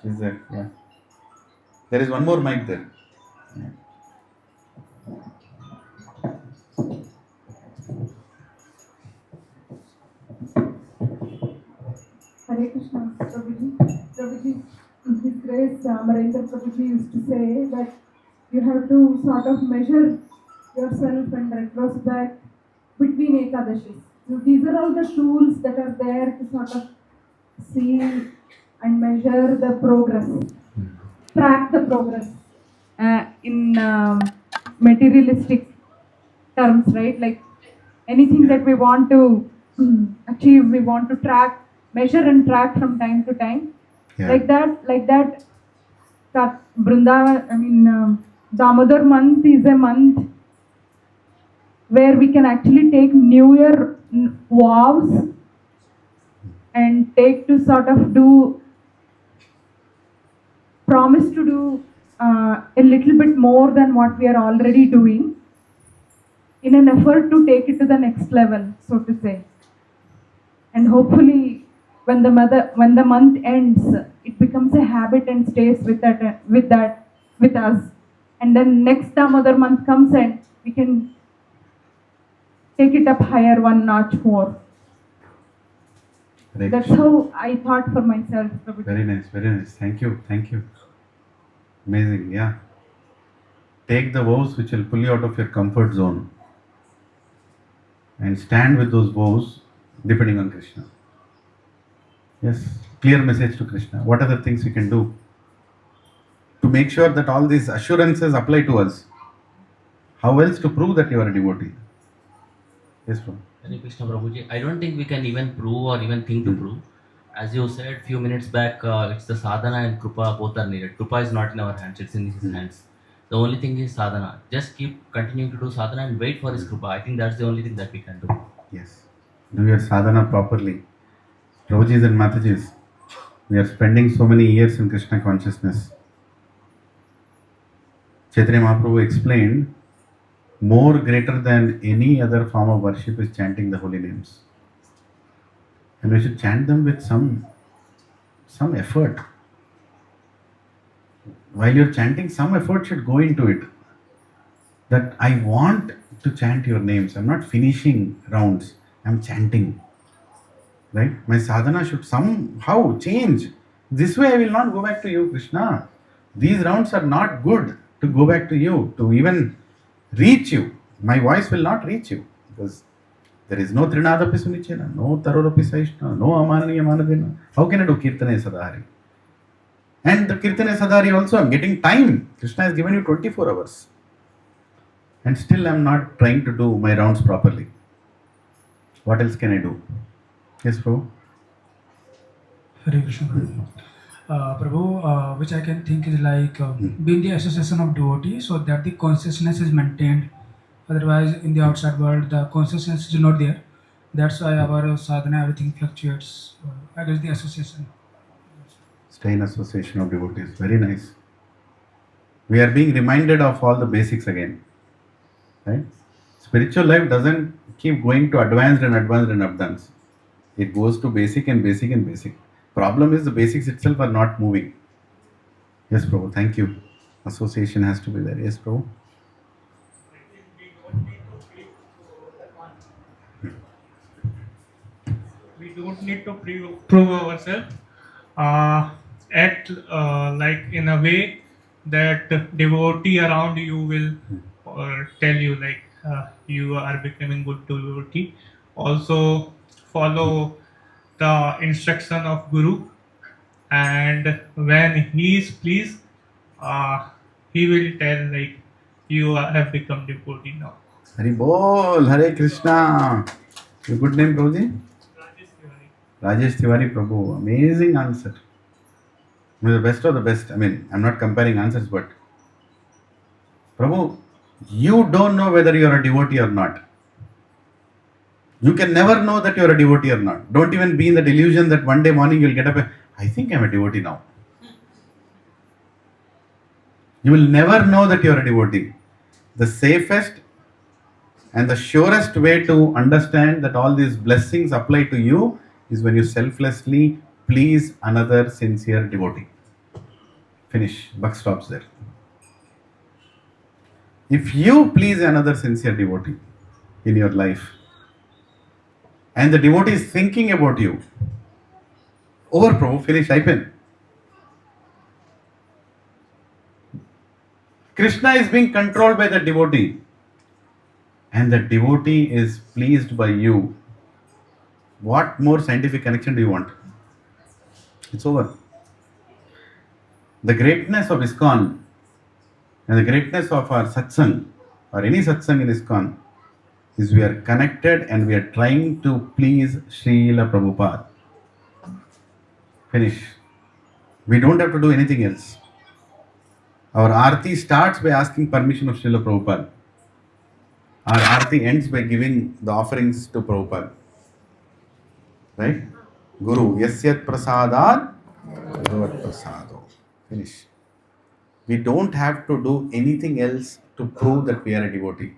She's there. Yeah. There is one more mic there. Yeah. Hare Krishna, Prabhuji, in His Grace Lilananda Prabhuji used to say that you have to sort of measure yourself and retrospect between Ekadashis. So these are all the tools that are there to sort of see and measure the progress, track the progress in materialistic terms, right? Like anything that we want to achieve, we want to track, measure and track from time to time. Yeah. Like that. Damodar month is a month where we can actually take New Year vows and take to sort of do promise to do a little bit more than what we are already doing in an effort to take it to the next level, so to say. And hopefully, when the month ends, it becomes a habit and stays with us. And then next time other month comes and we can take it up higher one notch more. Hare That's Krishna. how I thought for myself, Prabhuji. Very nice, very nice. Thank you, thank you. Amazing, yeah. Take the vows which will pull you out of your comfort zone and stand with those vows depending on Krishna. Yes, clear message to Krishna. What are the things we can do to make sure that all these assurances apply to us? How else to prove that you are a devotee? Yes, bro. Hare Krishna Prabhuji. I don't think we can even prove or even think to prove. As you said few minutes back, it's the sadhana and krupa both are needed. Krupa is not in our hands, it's in his hands. The only thing is sadhana. Just keep continuing to do sadhana and wait for his krupa. I think that's the only thing that we can do. Yes. Do your sadhana properly. Prabhuji's and Mataji's, we are spending so many years in Krishna consciousness. Chaitanya Mahaprabhu explained, more greater than any other form of worship is chanting the holy names. And we should chant them with some effort. While you're chanting, some effort should go into it. That I want to chant your names. I'm not finishing rounds. I'm chanting. Right? My sadhana should somehow change. This way I will not go back to you, Krishna. These rounds are not good to go back to you, to even reach you. My voice will not reach you because there is no Trinadapi Sunichena, no Tarorapi Saishna, no Amananiya Manadina. How can I do Kirtane Sadhari? And the Kirtane Sadhari also, I'm getting time. Krishna has given you 24 hours. And still I'm not trying to do my rounds properly. What else can I do? Yes, Prabhu? Hare Krishna. Prabhu, which I can think is like being the association of devotees so that the consciousness is maintained. Otherwise, in the outside world, the consciousness is not there. That's why our sadhana, everything fluctuates. I guess the association. Stay in association of devotees. Very nice. We are being reminded of all the basics again. Right? Spiritual life doesn't keep going to advanced and advanced and advanced. It goes to basic and basic and basic. Problem is the basics itself are not moving. Yes, Prabhu. Thank you. Association has to be there. Yes, Prabhu. We don't need to prove ourselves. Act like in a way that devotee around you will tell you like you are becoming good devotee. Also follow the instruction of Guru, and when he is pleased, he will tell like you have become devotee now. Hari Bol. Hare Krishna. Your good name, Prabhuji? Rajesh Tiwari. Rajesh Tiwari Prabhu. Amazing answer. The best of the best. I mean, I'm not comparing answers, but Prabhu, you don't know whether you are a devotee or not. You can never know that you are a devotee or not. Don't even be in the delusion that one day morning you'll get up and, I think I'm a devotee now. You will never know that you are a devotee. The safest and the surest way to understand that all these blessings apply to you is when you selflessly please another sincere devotee. Finish. Buck stops there. If you please another sincere devotee in your life, and the devotee is thinking about you, over Prabhu, finish, I pen. Krishna is being controlled by the devotee, and the devotee is pleased by you. What more scientific connection do you want? It's over. The greatness of ISKCON and the greatness of our satsang, or any satsang in ISKCON, is we are connected and we are trying to please Srila Prabhupada. Finish. We don't have to do anything else. Our arti starts by asking permission of Srila Prabhupada. Our arti ends by giving the offerings to Prabhupada. Right? Guru, yasyat prasadad, bhagat prasado. Finish. We don't have to do anything else to prove that we are a devotee.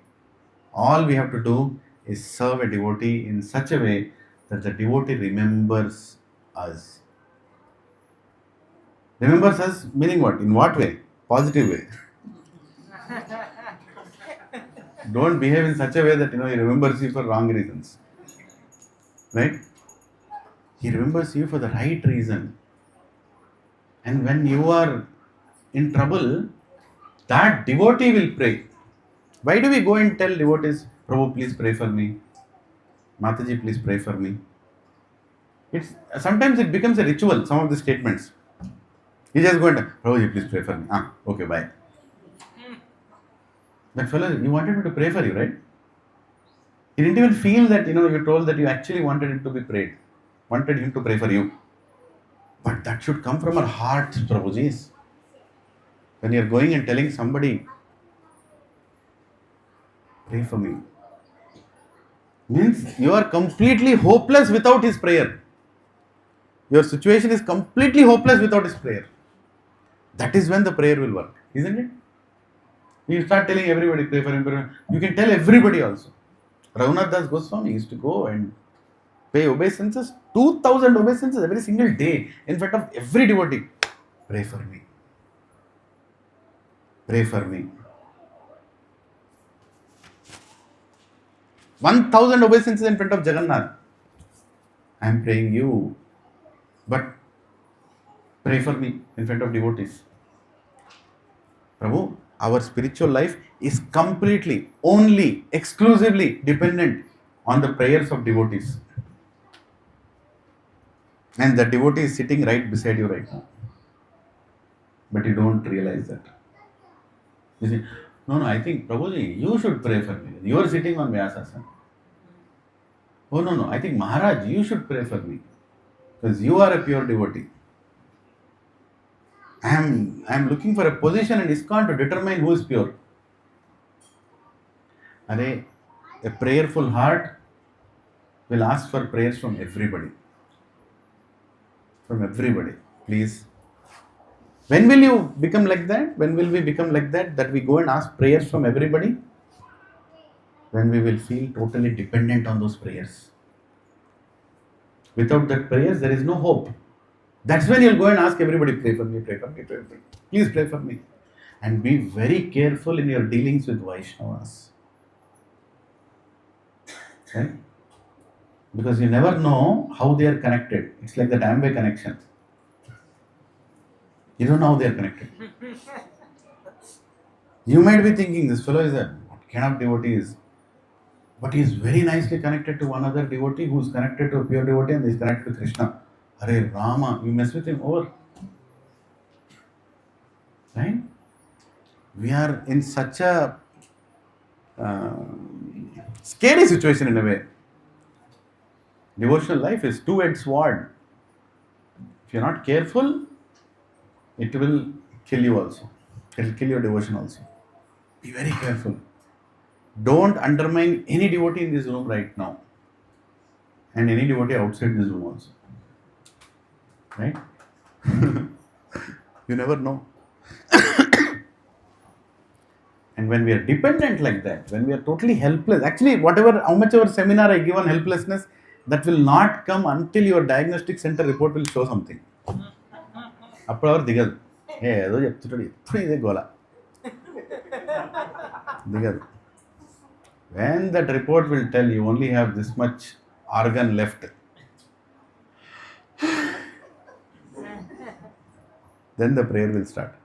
All we have to do is serve a devotee in such a way that the devotee remembers us. Remembers us meaning what? In what way? Positive way. Don't behave in such a way that he remembers you for wrong reasons. Right? He remembers you for the right reason. And when you are in trouble, that devotee will pray. Why do we go and tell devotees, Prabhu, please pray for me? Mataji, please pray for me? It's sometimes it becomes a ritual, some of the statements. You just go and Prabhuji, please pray for me. Okay, bye. That fellow, you wanted me to pray for you, right? He didn't even feel that, you told that you actually wanted him to be prayed. Wanted him to pray for you. But that should come from our hearts, Prabhujis. When you're going and telling somebody, pray for me, means you are completely hopeless without his prayer. Your situation is completely hopeless without his prayer. That is when the prayer will work, isn't it? You start telling everybody, pray for him, pray for him. You can tell everybody also. Raghunath Das Goswami used to go and pay obeisances, 2000 obeisances every single day in front of every devotee. Pray for me. Pray for me. 1000 obeisances in front of Jagannath. I am praying you, but pray for me in front of devotees. Prabhu, our spiritual life is completely, only, exclusively dependent on the prayers of devotees. And the devotee is sitting right beside you right now. But you don't realize that. You say, no, I think, Prabhuji, you should pray for me. You are sitting on Vyasasana. Oh, no, I think Maharaj, you should pray for me. Because you are a pure devotee. I am looking for a position in ISKCON to determine who is pure. A prayerful heart will ask for prayers from everybody. From everybody. Please. When will you become like that? When will we become like that? That we go and ask prayers from everybody? When we will feel totally dependent on those prayers. Without that prayers, there is no hope. That's when you'll go and ask everybody, pray for me, pray for me, pray for me. Please pray for me. And be very careful in your dealings with Vaishnavas. Okay? Because you never know how they are connected. It's like that Amway connection. You don't know how they are connected. You might be thinking, this fellow is what kind of devotee is? But he is very nicely connected to one other devotee who is connected to a pure devotee and is connected to Krishna. Hare Rama, you mess with him over. Right? We are in such a scary situation in a way. Devotional life is two-edged sword. If you're not careful, it will kill you also. It will kill your devotion also. Be very careful. Don't undermine any devotee in this room right now. And any devotee outside this room also. Right? You never know. And when we are dependent like that, when we are totally helpless, actually how much ever seminar I give on helplessness, that will not come until your diagnostic center report will show something. Appudu digadu. Edo cheptuntadu eppudu ide gola. Digadu. When that report will tell you only have this much organ left, then the prayer will start.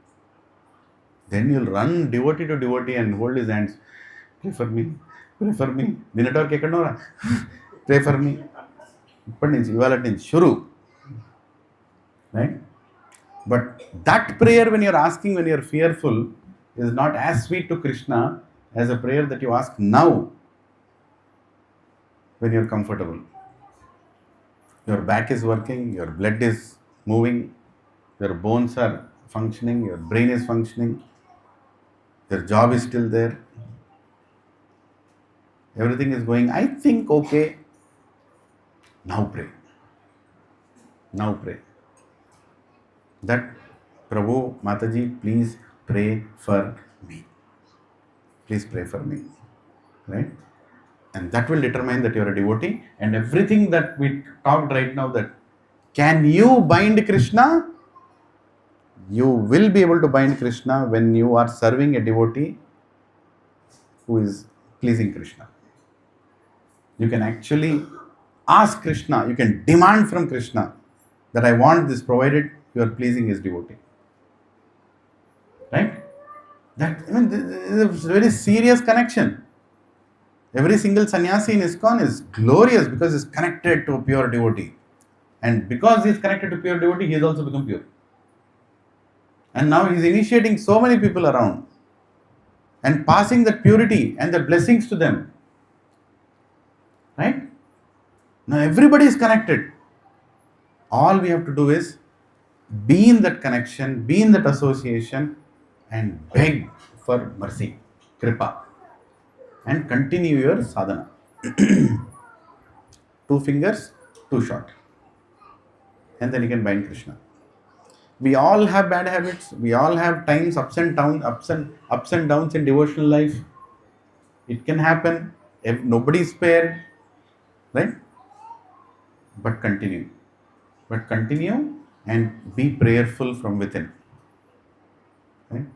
Then you'll run devotee to devotee and hold his hands. Pray for me. Pray for me. Dinatavaraku ekkadnora. Pray for me. Ippadi nunchi ivalati nunchi shuru. Right? But that prayer when you're asking, when you're fearful, is not as sweet to Krishna as a prayer that you ask now when you're comfortable. Your back is working, your blood is moving, your bones are functioning, your brain is functioning, your job is still there. Everything is going, I think, okay. Now pray. Now pray. That, Prabhu, Mataji, please pray for me. Please pray for me. Right? And that will determine that you are a devotee. And everything that we talked right now, that can you bind Krishna? You will be able to bind Krishna when you are serving a devotee who is pleasing Krishna. You can actually ask Krishna, you can demand from Krishna that I want this, provided you are pleasing his devotee. Right? This is a very serious connection. Every single sannyasi in ISKCON is glorious because he's connected to a pure devotee. And because he's connected to pure devotee, he has also become pure. And now he's initiating so many people around and passing that purity and the blessings to them. Right? Now everybody is connected. All we have to do is be in that connection, be in that association, and beg for mercy, kripa, and continue your sadhana. 2 fingers, too short. And then you can bind Krishna. We all have bad habits. We all have times ups and downs in devotional life. It can happen. If nobody is spared, right? But continue. And be prayerful from within. Right?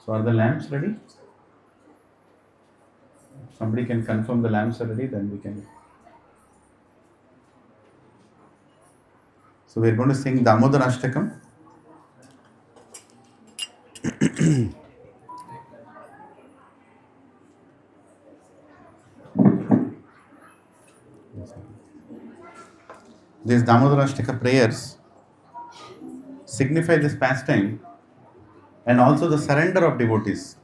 So are the lamps ready? Somebody can confirm the lamps are ready, then we can. So we're going to sing Damodar Ashtakam. These Damodar Ashtaka prayers signify this pastime and also the surrender of devotees.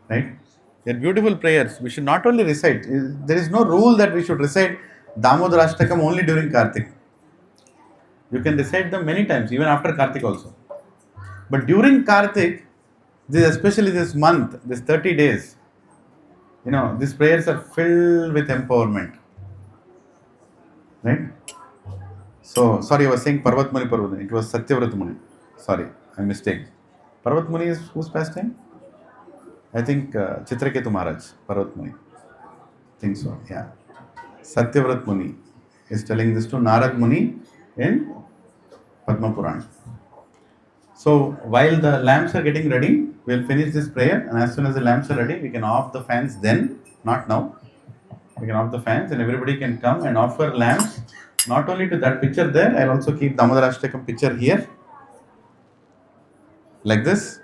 Right? They're beautiful prayers. We should not only recite, there is no rule that we should recite Damodar Ashtakam only during Kartik. You can recite them many times, even after Kartik also. But during Kartik, especially this month, this 30 days, these prayers are filled with empowerment. Right? So, sorry, I was saying Parvat Muni Parvat. It was Satyavrat Muni. Sorry, I mistake. Parvat Muni is whose pastime? I think Chitraketu Maharaj, Parvat Muni. I think so, yeah. Satyavrat Muni is telling this to Narad Muni in Padma Purana. So, while the lamps are getting ready, we'll finish this prayer, and as soon as the lamps are ready, we can off the fans then, not now. We can off the fans and everybody can come and offer lamps, not only to that picture there, I'll also keep Damodar Ashtakam picture here, like this,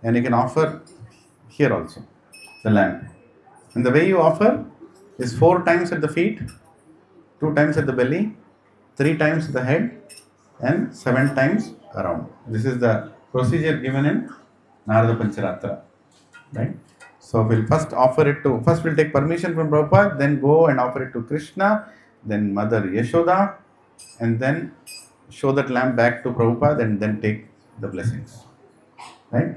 and you can offer here also, the lamp. And the way you offer is 4 times at the feet, 2 times at the belly, 3 times at the head, and 7 times around. This is the procedure given in Narada Pancharatra. Right? So we'll first we'll take permission from Prabhupada, then go and offer it to Krishna, then Mother Yashoda, and then show that lamp back to Prabhupada and then take the blessings. Right?